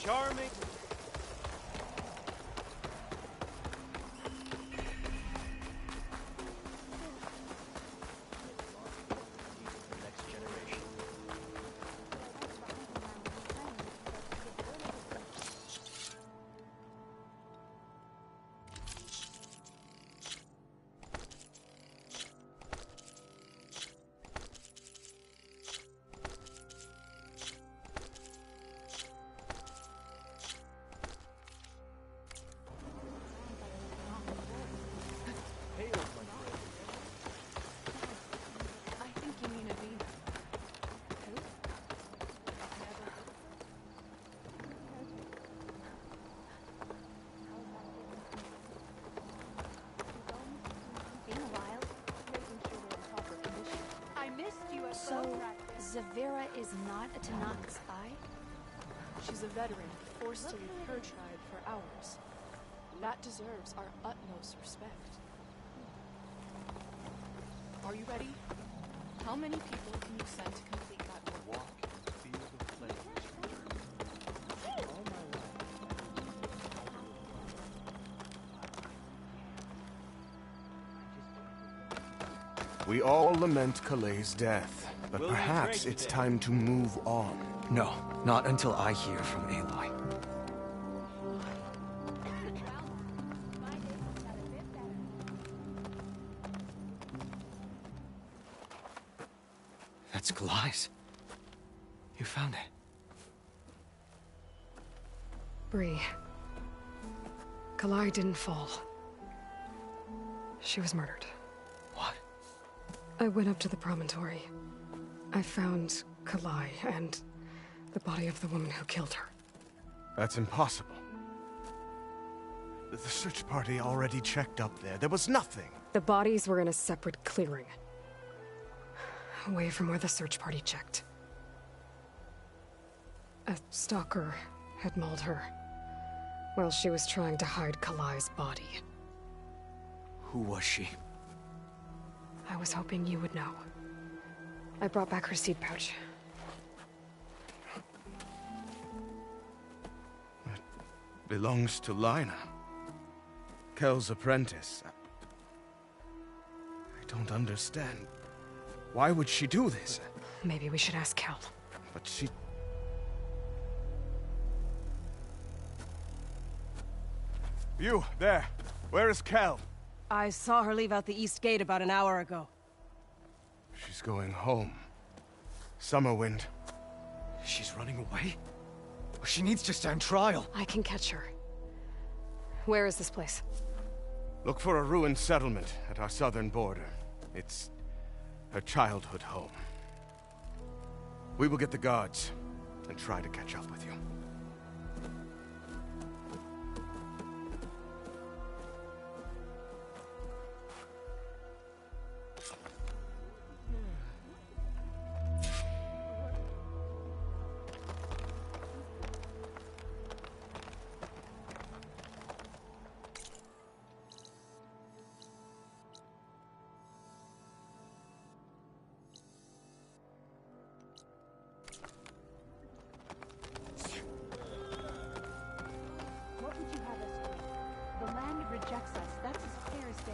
Charming. So, Zavira is not a Tanakh spy? She's a veteran, forced to leave her tribe for ours. That deserves our utmost respect. Are you ready? How many people can you send to complete that work? Walk in the field of flames. All my life. We all lament Kalei's death, but perhaps it's time to move on. No, not until I hear from Aloy. That's Kalai's. You found it. Bree. Kalai didn't fall. She was murdered. What? I went up to the promontory. I found Kalai and the body of the woman who killed her. That's impossible. The search party already checked up there. There was nothing. The bodies were in a separate clearing. Away from where the search party checked. A stalker had mauled her while she was trying to hide Kalai's body. Who was she? I was hoping you would know. I brought back her seed pouch. It belongs to Lina. Kel's apprentice. I don't understand. Why would she do this? Maybe we should ask Kel. But she... You, there. Where is Kel? I saw her leave out the east gate about an hour ago. She's going home. Summerwind. She's running away? She needs to stand trial. I can catch her. Where is this place? Look for a ruined settlement at our southern border. It's her childhood home. We will get the guards and try to catch up with you. What would you have us do? The land rejects us. That's as clear as day.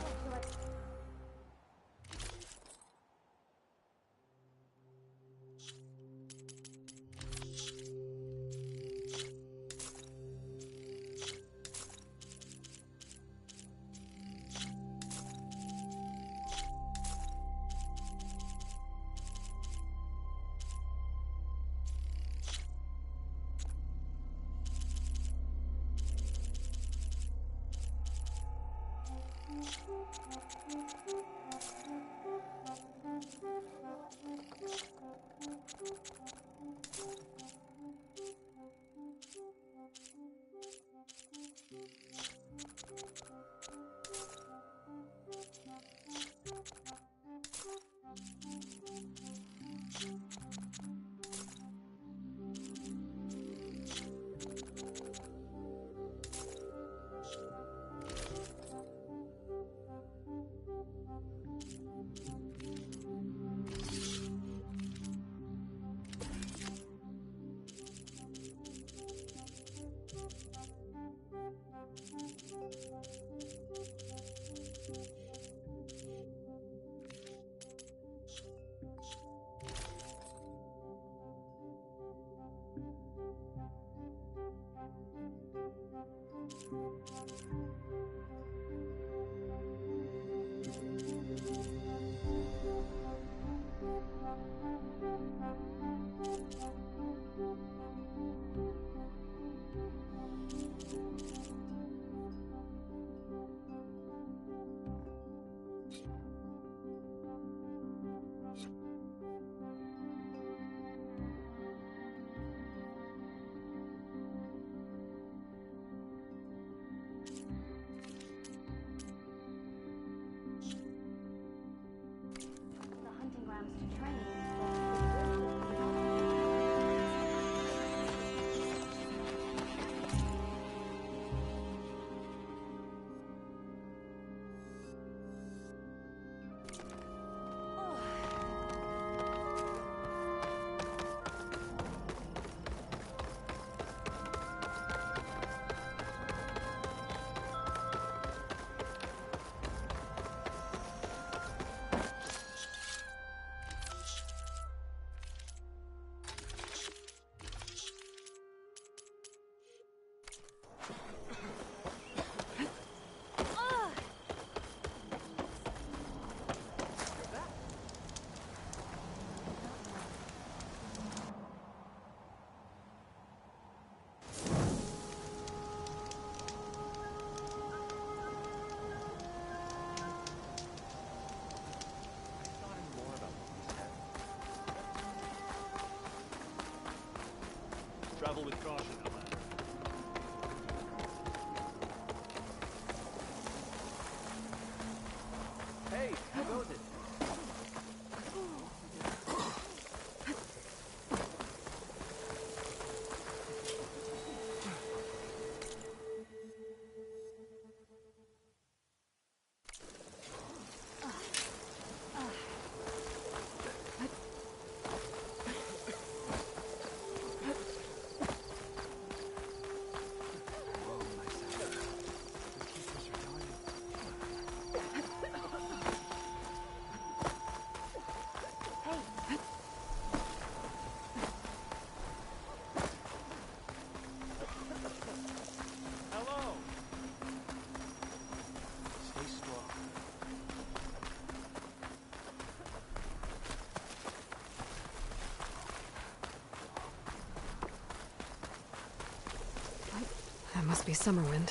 That must be Summerwind.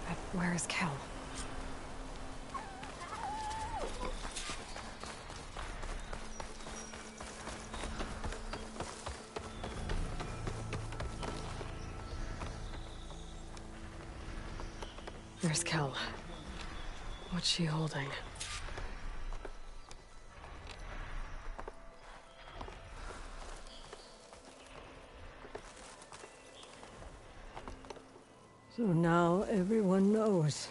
But where is Kel? There's Kel. What's she holding? So now everyone knows.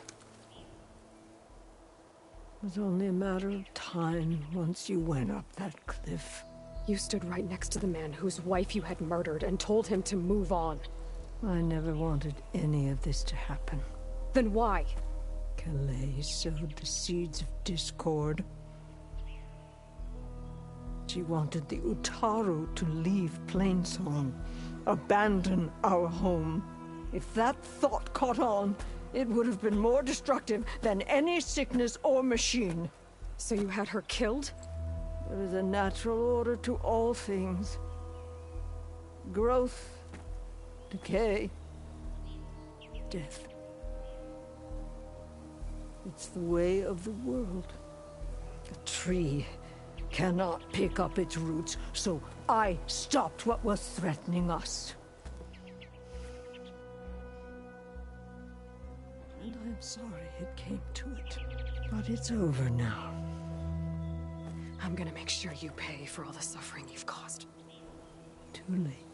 It was only a matter of time once you went up that cliff. You stood right next to the man whose wife you had murdered and told him to move on. I never wanted any of this to happen. Then why? Calais sowed the seeds of discord. She wanted the Utaru to leave Plainsong, abandon our home. If that thought caught on, it would have been more destructive than any sickness or machine. So you had her killed? There is a natural order to all things. Growth, decay, death. It's the way of the world. A tree cannot pick up its roots, so I stopped what was threatening us. And I'm sorry it came to it. But it's over now. I'm gonna make sure you pay for all the suffering you've caused. Too late.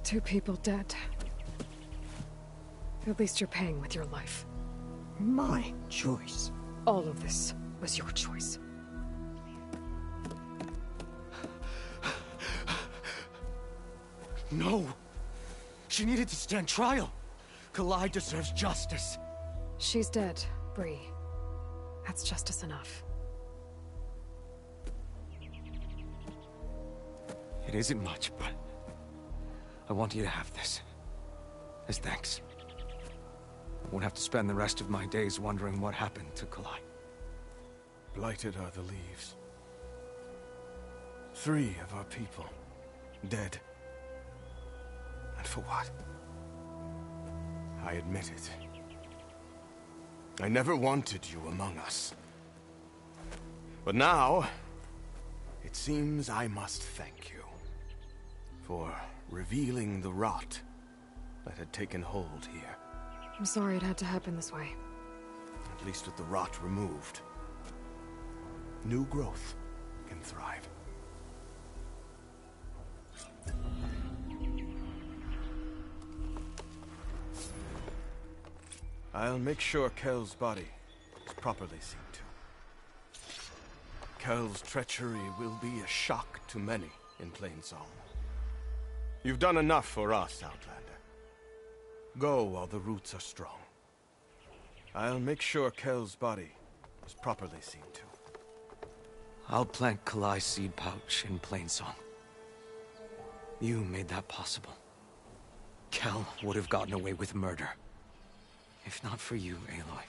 2 people dead. At least you're paying with your life. My choice. All of this was your choice. No! She needed to stand trial! Kalai deserves justice. She's dead, Bree. That's justice enough. It isn't much, but I want you to have this. As thanks. I won't have to spend the rest of my days wondering what happened to Kalai. Blighted are the leaves. 3 of our people dead. And for what? I admit it. I never wanted you among us. But now, it seems I must thank you for revealing the rot that had taken hold here. I'm sorry it had to happen this way. At least with the rot removed, new growth can thrive. I'll make sure Kel's body is properly seen to. Kel's treachery will be a shock to many in Plainsong. You've done enough for us, Outlander. Go while the roots are strong. I'll make sure Kel's body is properly seen to. I'll plant Kalai's seed pouch in Plainsong. You made that possible. Kel would have gotten away with murder. If not for you, Aloy.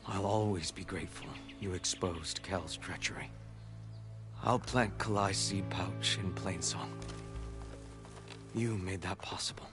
I'll always be grateful you exposed Kel's treachery. I'll plant Kalai's seed pouch in Plainsong. You made that possible.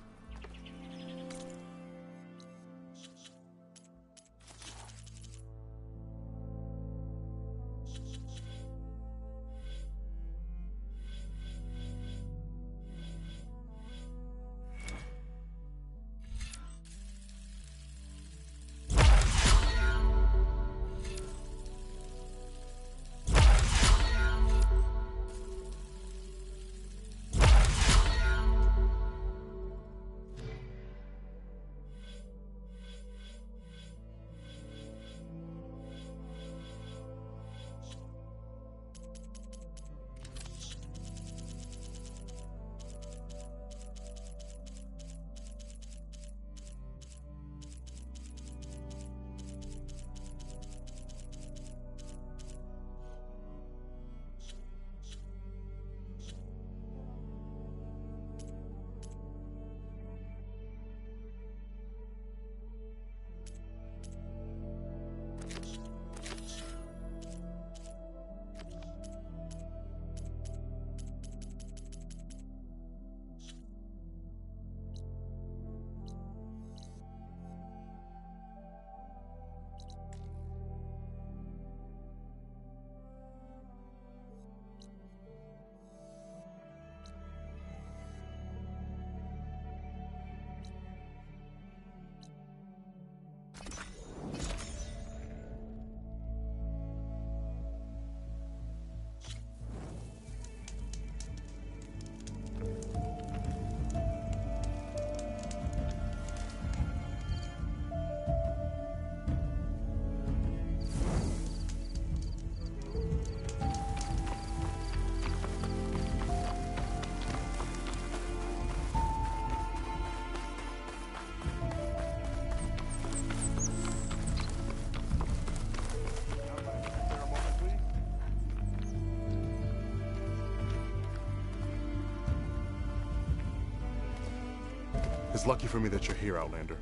It's lucky for me that you're here, Outlander.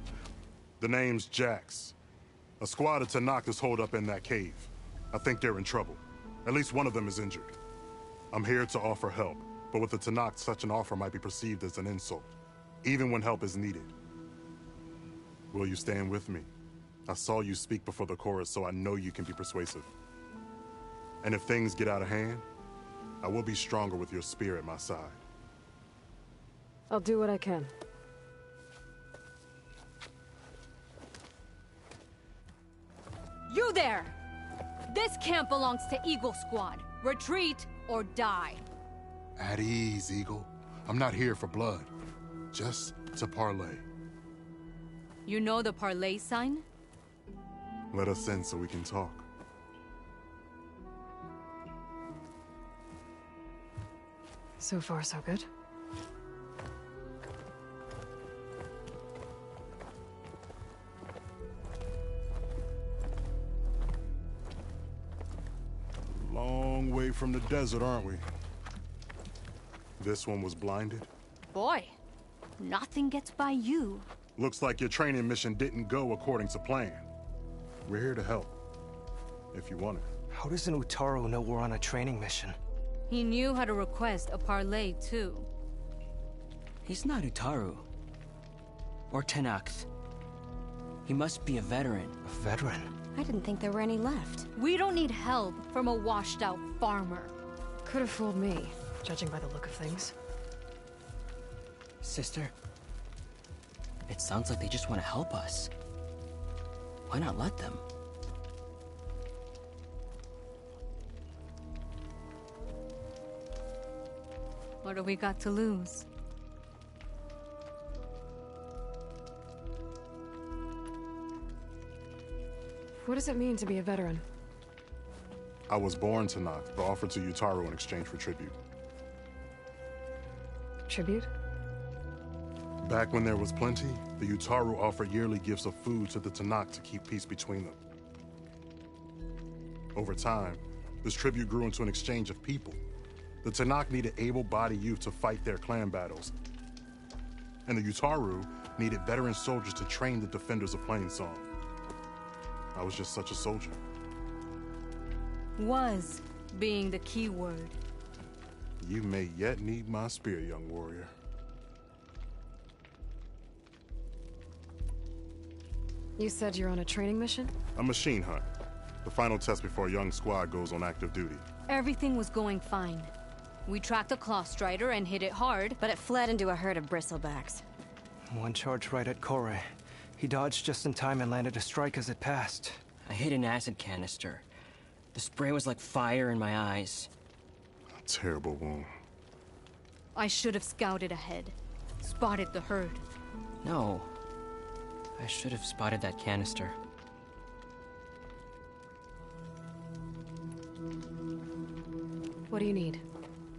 The name's Jax. A squad of Tanakh is holed up in that cave. I think they're in trouble. At least one of them is injured. I'm here to offer help, but with the Tanakh, such an offer might be perceived as an insult, even when help is needed. Will you stand with me? I saw you speak before the chorus, so I know you can be persuasive. And if things get out of hand, I will be stronger with your spear at my side. I'll do what I can. You there! This camp belongs to Eagle Squad. Retreat or die. At ease, Eagle. I'm not here for blood. just to parlay. You know the parlay sign? Let us in so we can talk. So far, so good. Long way from the desert, aren't we? This one was blinded. Boy, nothing gets by you. Looks like your training mission didn't go according to plan. We're here to help, if you want it. How does an Utaru know we're on a training mission? He knew how to request a parlay, too. He's not Utaru. Or Tenax. He must be a veteran. A veteran? I didn't think there were any left. We don't need help from a washed-out farmer. Could have fooled me, judging by the look of things. Sister, it sounds like they just want to help us. Why not let them? What do we got to lose? What does it mean to be a veteran? I was born to Noct, but offered to Utaru in exchange for tribute. Tribute? Back when there was plenty, the Utaru offered yearly gifts of food to the Tanakh to keep peace between them. Over time, this tribute grew into an exchange of people. The Tanakh needed able-bodied youth to fight their clan battles, and the Utaru needed veteran soldiers to train the defenders of Plainsong. I was just such a soldier. Was being the key word. You may yet need my spear, young warrior. You said you're on a training mission? A machine hunt. The final test before a young squad goes on active duty. Everything was going fine. We tracked a claw strider and hit it hard, but it fled into a herd of bristlebacks. One charge right at Kore. He dodged just in time and landed a strike as it passed. I hit an acid canister. The spray was like fire in my eyes. A terrible wound. I should have scouted ahead. Spotted the herd. No. I should have spotted that canister. What do you need?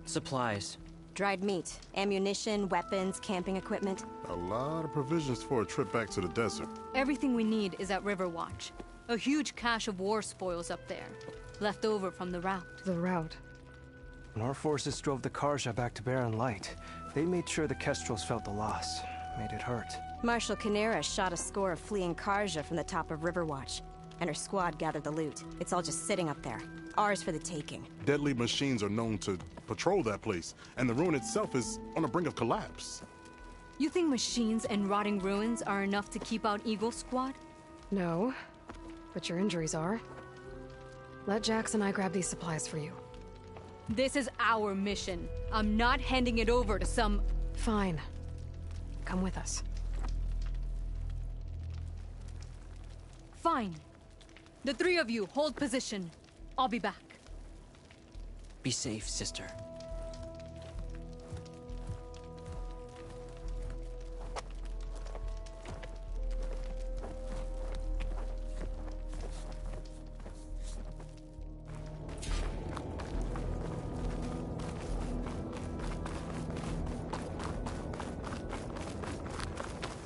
Supplies. Dried meat, ammunition, weapons, camping equipment. A lot of provisions for a trip back to the desert. Everything we need is at Riverwatch. A huge cache of war spoils up there. Left over from the rout. The rout? When our forces drove the Karja back to Barren Light, they made sure the Kestrels felt the loss. Made it hurt. Marshal Canera shot a score of fleeing Karja from the top of Riverwatch, and her squad gathered the loot. It's all just sitting up there. Ours for the taking. Deadly machines are known to patrol that place, and the ruin itself is on the brink of collapse. You think machines and rotting ruins are enough to keep out Eagle Squad? No, but your injuries are. Let Jax and I grab these supplies for you. This is our mission. I'm not handing it over to some... Fine. Come with us. Fine. The three of you hold position. I'll be back. Be safe, sister.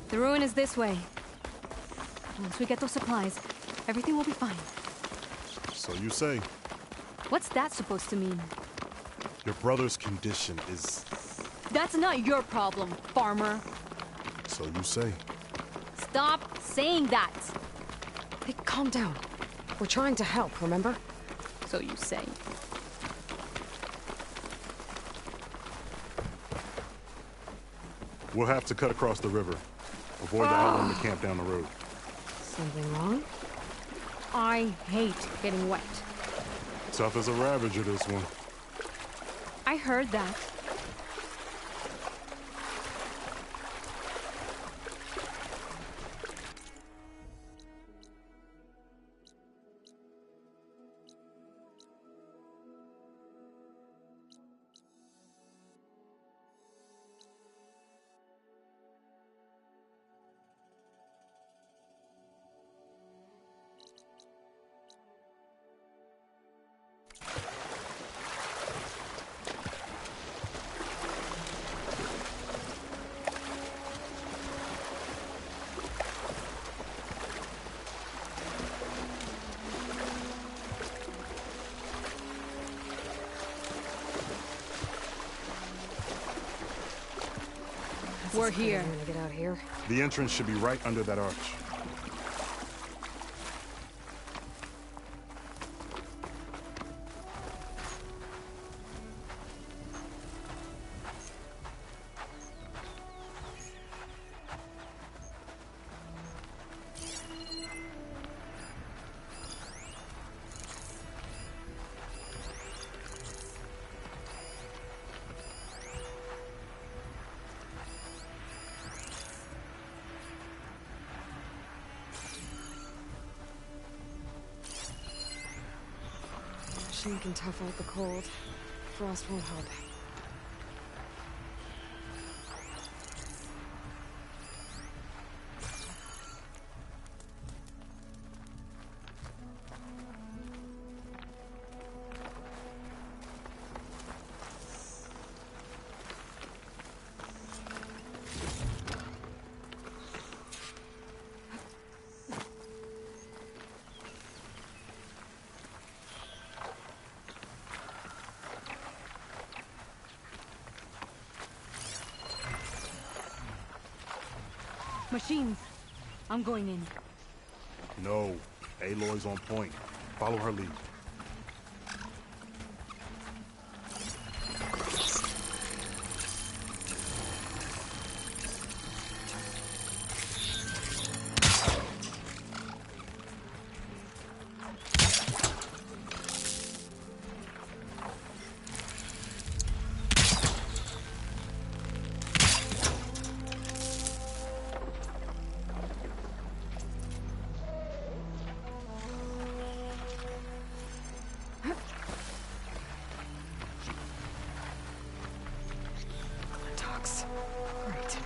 The ruin is this way. Once we get those supplies, everything will be fine. So you say. What's that supposed to mean? Your brother's condition is... That's not your problem, farmer. So you say. Stop saying that. Hey, calm down. We're trying to help, remember? So you say. We'll have to cut across the river. Avoid the island and camp down the road. Something wrong? I hate getting wet. Tough as a ravager, this one. I heard that. We're here. I'm gonna get out here. The entrance should be right under that arch. Machine can tough out the cold. Frost won't help. Machines. I'm going in. No. Aloy's on point. Follow her lead. Great.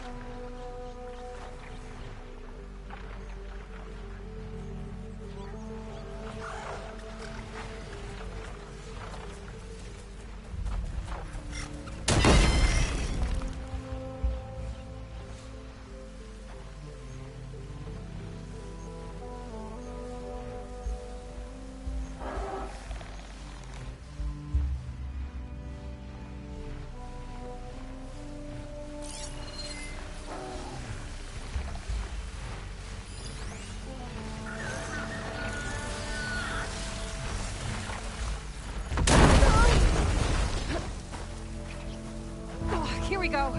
Here we go.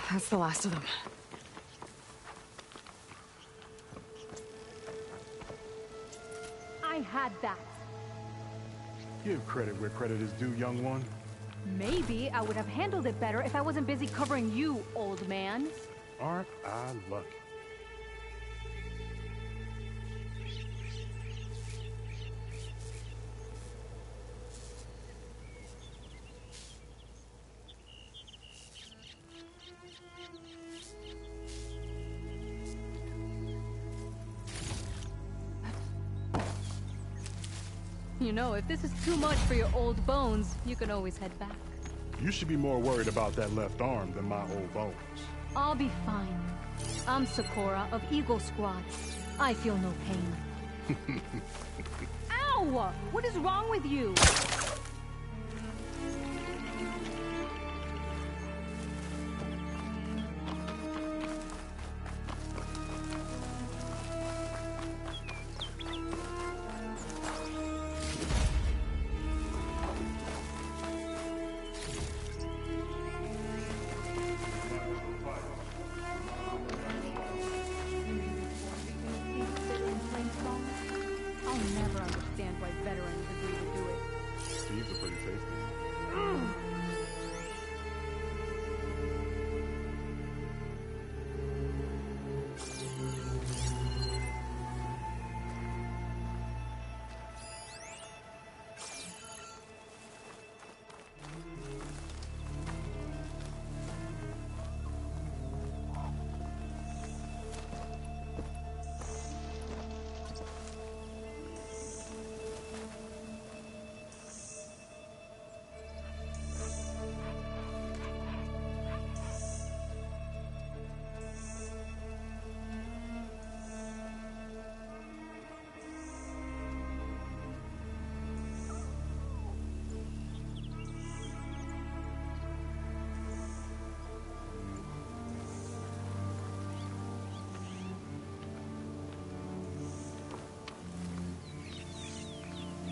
That's the last of them. I had that. Give credit where credit is due, young one. Maybe I would have handled it better if I wasn't busy covering you, old man. Aren't I lucky? You know, if this is too much for your old bones, you can always head back. You should be more worried about that left arm than my old bones. I'll be fine. I'm Sakura of Eagle Squad. I feel no pain. Ow! What is wrong with you? I'll never understand why veterans agree to do it. Steve's are pretty tasty.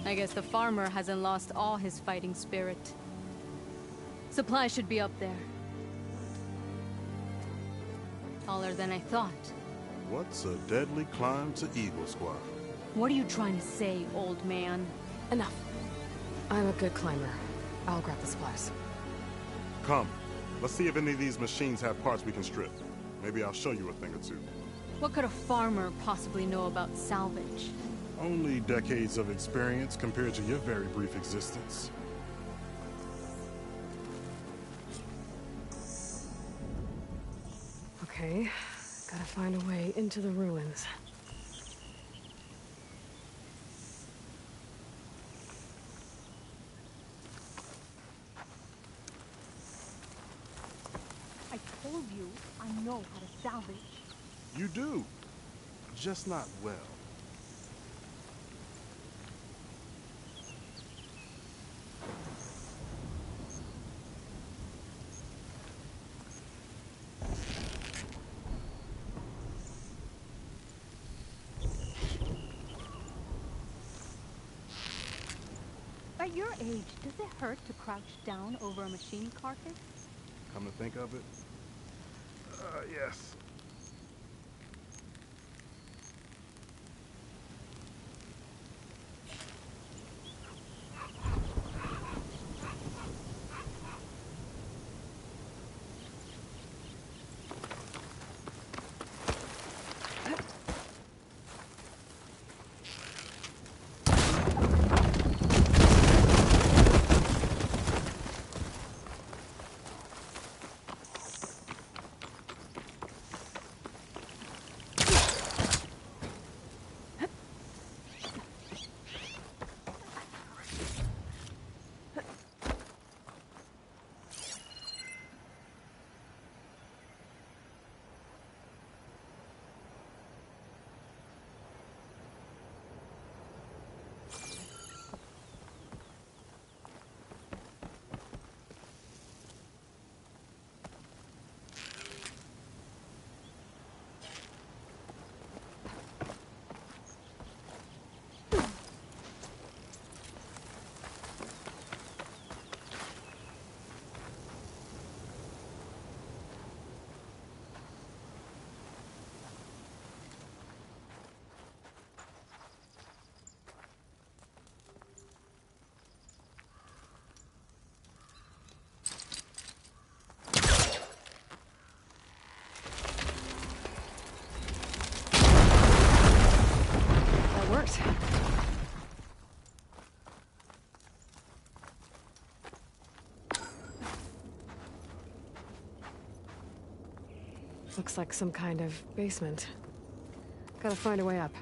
I guess the farmer hasn't lost all his fighting spirit. Supplies should be up there. Taller than I thought. What's a deadly climb to Eagle Squad? What are you trying to say, old man? Enough. I'm a good climber. I'll grab the supplies. Come. Let's see if any of these machines have parts we can strip. Maybe I'll show you a thing or two. What could a farmer possibly know about salvage? Only decades of experience compared to your very brief existence. Okay, gotta find a way into the ruins. I told you I know how to salvage. You do. Just not well. At your age, does it hurt to crouch down over a machine carcass? Come to think of it, yes. Looks like some kind of basement. Gotta find a way up.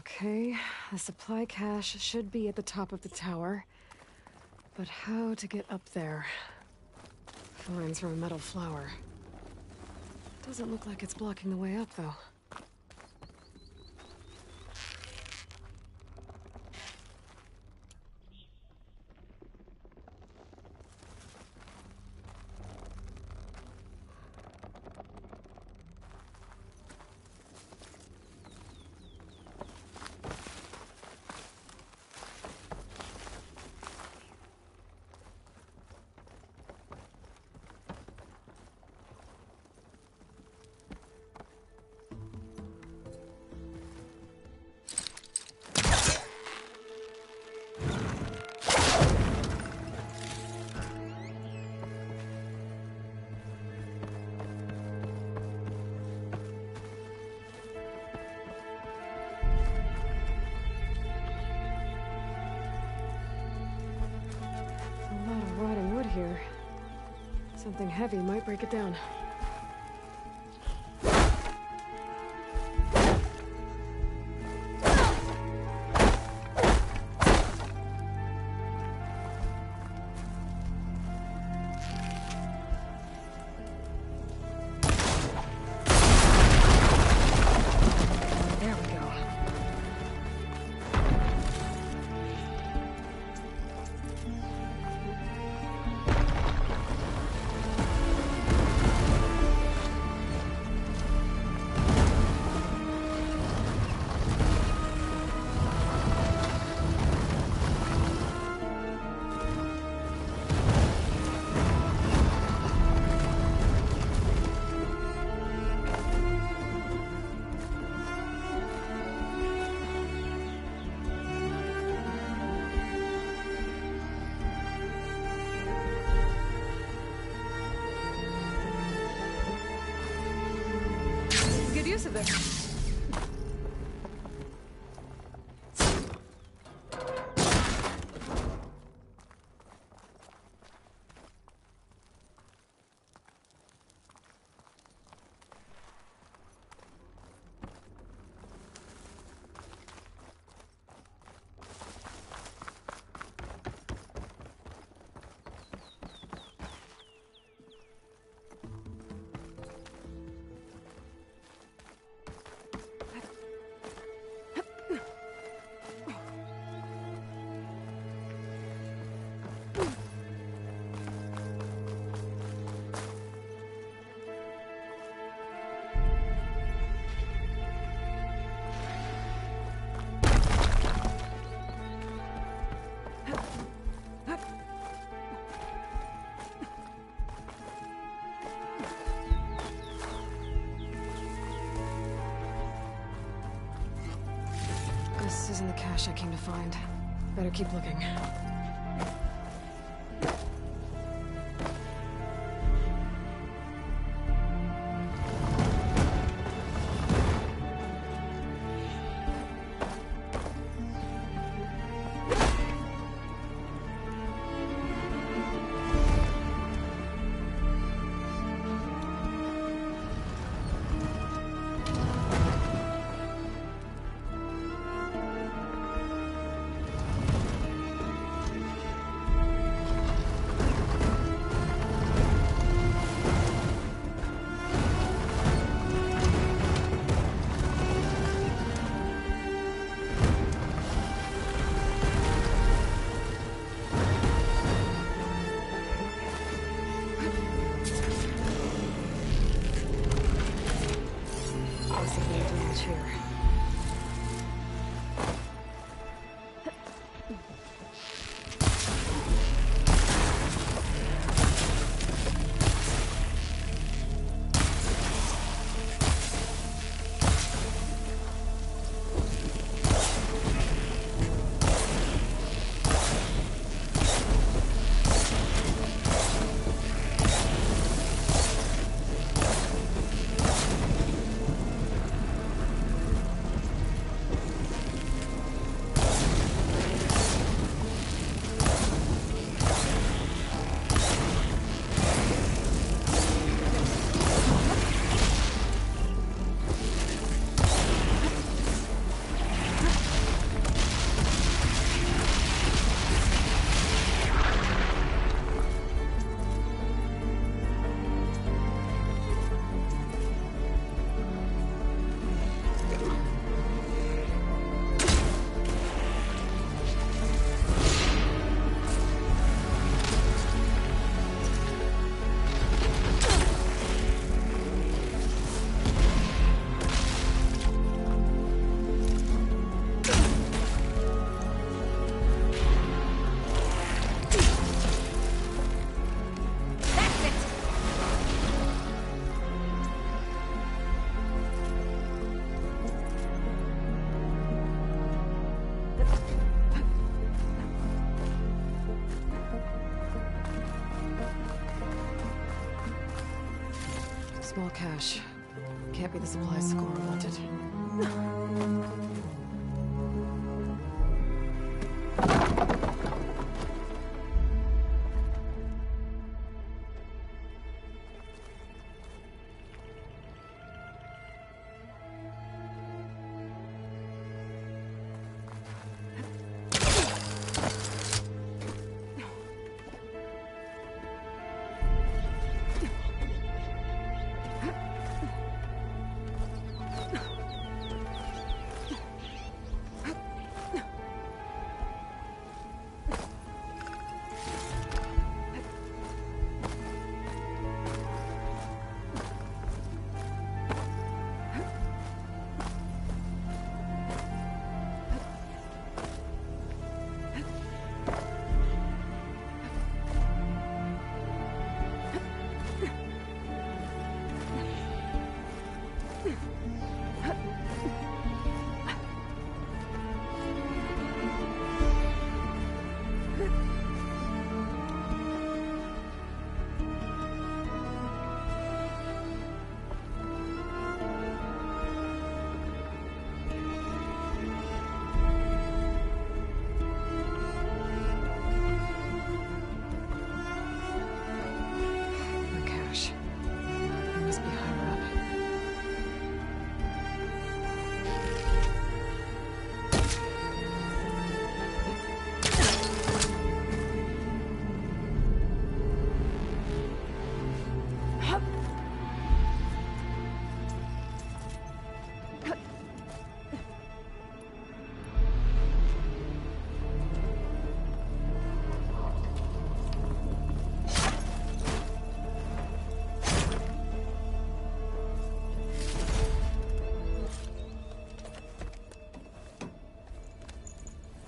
Okay, the supply cache should be at the top of the tower. But how to get up there? Vines from a metal flower. Doesn't look like it's blocking the way up, though. Here. Something heavy might break it down. There we go. Good use of it. This isn't the cache I came to find. Better keep looking. Small cache. Can't be the supplies Sakura wanted.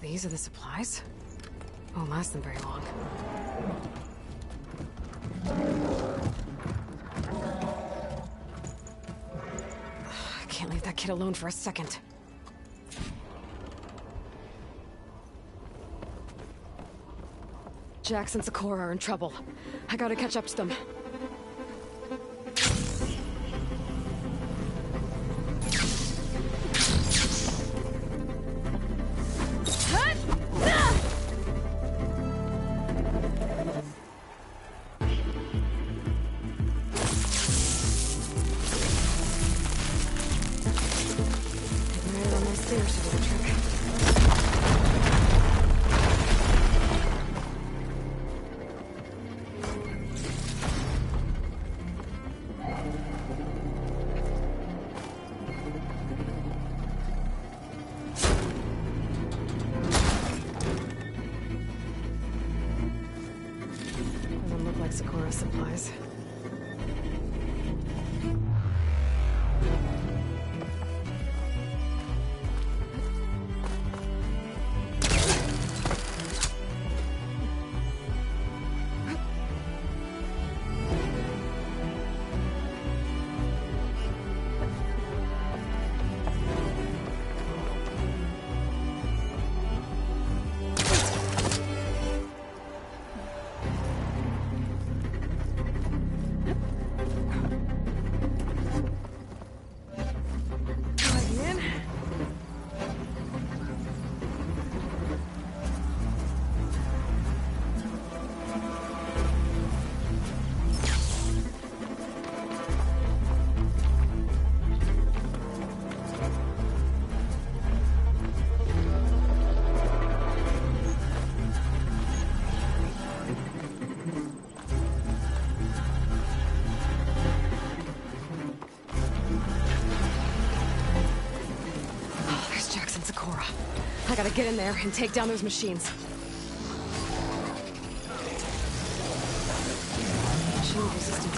These are the supplies? Won't last them very long. I can't leave that kid alone for a second. Jax and Sakura are in trouble. I gotta catch up to them. Sakura supplies. I gotta get in there and take down those machines. Machine resistance.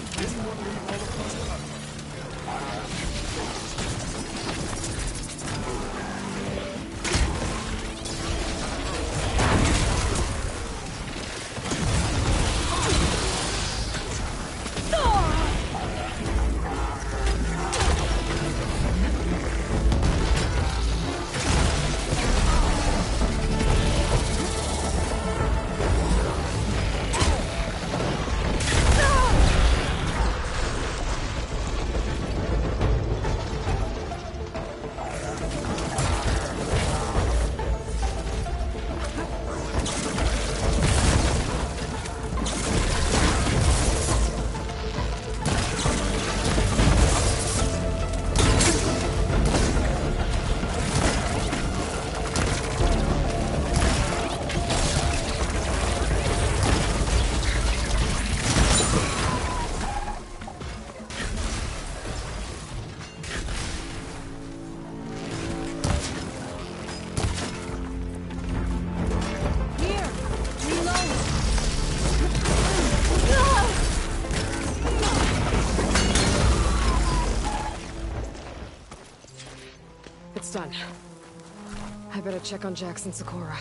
It's done. I better check on Jax and Sakura.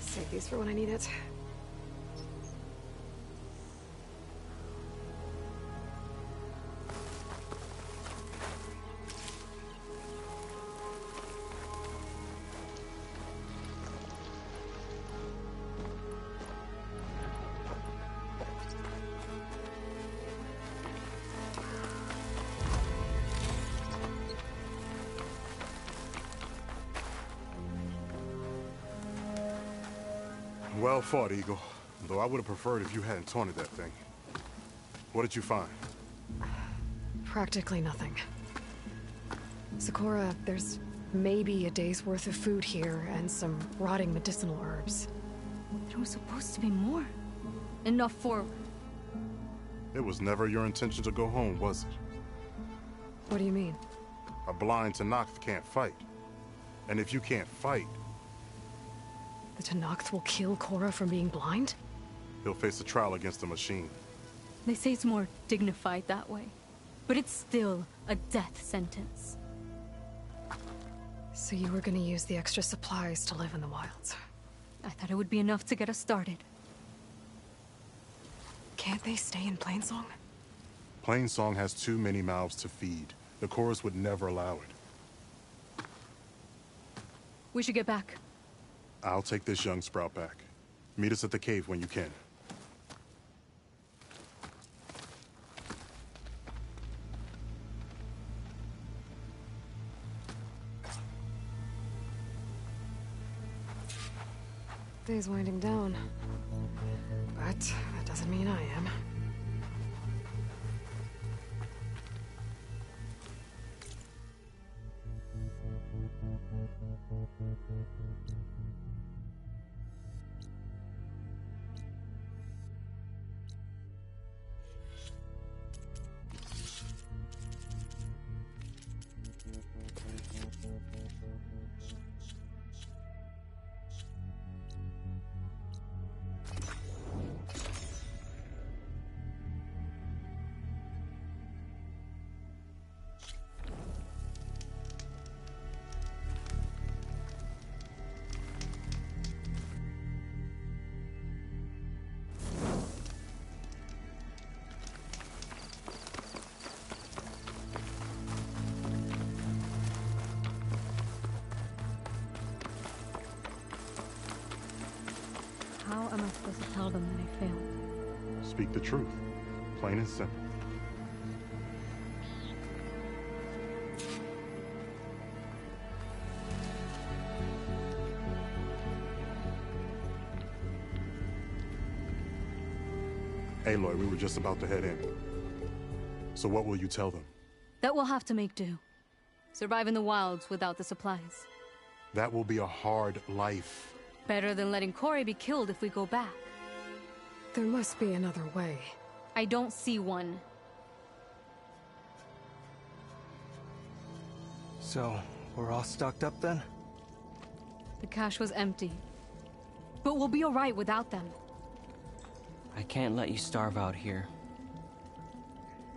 Save these for when I need it. Well fought, Eagle. Though I would have preferred if you hadn't taunted that thing. What did you find? Practically nothing. Sakura, there's maybe a day's worth of food here and some rotting medicinal herbs. There was supposed to be more. Enough for... It was never your intention to go home, was it? What do you mean? A blind Tenakth can't fight. And if you can't fight... The Tenakth will kill Korra from being blind? He'll face a trial against the machine. They say it's more dignified that way. But it's still a death sentence. So you were gonna use the extra supplies to live in the wilds? I thought it would be enough to get us started. Can't they stay in Plainsong? Plainsong has too many mouths to feed. The chorus would never allow it. We should get back. I'll take this young sprout back. Meet us at the cave when you can. Day's winding down. But that doesn't mean I am. How am I supposed to tell them that I failed? Speak the truth. Plain and simple. Aloy, we were just about to head in. So what will you tell them? That we'll have to make do. Survive in the wilds without the supplies. That will be a hard life. Better than letting Corey be killed if we go back. There must be another way. I don't see one. So, we're all stocked up then? The cache was empty. But we'll be alright without them. I can't let you starve out here.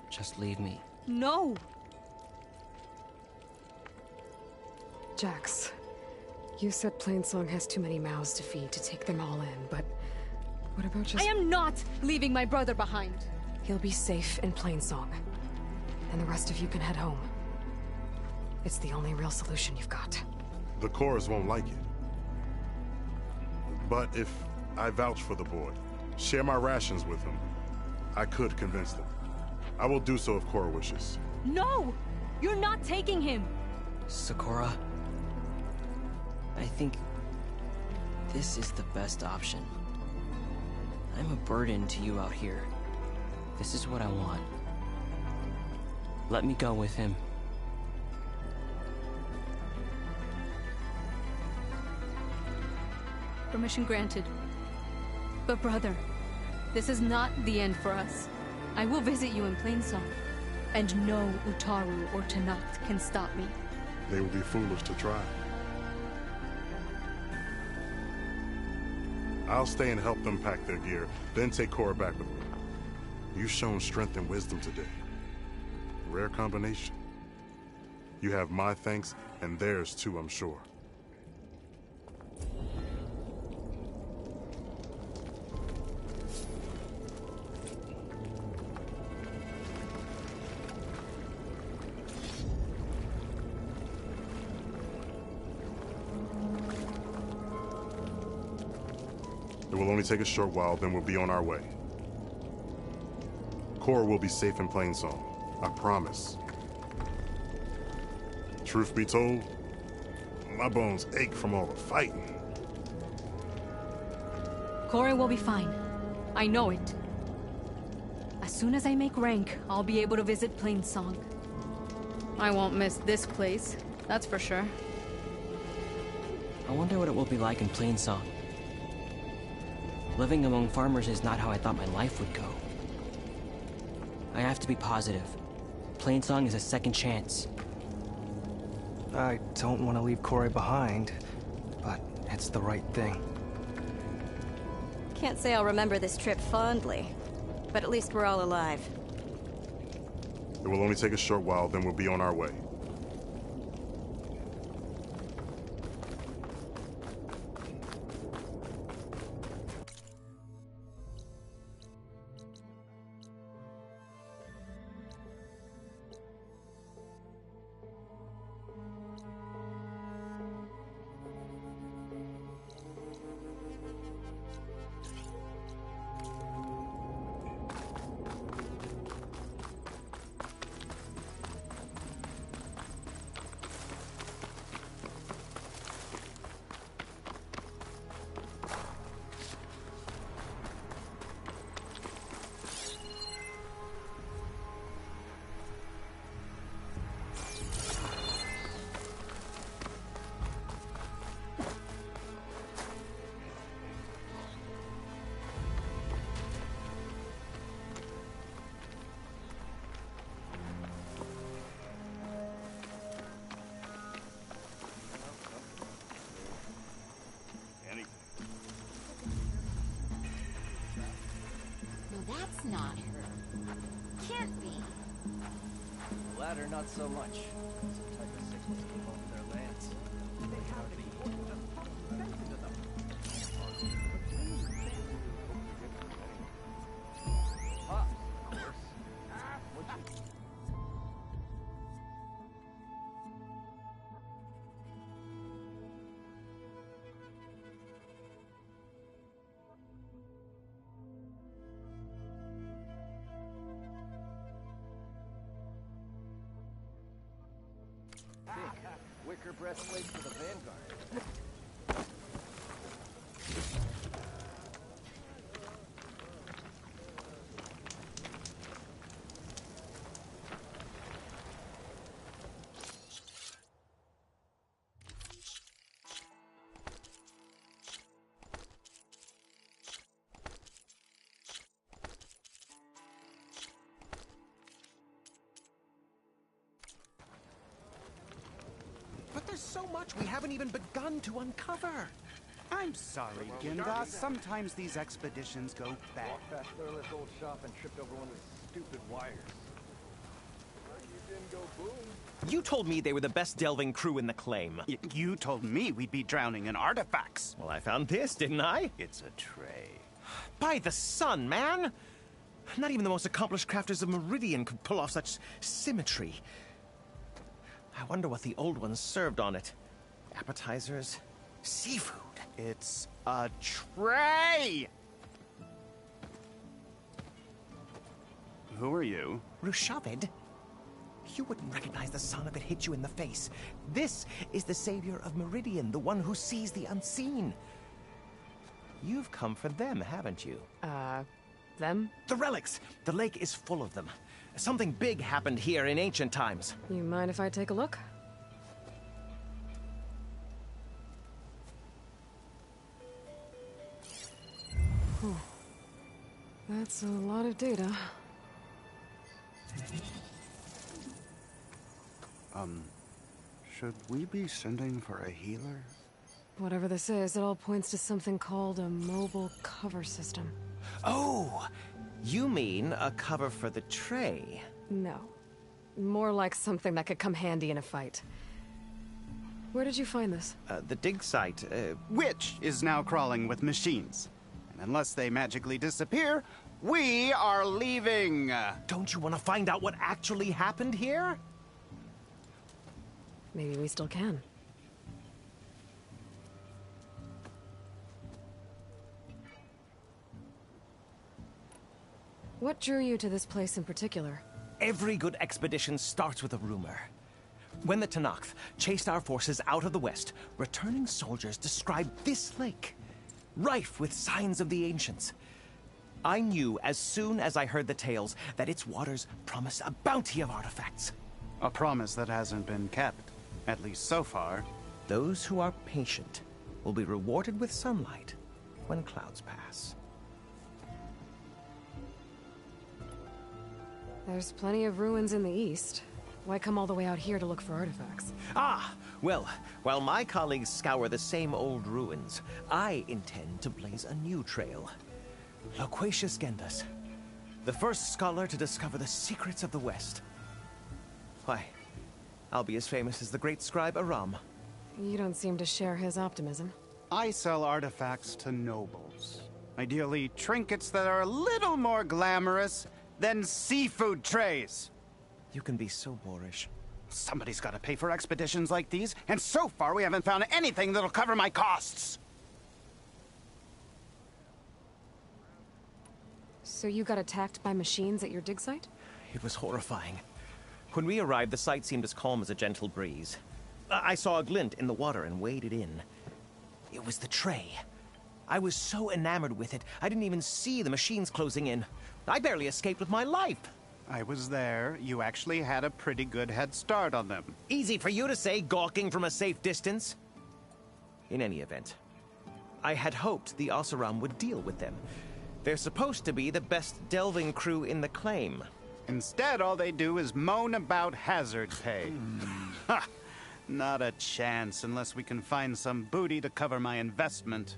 Just leave me. No! Jax, you said Plainsong has too many mouths to feed to take them all in, but what about just... I am not leaving my brother behind! He'll be safe in Plainsong. And the rest of you can head home. It's the only real solution you've got. The chorus won't like it. But if I vouch for the boy, share my rations with him, I could convince them. I will do so if Korra wishes. No! You're not taking him! Sakura, I think this is the best option. I'm a burden to you out here. This is what I want. Let me go with him. Permission granted. But brother, This is not the end for us. I will visit you in Plainsong. And no Utaru or Tanact can stop me. They would be foolish to try. I'll stay and help them pack their gear, then take Cora back with me. You've shown strength and wisdom today. Rare combination. You have my thanks, and theirs too, I'm sure. It will only take a short while, then we'll be on our way. Cora will be safe in Plainsong. I promise. Truth be told, my bones ache from all the fighting. Cora will be fine. I know it. As soon as I make rank, I'll be able to visit Plainsong. I won't miss this place, that's for sure. I wonder what it will be like in Plainsong. Living among farmers is not how I thought my life would go. I have to be positive. Plainsong is a second chance. I don't want to leave Cora behind, but it's the right thing. Can't say I'll remember this trip fondly, but at least we're all alive. It will only take a short while, then we'll be on our way. That's not her. Can't be. The latter, not so much. Some type of sickness came over their lands. They have to be wicker breastplate for the Vanguard. But there's so much we haven't even begun to uncover. I'm sorry, Ginda. Sometimes these expeditions go bad. Walked past Thurlet's old shop and tripped over one of his stupid wires. You didn't go boom. You told me they were the best delving crew in the claim. You told me we'd be drowning in artifacts. Well, I found this, didn't I? It's a tray. By the sun, man! Not even the most accomplished crafters of Meridian could pull off such symmetry. I wonder what the old ones served on it. Appetizers? Seafood? It's a tray! Who are you? Rushavid? You wouldn't recognize the son if it hit you in the face. This is the savior of Meridian, the one who sees the unseen. You've come for them, haven't you? Them? The relics! The lake is full of them. Something big happened here in ancient times. You mind if I take a look? That's a lot of data. Should we be sending for a healer? Whatever this is, it all points to something called a mobile cover system. Oh! You mean a cover for the tray? No. More like something that could come handy in a fight. Where did you find this? The dig site, Which is now crawling with machines. And unless they magically disappear, we are leaving! Don't you want to find out what actually happened here? Maybe we still can. What drew you to this place in particular? Every good expedition starts with a rumor. When the Tenakth chased our forces out of the west, returning soldiers described this lake, rife with signs of the ancients. I knew as soon as I heard the tales that its waters promised a bounty of artifacts. A promise that hasn't been kept, at least so far. Those who are patient will be rewarded with sunlight when clouds pass. There's plenty of ruins in the east. Why come all the way out here to look for artifacts? Ah! Well, while my colleagues scour the same old ruins, I intend to blaze a new trail. Loquacious Gendas, the first scholar to discover the secrets of the West. Why, I'll be as famous as the great scribe Aram. You don't seem to share his optimism. I sell artifacts to nobles. Ideally, trinkets that are a little more glamorous than seafood trays. You can be so boorish. Somebody's got to pay for expeditions like these, and so far we haven't found anything that'll cover my costs. So you got attacked by machines at your dig site? It was horrifying. When we arrived, the site seemed as calm as a gentle breeze. I saw a glint in the water and waded in. It was the tray. I was so enamored with it, I didn't even see the machines closing in. I barely escaped with my life. I was there. You actually had a pretty good head start on them. Easy for you to say, gawking from a safe distance. In any event, I had hoped the Oseram would deal with them. They're supposed to be the best delving crew in the claim. Instead, all they do is moan about hazard pay. Ha! Not a chance unless we can find some booty to cover my investment.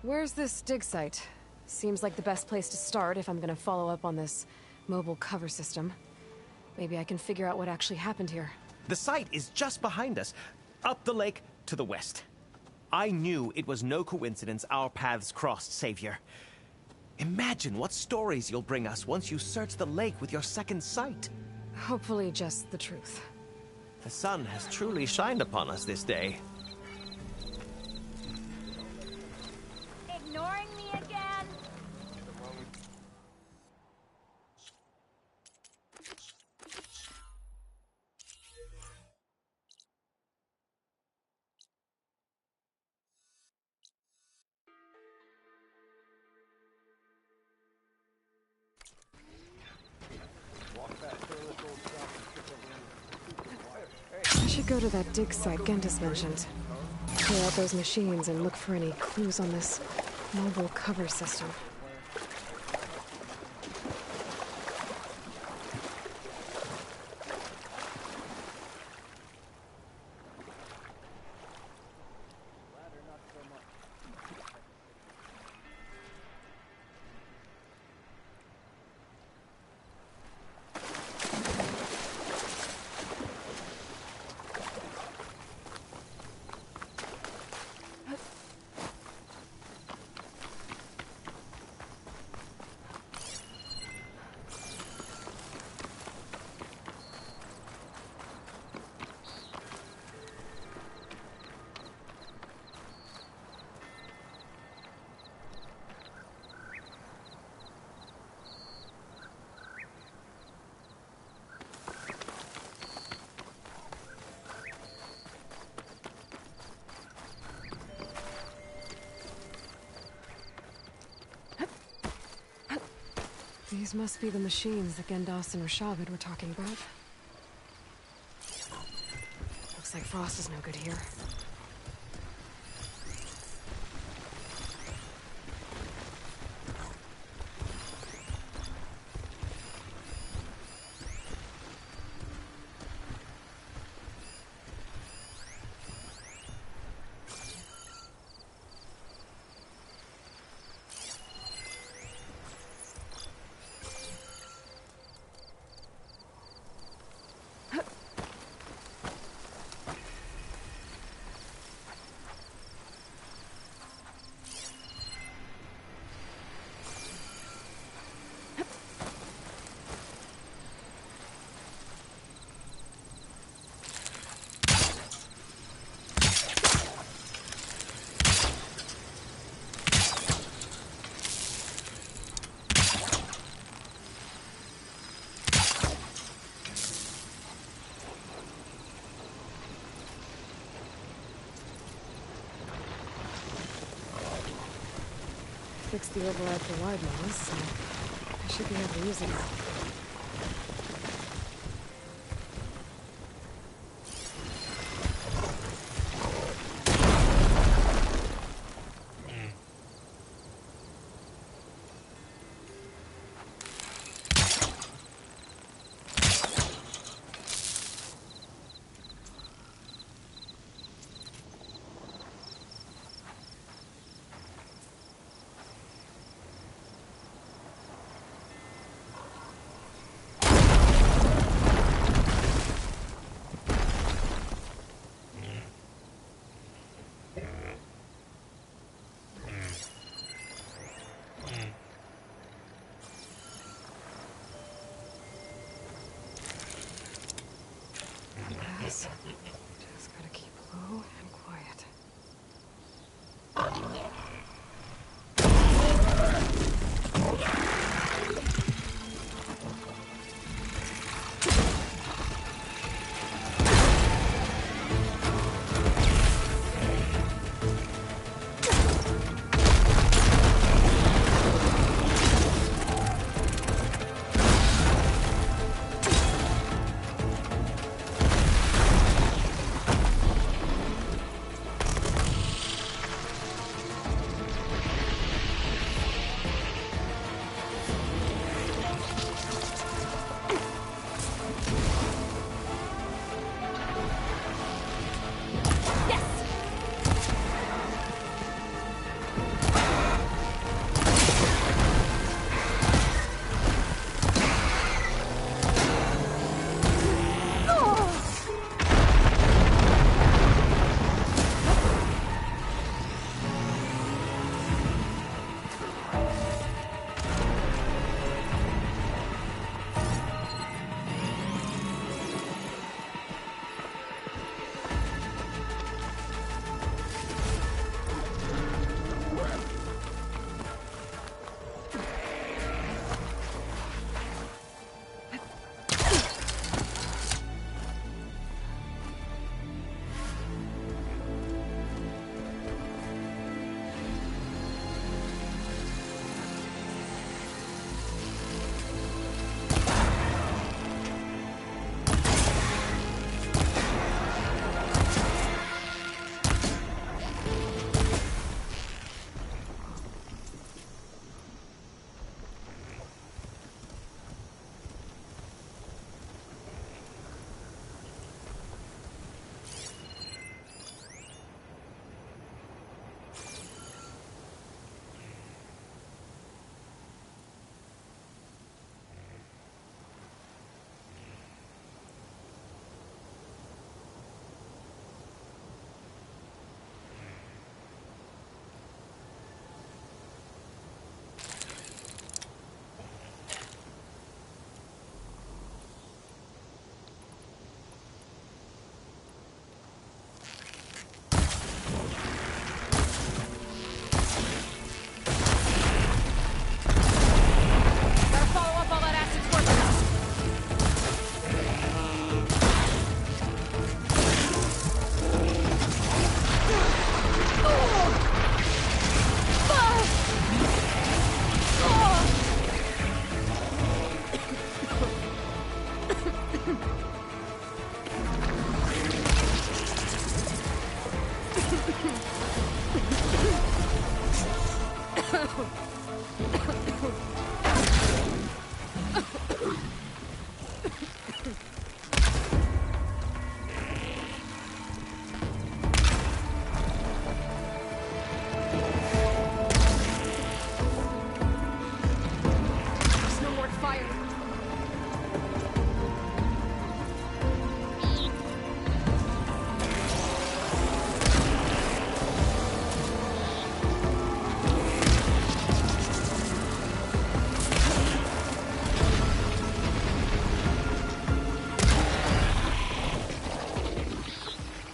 Where's this dig site? Seems like the best place to start if I'm gonna follow up on this mobile cover system. Maybe I can figure out what actually happened here. The site is just behind us, up the lake to the west. I knew it was no coincidence our paths crossed, Savior. Imagine what stories you'll bring us once you search the lake with your second sight. Hopefully just the truth. The sun has truly shined upon us this day. Ignoring me again? I should go to that dig site Gentis mentioned. Clear out those machines and look for any clues on this mobile cover system. These must be the machines that Gendas and Rashavid were talking about. Looks like frost is no good here. fixed the override for wide noise, so I should be able to use it now. Just gotta keep low and quiet.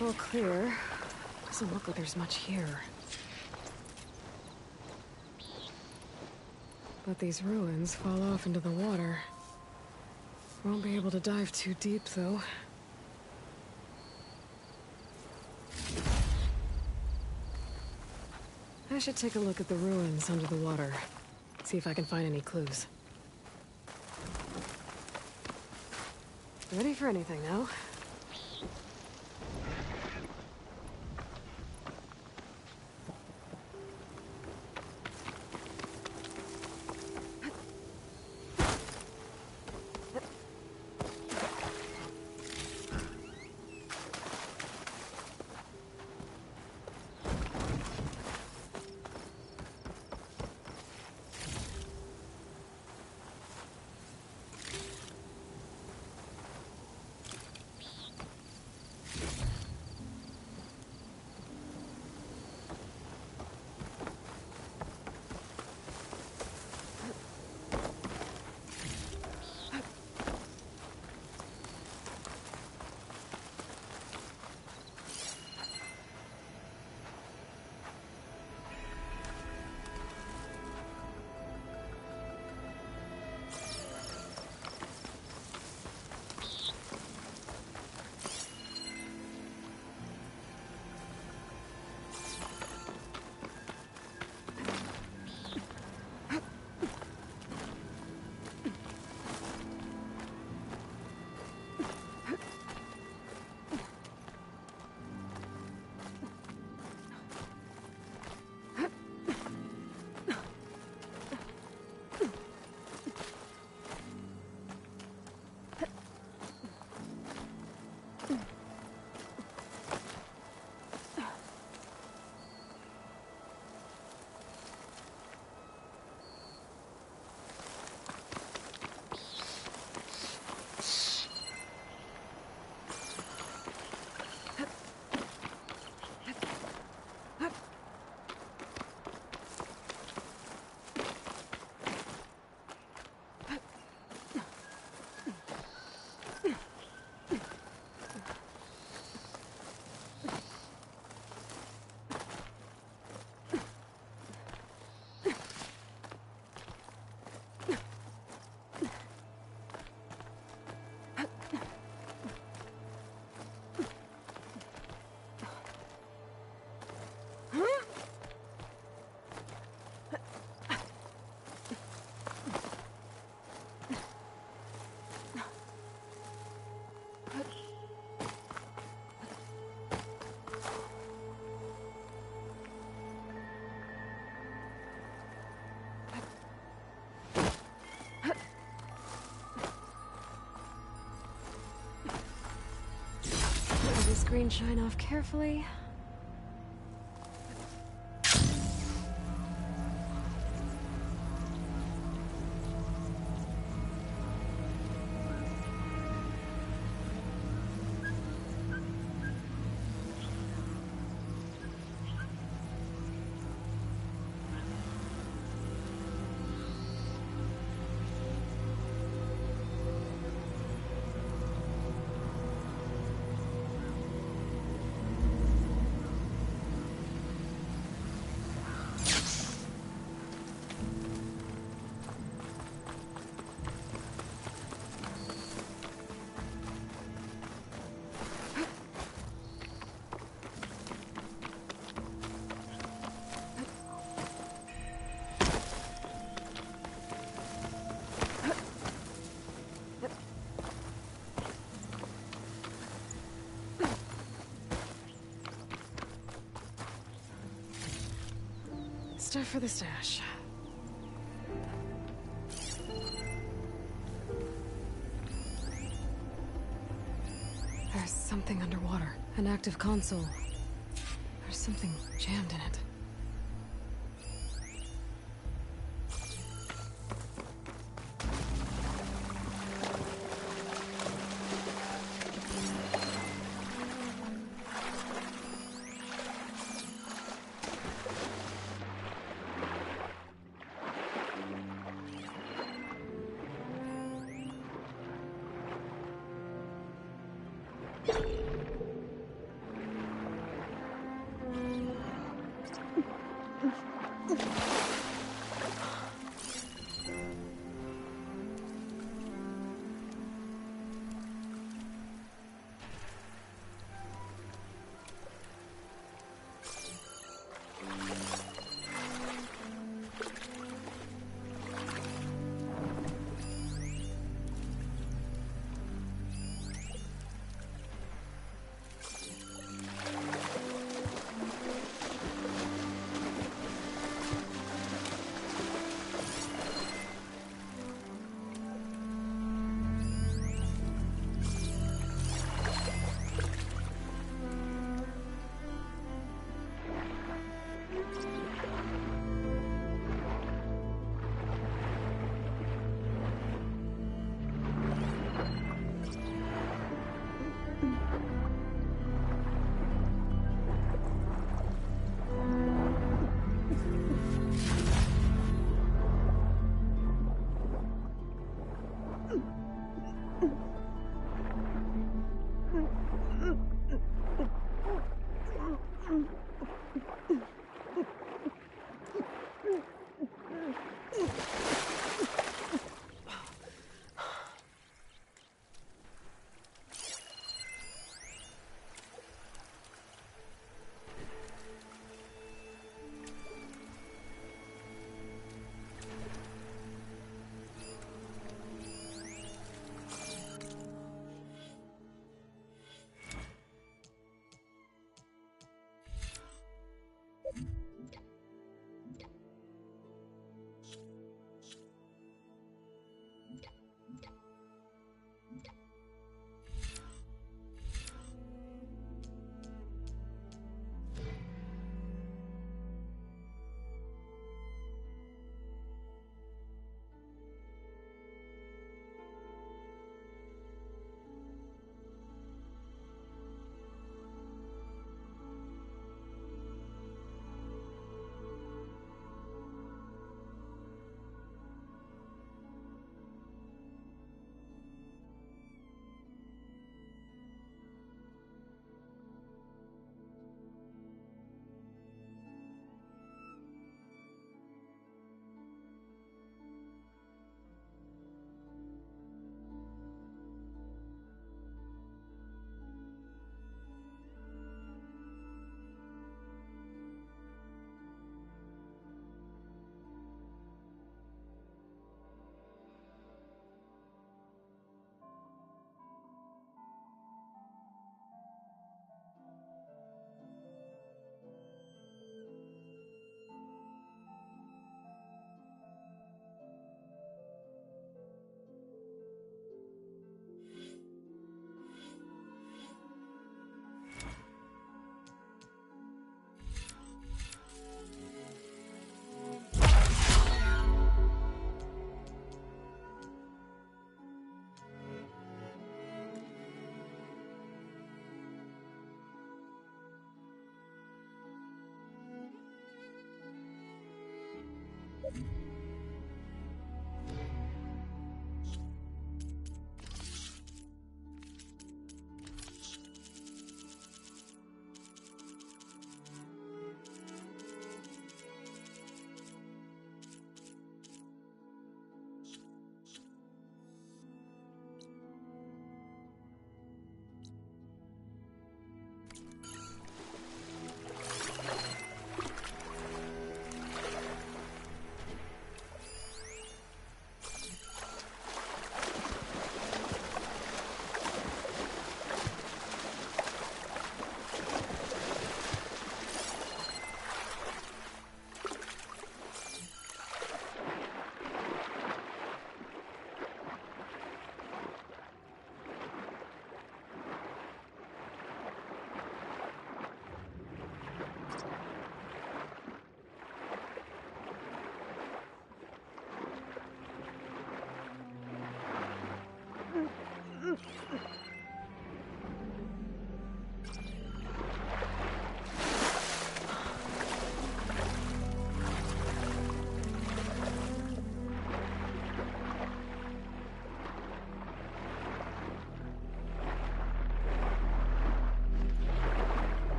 All clear. Doesn't look like there's much here. But these ruins fall off into the water. Won't be able to dive too deep, though. I should take a look at the ruins under the water. See if I can find any clues. Ready for anything now? Let the screen shine off carefully. Stuff for the stash. There's something underwater. An active console. There's something jammed in it.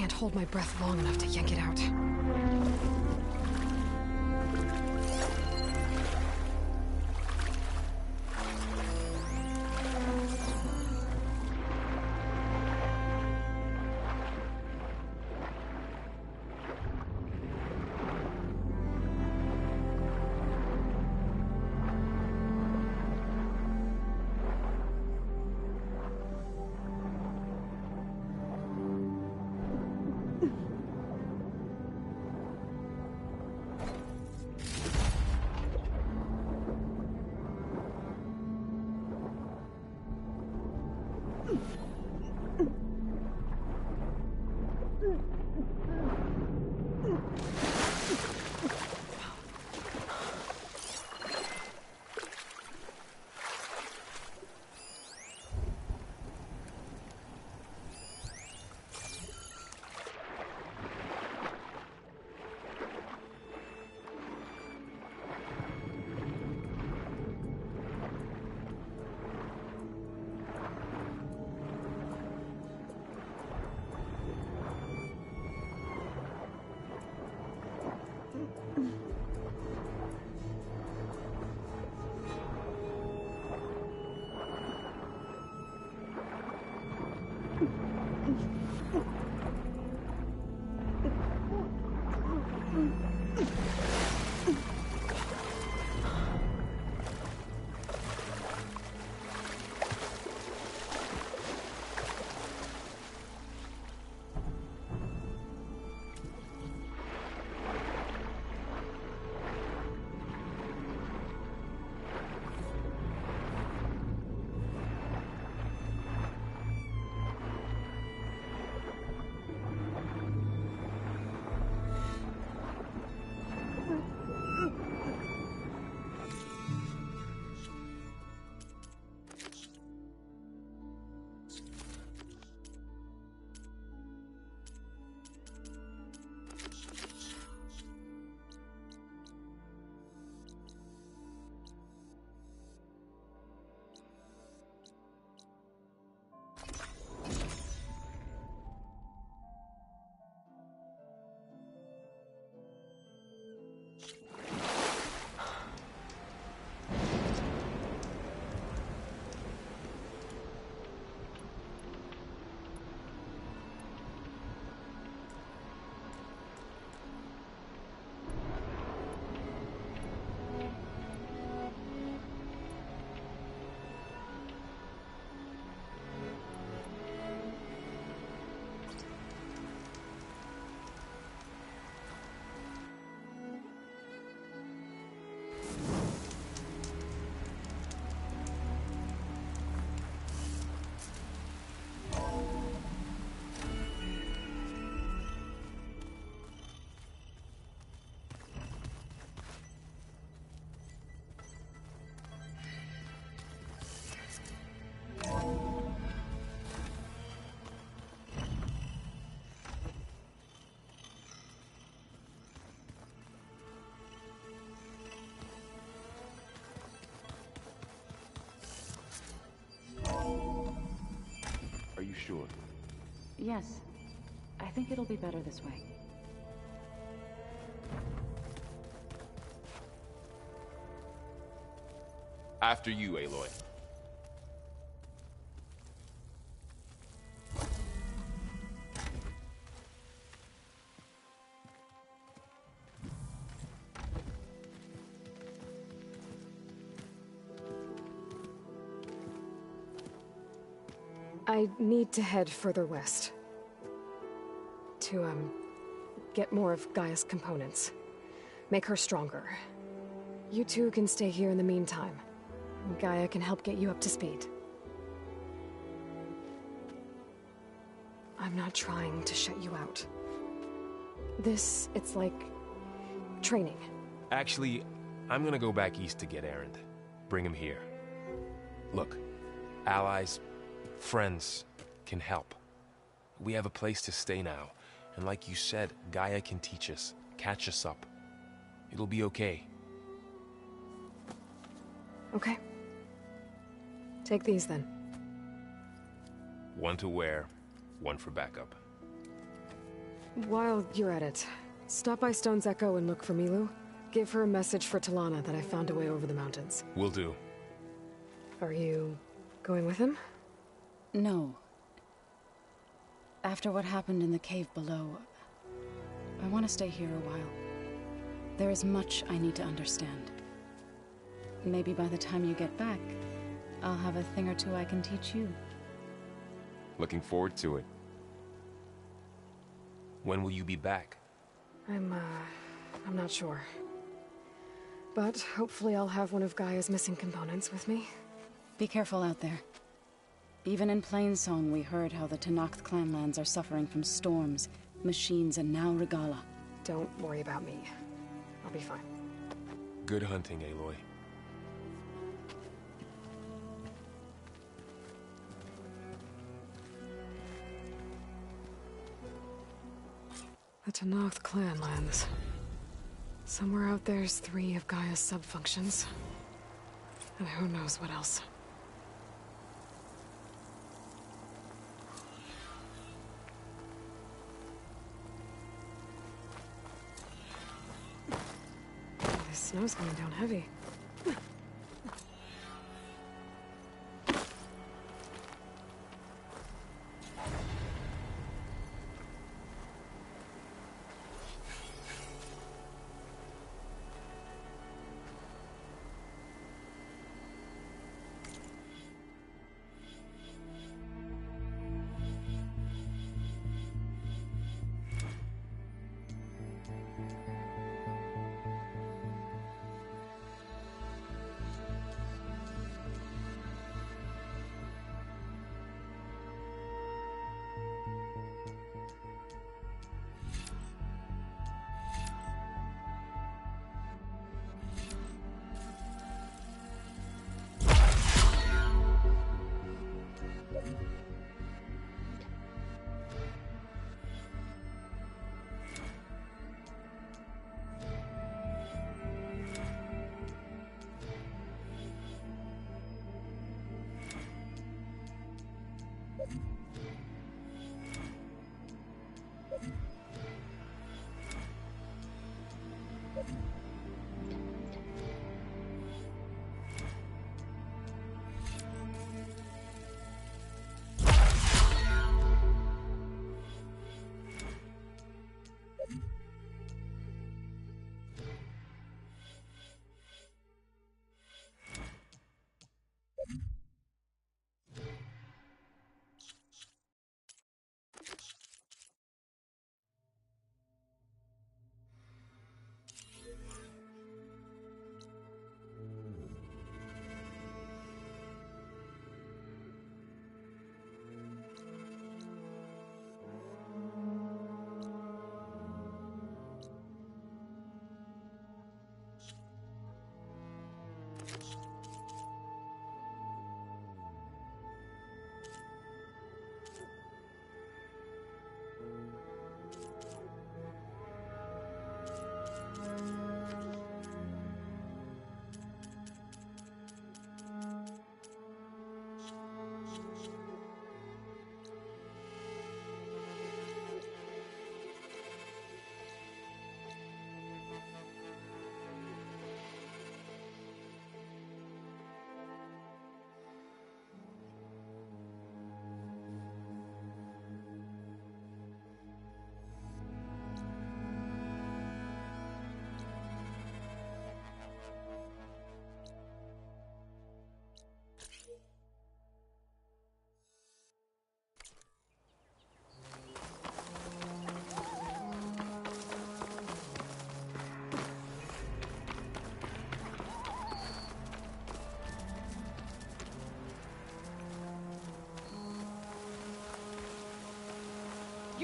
can't hold my breath long enough to yank it out. sure? Yes. I think it'll be better this way. After you, Aloy. I need to head further west. To, get more of Gaia's components. Make her stronger. You two can stay here in the meantime. Gaia can help get you up to speed. I'm not trying to shut you out. It's like... training. Actually, I'm gonna go back east to get Erend. Bring him here. Look, allies, friends can help. We have a place to stay now, and like you said, Gaia can teach us, catch us up. It'll be okay. Okay. Take these then. One to wear, one for backup. While you're at it, stop by Stone's Echo and look for Milu. Give her a message for Talana that I found a way over the mountains. Will do. Are you going with him? No. After what happened in the cave below, I want to stay here a while. There is much I need to understand. Maybe by the time you get back, I'll have a thing or two I can teach you. Looking forward to it. When will you be back? I'm not sure. But hopefully I'll have one of Gaia's missing components with me. Be careful out there. Even in Plainsong, we heard how the Tenakth clanlands are suffering from storms, machines, and now Regala. Don't worry about me. I'll be fine. Good hunting, Aloy. The Tenakth clanlands. Somewhere out there's 3 of Gaia's sub-functions. And who knows what else. This snow's coming down heavy.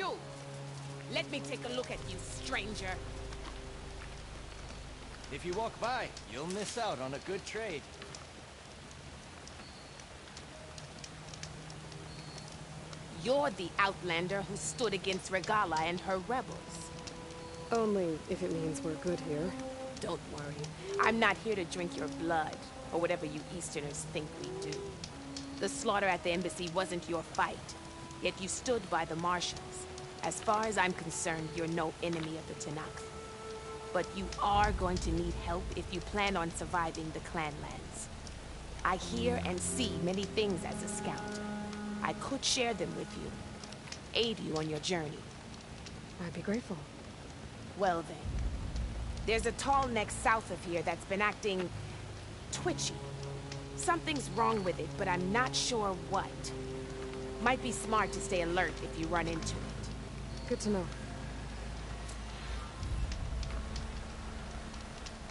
you! Let me take a look at you, stranger. If you walk by, you'll miss out on a good trade. You're the outlander who stood against Regala and her rebels. Only if it means we're good here. Don't worry. I'm not here to drink your blood, or whatever you Easterners think we do. The slaughter at the embassy wasn't your fight, yet you stood by the marshals. As far as I'm concerned, you're no enemy of the Tanakh. But you are going to need help if you plan on surviving the clanlands. I hear and see many things as a scout. I could share them with you, aid you on your journey. I'd be grateful. Well then, there's a tall neck south of here that's been acting twitchy. Something's wrong with it, but I'm not sure what. Might be smart to stay alert if you run into it. Good to know.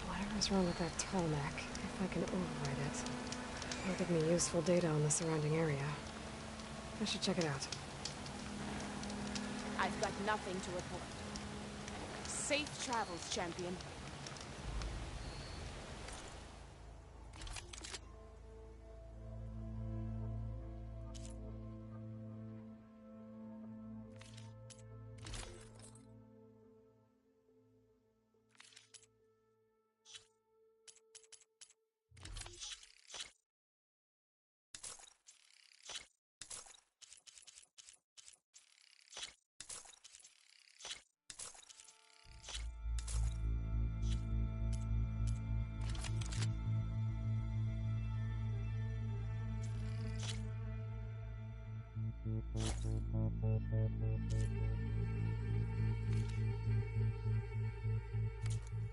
Whatever's wrong with that tall neck, if I can override it, it'll give me useful data on the surrounding area. I should check it out. I've got nothing to report. Safe travels, champion.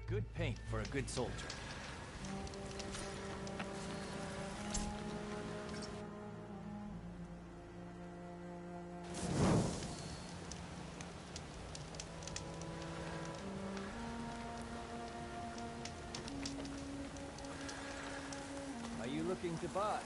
Good paint for a good soldier. Are you looking to buy?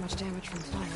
Much damage from fire.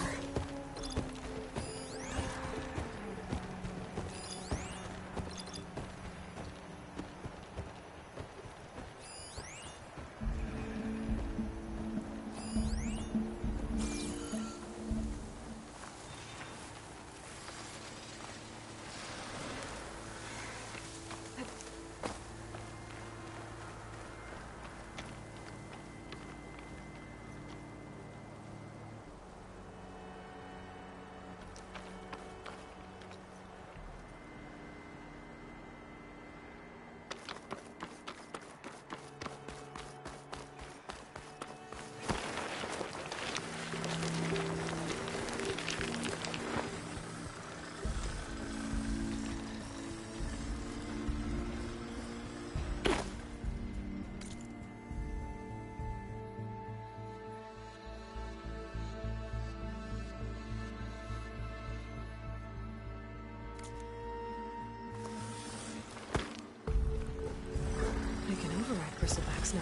Override bristlebacks now.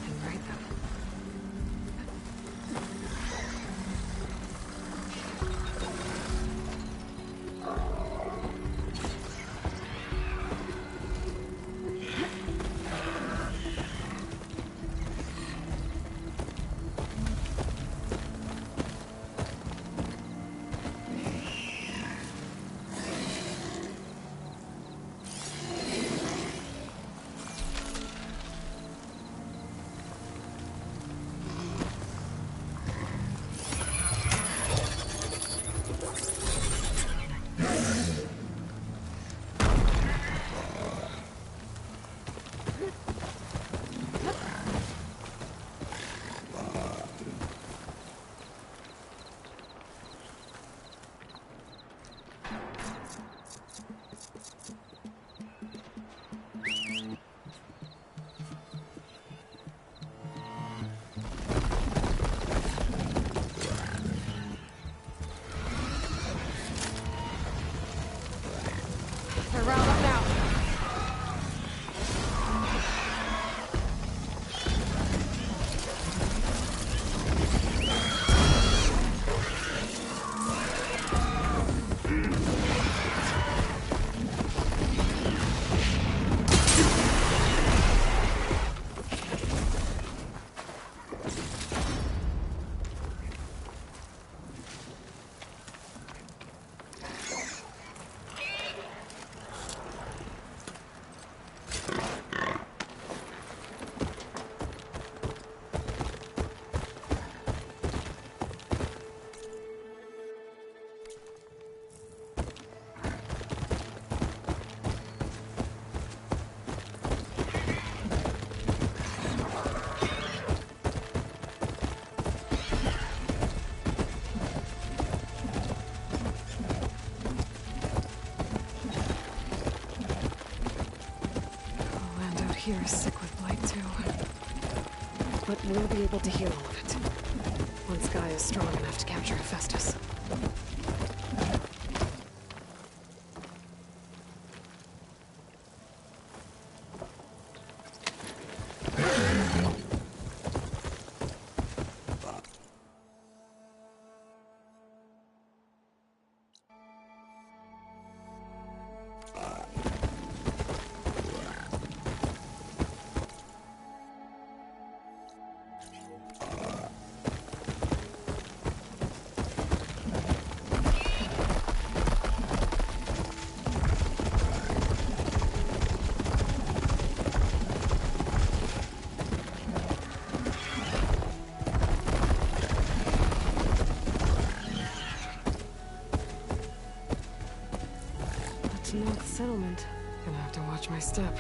And ride them. here is sick with blight, too. But we'll be able to heal all of it. Once Gaia is strong enough to capture Hephaestus. North settlement. Gonna have to watch my step.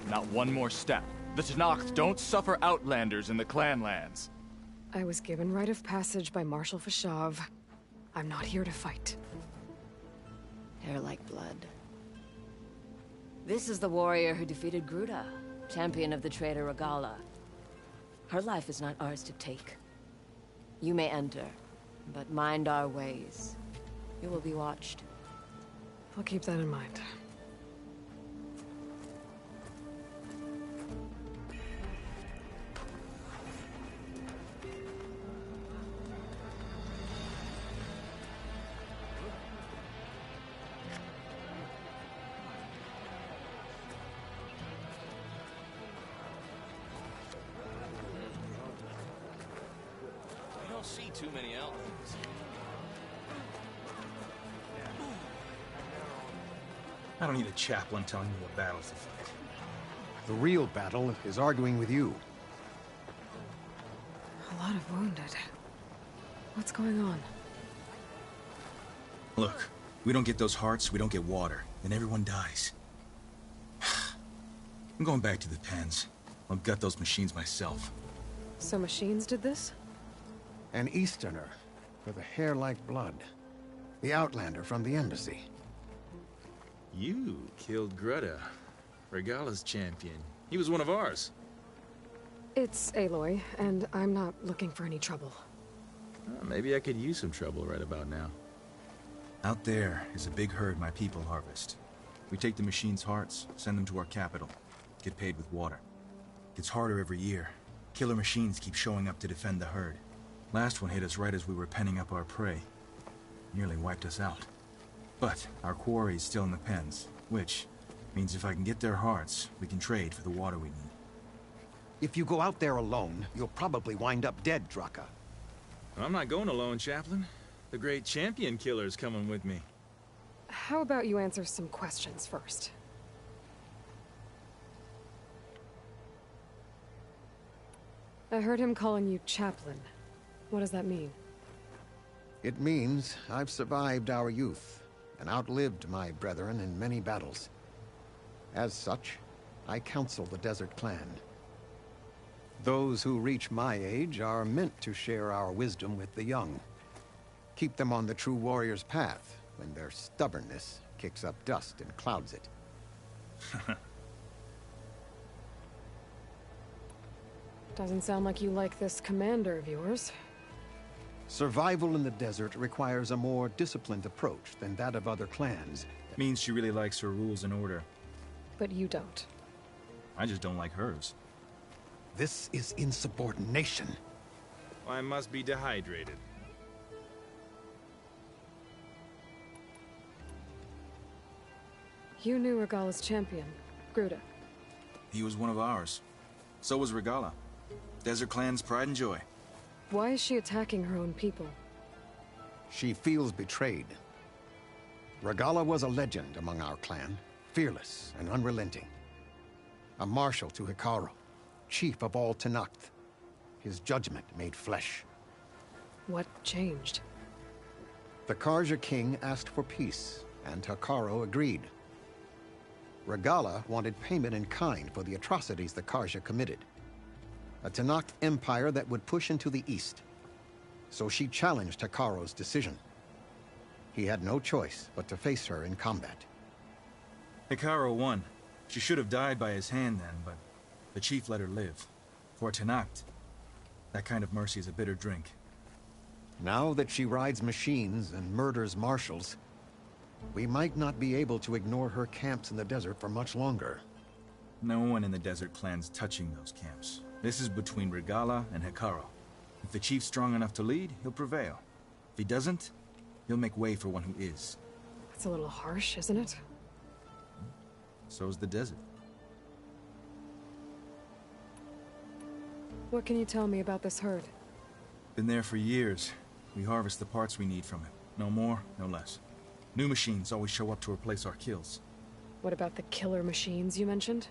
Not one more step. The Tenakth don't suffer outlanders in the Clanlands. I was given rite of passage by Marshal Fashav. I'm not here to fight. Hair like blood. This is the warrior who defeated Gruta, champion of the traitor Regala. Her life is not ours to take. You may enter, but mind our ways. You will be watched. I'll keep that in mind. I don't see too many outlaws. I don't need a chaplain telling me what battles to fight. The real battle is arguing with you. A lot of wounded. What's going on? Look, we don't get those hearts, we don't get water, then everyone dies. I'm going back to the pens. I'll gut those machines myself. So machines did this? An Easterner with a hair like blood. The Outlander from the embassy. You killed Greta, Regala's champion. He was one of ours. It's Aloy, and I'm not looking for any trouble. Maybe I could use some trouble right about now. Out there is a big herd my people harvest. We take the machines' hearts, send them to our capital, get paid with water. Gets harder every year. Killer machines keep showing up to defend the herd. Last one hit us right as we were penning up our prey. Nearly wiped us out. But our quarry is still in the pens, which means if I can get their hearts, we can trade for the water we need. If you go out there alone, you'll probably wind up dead, Draka. I'm not going alone, Chaplain. The great champion killer's coming with me. How about you answer some questions first? I heard him calling you chaplain. What does that mean? It means I've survived our youth and outlived my brethren in many battles. As such, I counsel the Desert Clan. Those who reach my age are meant to share our wisdom with the young. Keep them on the true warrior's path when their stubbornness kicks up dust and clouds it. Doesn't sound like you like this commander of yours. Survival in the desert requires a more disciplined approach than that of other clans. Means she really likes her rules and order. But you don't. I just don't like hers. This is insubordination. I must be dehydrated. You knew Regala's champion, Gruta. He was one of ours. So was Regala. Desert Clan's pride and joy. Why is she attacking her own people? She feels betrayed. Regala was a legend among our clan, fearless and unrelenting. A marshal to Hekarro, chief of all Tenakth. His judgment made flesh. What changed? The Karja king asked for peace, and Hekarro agreed. Regala wanted payment in kind for the atrocities the Karja committed. A Tenakth empire that would push into the east. So she challenged Hekarro's decision. He had no choice but to face her in combat. Hekarro won. She should have died by his hand then, but the chief let her live. For Tenakth, that kind of mercy is a bitter drink. Now that she rides machines and murders marshals, we might not be able to ignore her camps in the desert for much longer. No one in the Desert Clan's touching those camps. This is between Regala and Hekarro. If the chief's strong enough to lead, he'll prevail. If he doesn't, he'll make way for one who is. That's a little harsh, isn't it? So's the desert. What can you tell me about this herd? Been there for years. We harvest the parts we need from it. No more, no less. New machines always show up to replace our kills. What about the killer machines you mentioned?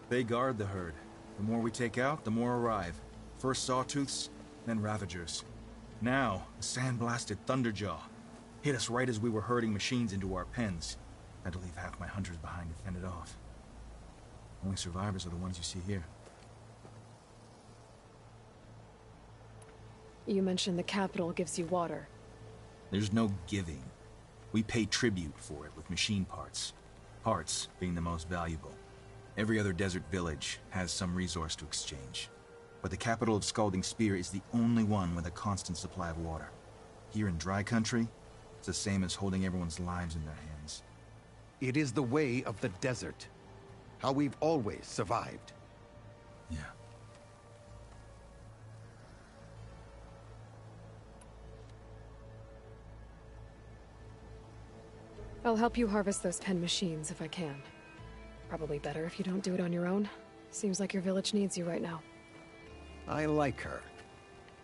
They guard the herd. The more we take out, the more arrive. First sawtooths, then ravagers. Now, a sand-blasted thunderjaw. Hit us right as we were herding machines into our pens. Had to leave half my hunters behind to fend it off. Only survivors are the ones you see here. You mentioned the capital gives you water. There's no giving. We pay tribute for it with machine parts. Parts being the most valuable. Every other desert village has some resource to exchange. But the capital of Scalding Spear is the only one with a constant supply of water. Here in dry country, it's the same as holding everyone's lives in their hands. It is the way of the desert. How we've always survived. Yeah. I'll help you harvest those pen machines if I can. Probably better if you don't do it on your own. Seems like your village needs you right now. I like her.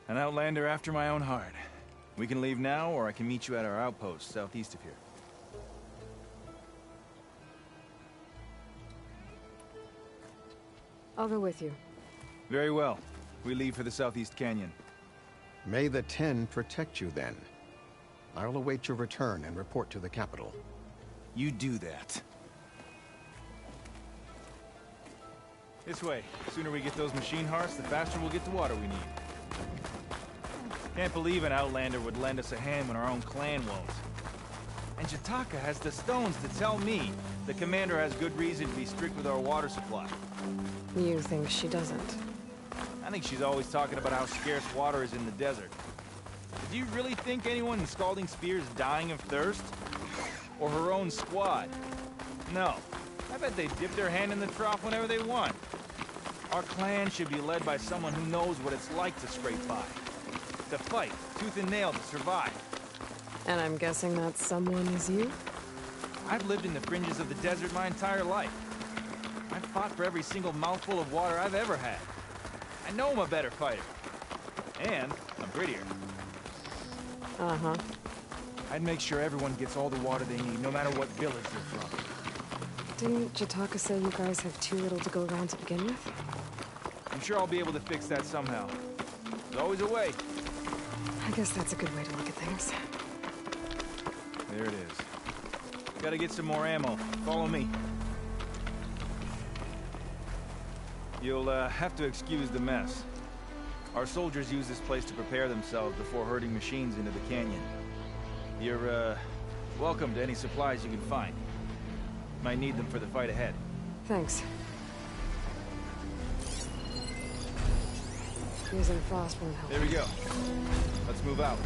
An outlander after my own heart. We can leave now, or I can meet you at our outpost southeast of here. I'll go with you. Very well. We leave for the Southeast Canyon. May the Ten protect you then. I'll await your return and report to the capital. You do that. This way. The sooner we get those machine hearts, the faster we'll get the water we need. Can't believe an outlander would lend us a hand when our own clan won't. And Jataka has the stones to tell me the commander has good reason to be strict with our water supply. You think she doesn't? I think she's always talking about how scarce water is in the desert. Do you really think anyone in Scalding Spear is dying of thirst? Or her own squad? No. I bet they dip their hand in the trough whenever they want. Our clan should be led by someone who knows what it's like to scrape by. To fight, tooth and nail to survive. And I'm guessing that someone is you? I've lived in the fringes of the desert my entire life. I've fought for every single mouthful of water I've ever had. I know I'm a better fighter. And I'm prettier. Uh-huh. I'd make sure everyone gets all the water they need, no matter what village they're from. Didn't Jataka say you guys have too little to go around to begin with? I'm sure I'll be able to fix that somehow. There's always a way. I guess that's a good way to look at things. There it is. Gotta get some more ammo. Follow me. You'll have to excuse the mess. Our soldiers use this place to prepare themselves before herding machines into the canyon. You're, welcome to any supplies you can find. Might need them for the fight ahead. Thanks. Using frost won't help. There we go. Let's move out.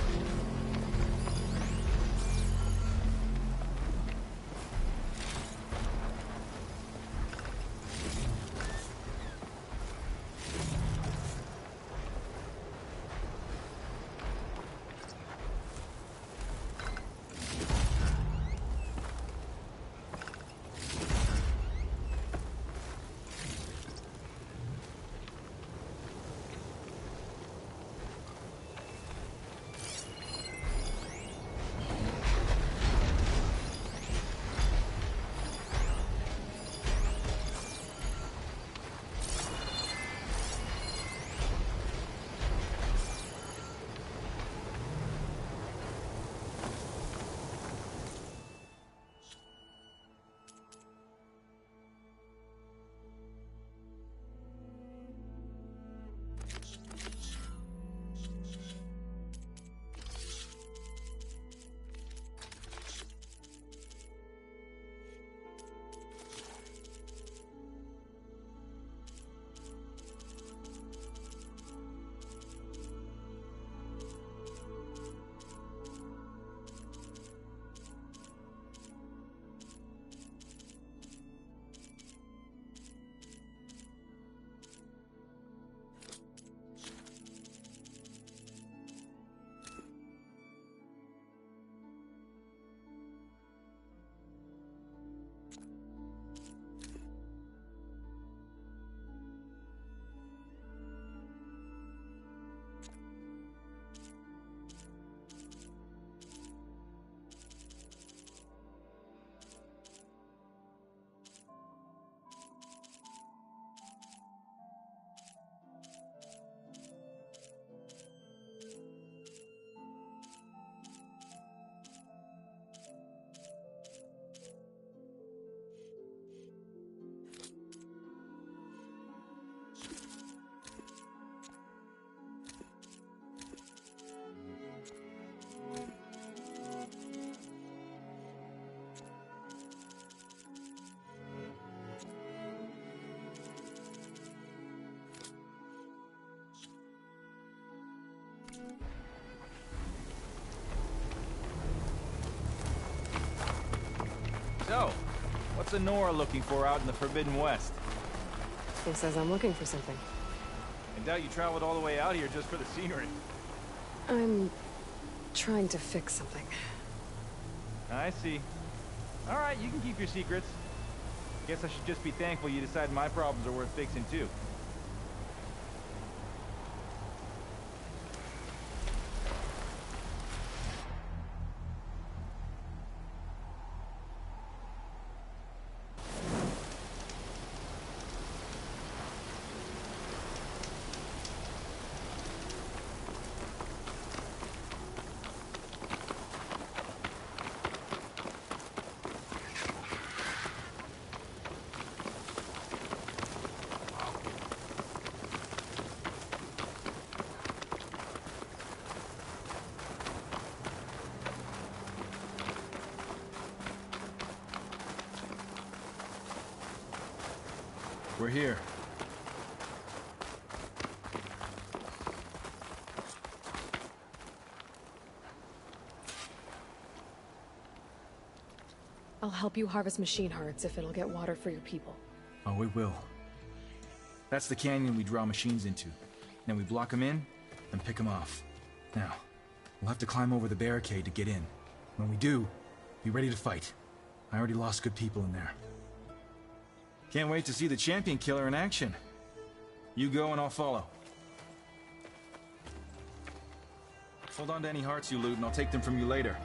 So, what's Honora looking for out in the Forbidden West? Who says I'm looking for something? I doubt you traveled all the way out here just for the scenery. I'm trying to fix something. I see. All right, you can keep your secrets. Guess I should just be thankful you decided my problems are worth fixing too. We're here. I'll help you harvest machine hearts if it'll get water for your people. Oh, it will. That's the canyon we draw machines into. Then we block them in, and pick them off. Now, we'll have to climb over the barricade to get in. When we do, be ready to fight. I already lost good people in there. Can't wait to see the champion killer in action. You go and I'll follow. Hold on to any hearts you loot and I'll take them from you later.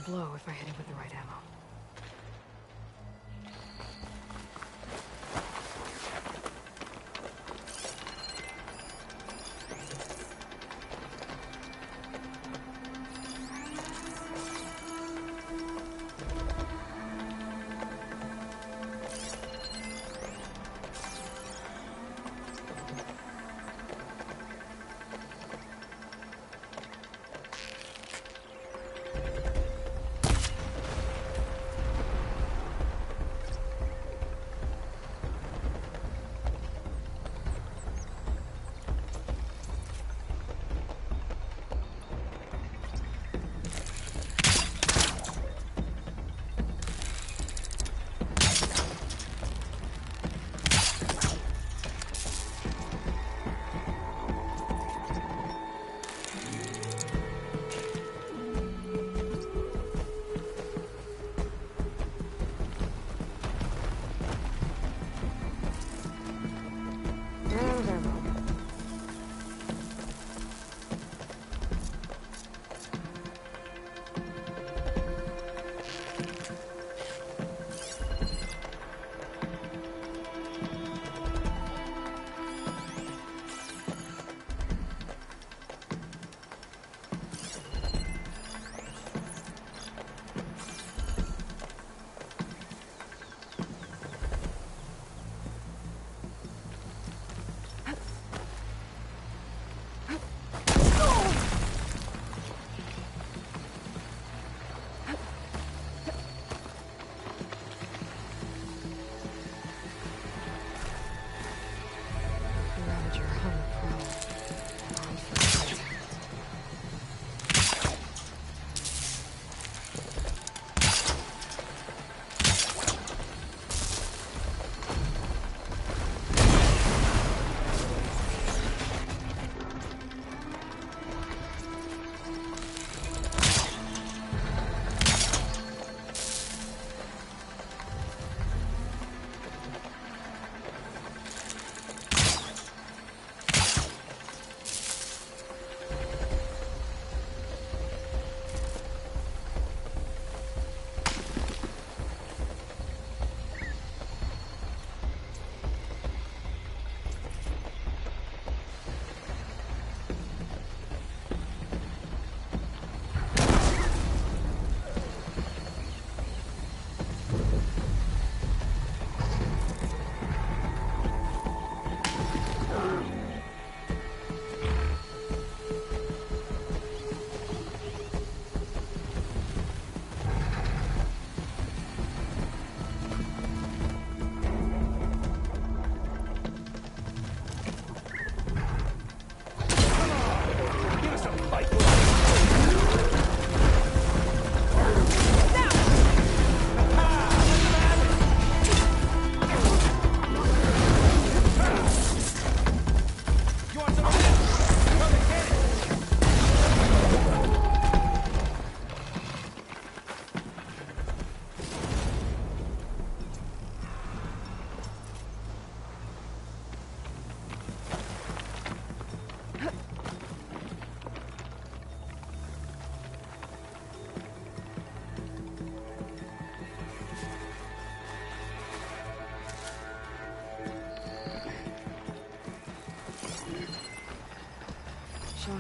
Blow if I hit it with the right ammo.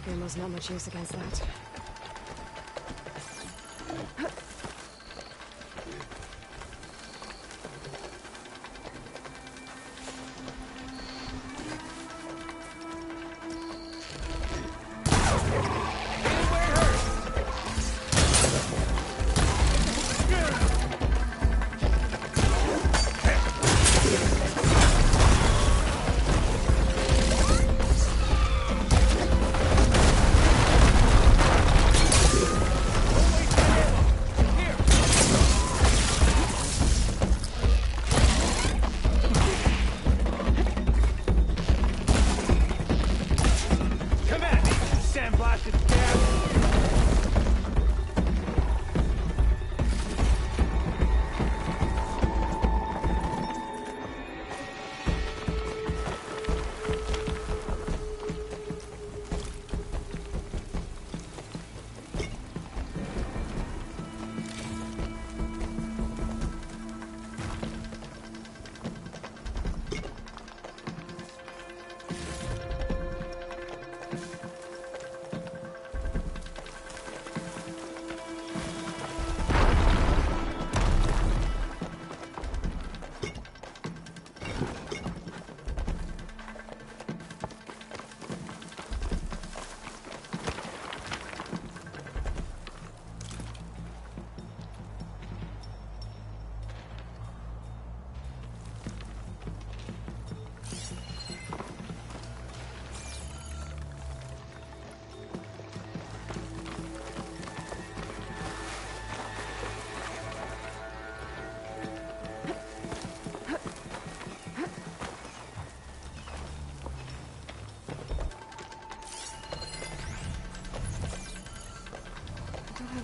Shock ammo's not much use against that.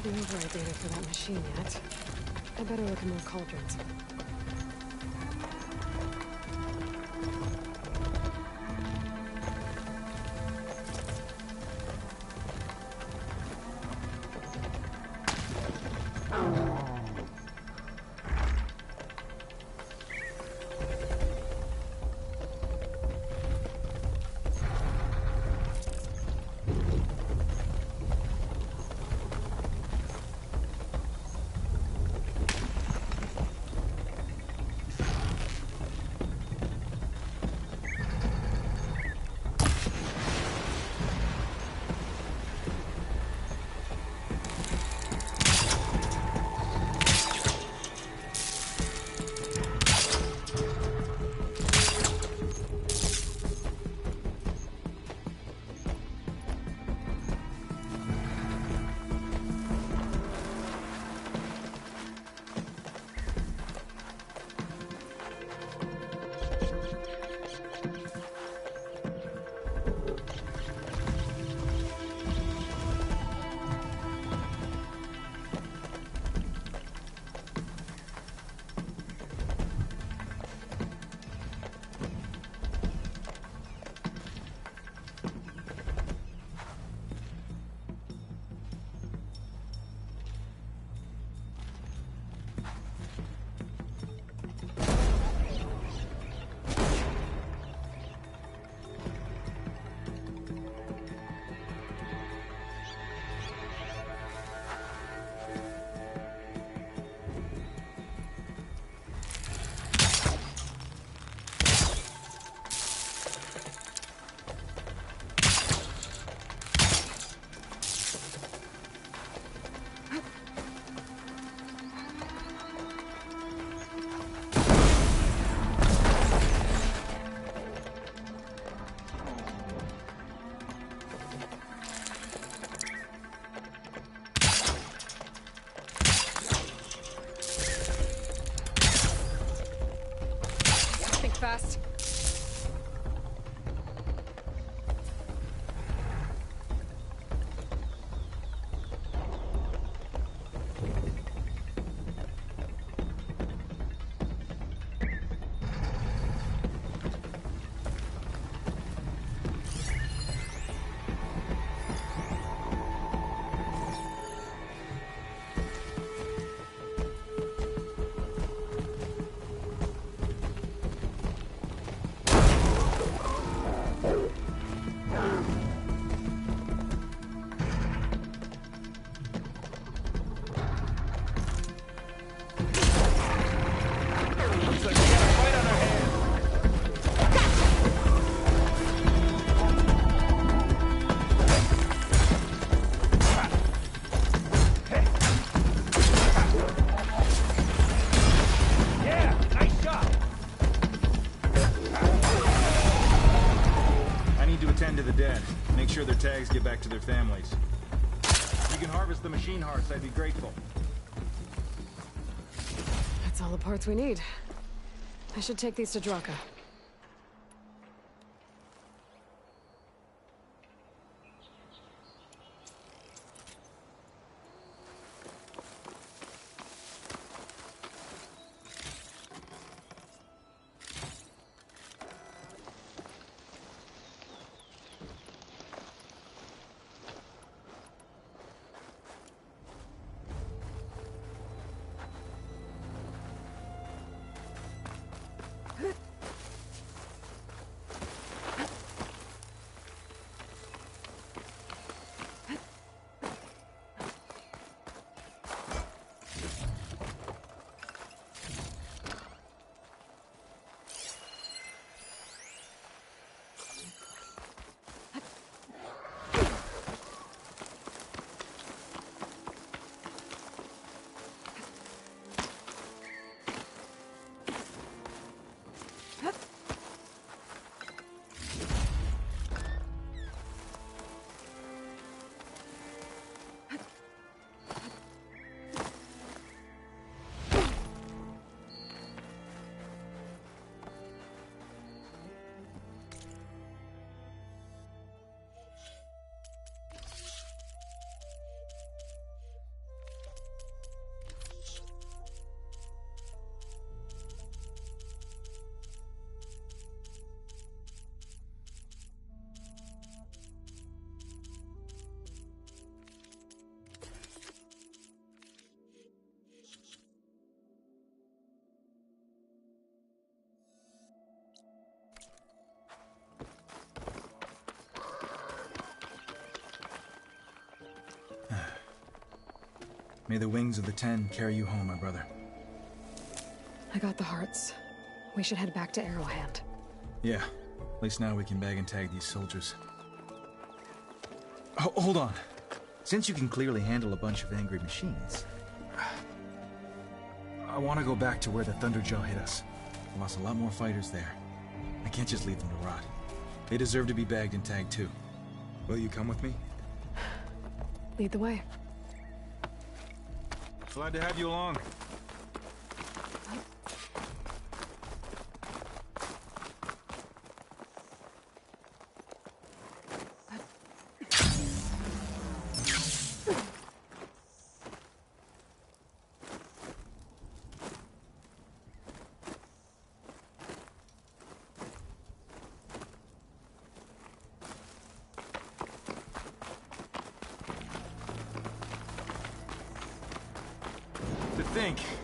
The override data for that machine yet. I better look at more cauldrons. Fast. make sure their tags get back to their families. If you can harvest the machine hearts, I'd be grateful. That's all the parts we need. I should take these to Draka. May the wings of the Ten carry you home, my brother. I got the hearts. We should head back to Arrowhand. Yeah. At least now we can bag and tag these soldiers. Hold on. Since you can clearly handle a bunch of angry machines, I want to go back to where the Thunderjaw hit us. We lost a lot more fighters there. I can't just leave them to rot. They deserve to be bagged and tagged too. Will you come with me? Lead the way. Glad to have you along.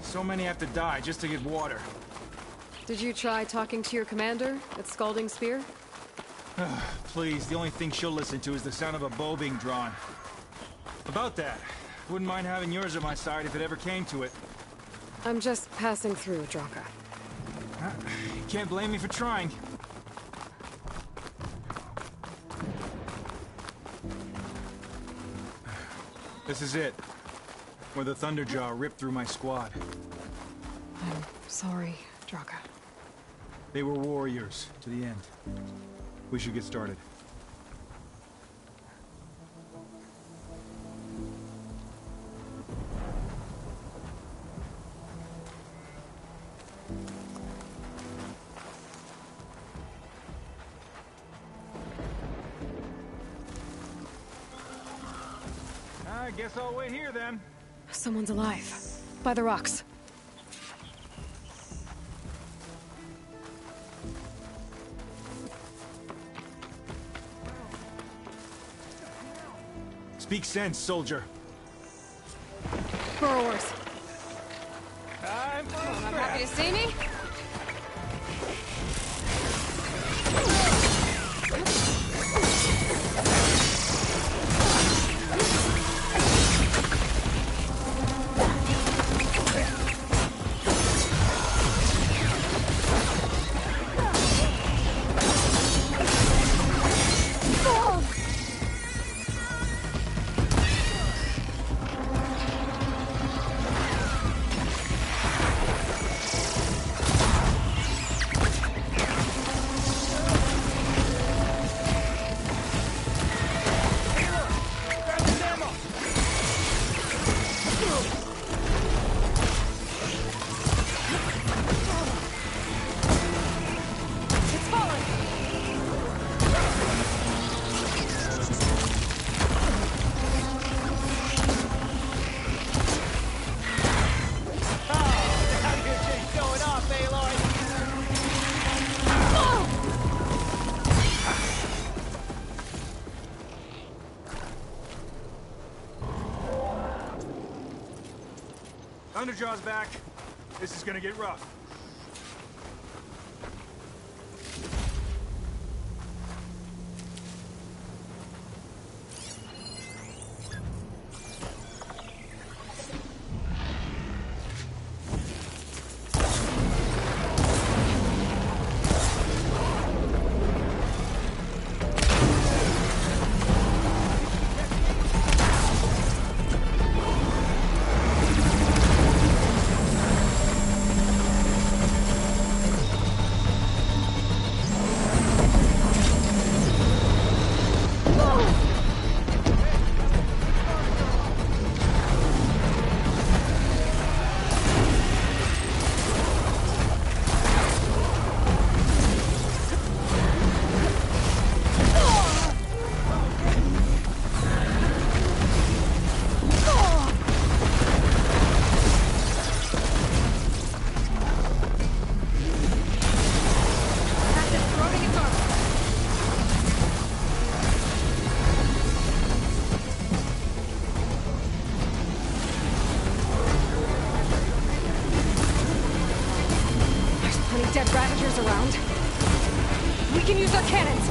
So many have to die just to get water. Did you try talking to your commander at Scalding Spear? Please, the only thing she'll listen to is the sound of a bow being drawn. About that, wouldn't mind having yours at my side if it ever came to it. I'm just passing through, Draka. You can't blame me for trying. This is it. Where the Thunderjaw ripped through my squad. I'm sorry, Draka. They were warriors to the end. We should get started. I guess I'll wait here then. Someone's alive. By the rocks. Speak sense, soldier. Burrowers. I'm happy to see me. Thunderjaw's back. This is gonna get rough. Dead Ravagers around. We can use our cannons.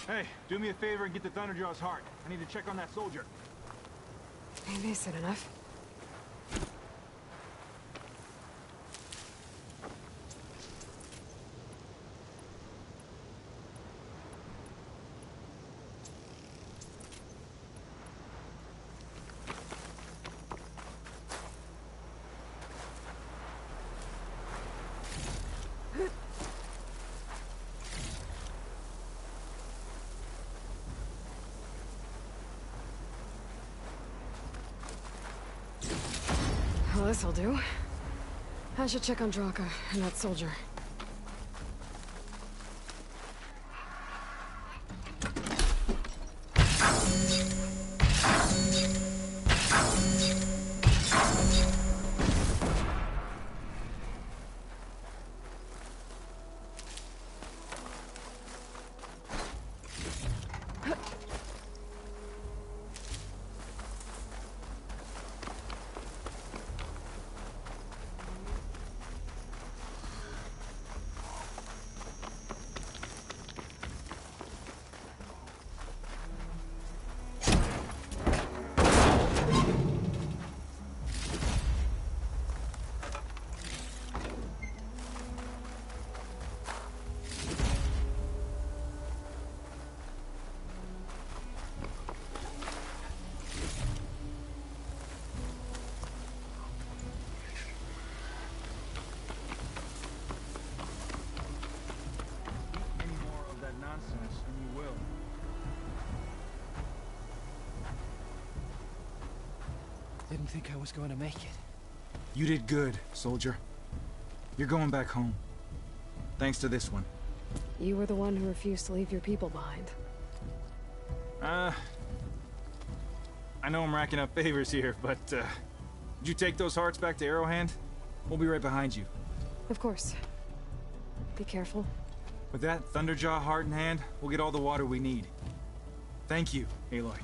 Hey, do me a favor and get the Thunderjaw's heart. I need to check on that soldier. Maybe I said enough. Well, this'll do. I should check on Draka and that soldier. Didn't think I was going to make it. You did good, soldier. You're going back home. Thanks to this one. You were the one who refused to leave your people behind. I know I'm racking up favors here, but, did you take those hearts back to Arrowhand? We'll be right behind you. Of course. Be careful. With that Thunderjaw heart in hand, we'll get all the water we need. Thank you, Aloy.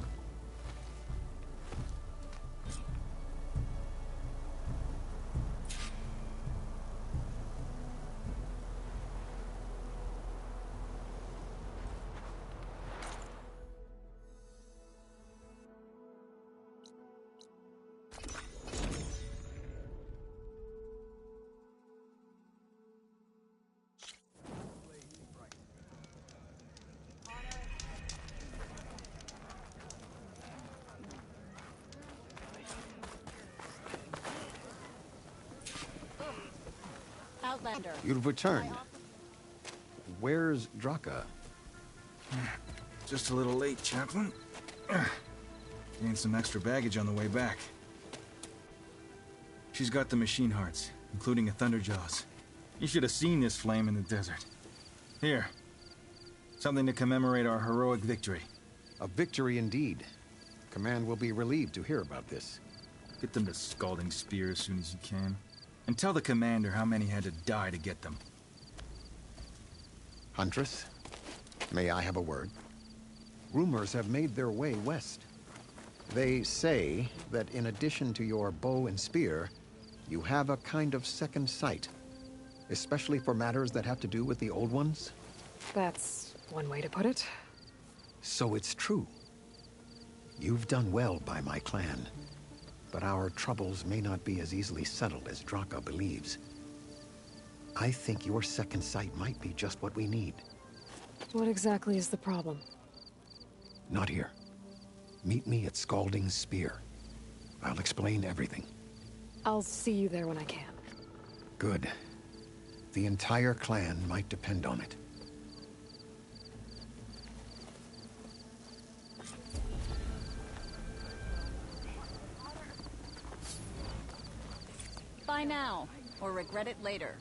Outlander. You've returned. Where's Draka? Just a little late, Chaplain. Gained some extra baggage on the way back. She's got the machine hearts, including a Thunderjaws. You should have seen this flame in the desert. Here. Something to commemorate our heroic victory. A victory indeed. Command will be relieved to hear about this. Get them to Scalding Spear as soon as you can. And tell the commander how many had to die to get them. Huntress, may I have a word? Rumors have made their way west. They say that in addition to your bow and spear, you have a kind of second sight, especially for matters that have to do with the old ones. That's one way to put it. So it's true. You've done well by my clan, but our troubles may not be as easily settled as Draka believes. I think your second sight might be just what we need. What exactly is the problem? Not here. Meet me at Scalding Spear. I'll explain everything. I'll see you there when I can. Good. The entire clan might depend on it. Buy now, or regret it later.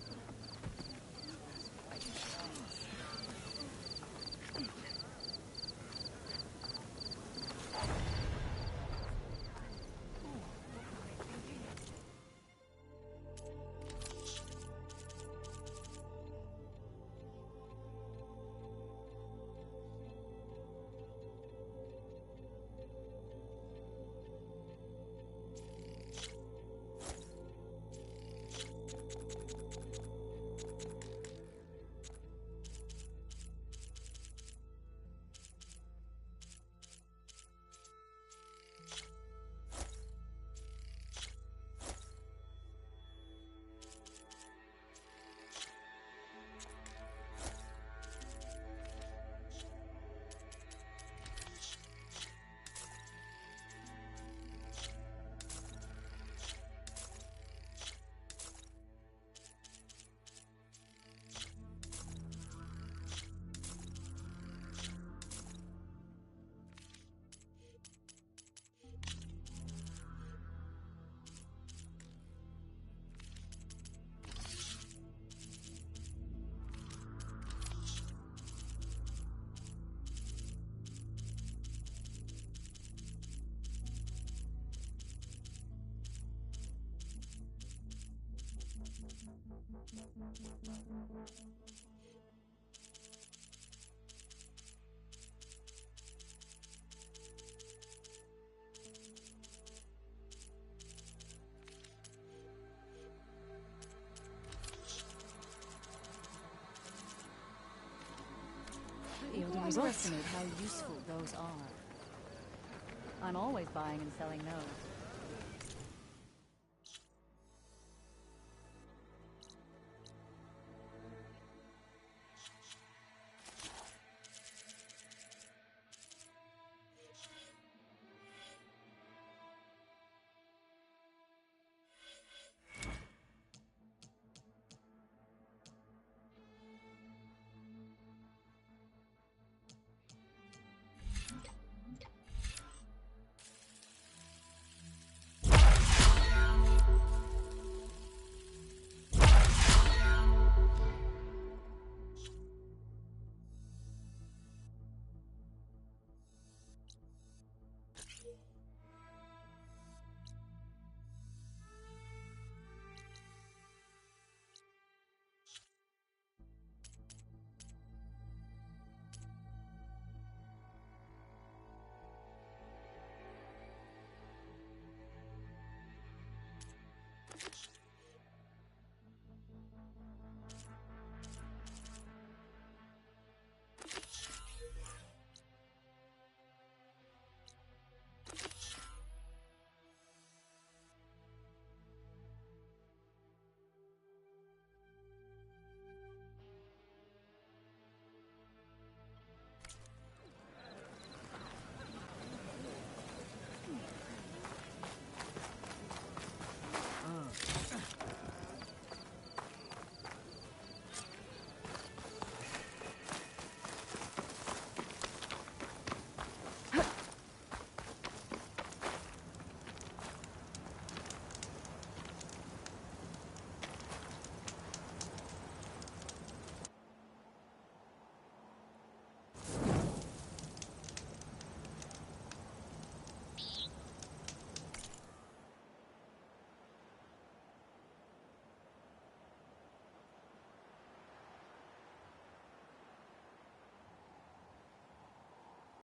Yielding results. Underestimate how useful those are. I'm always buying and selling those.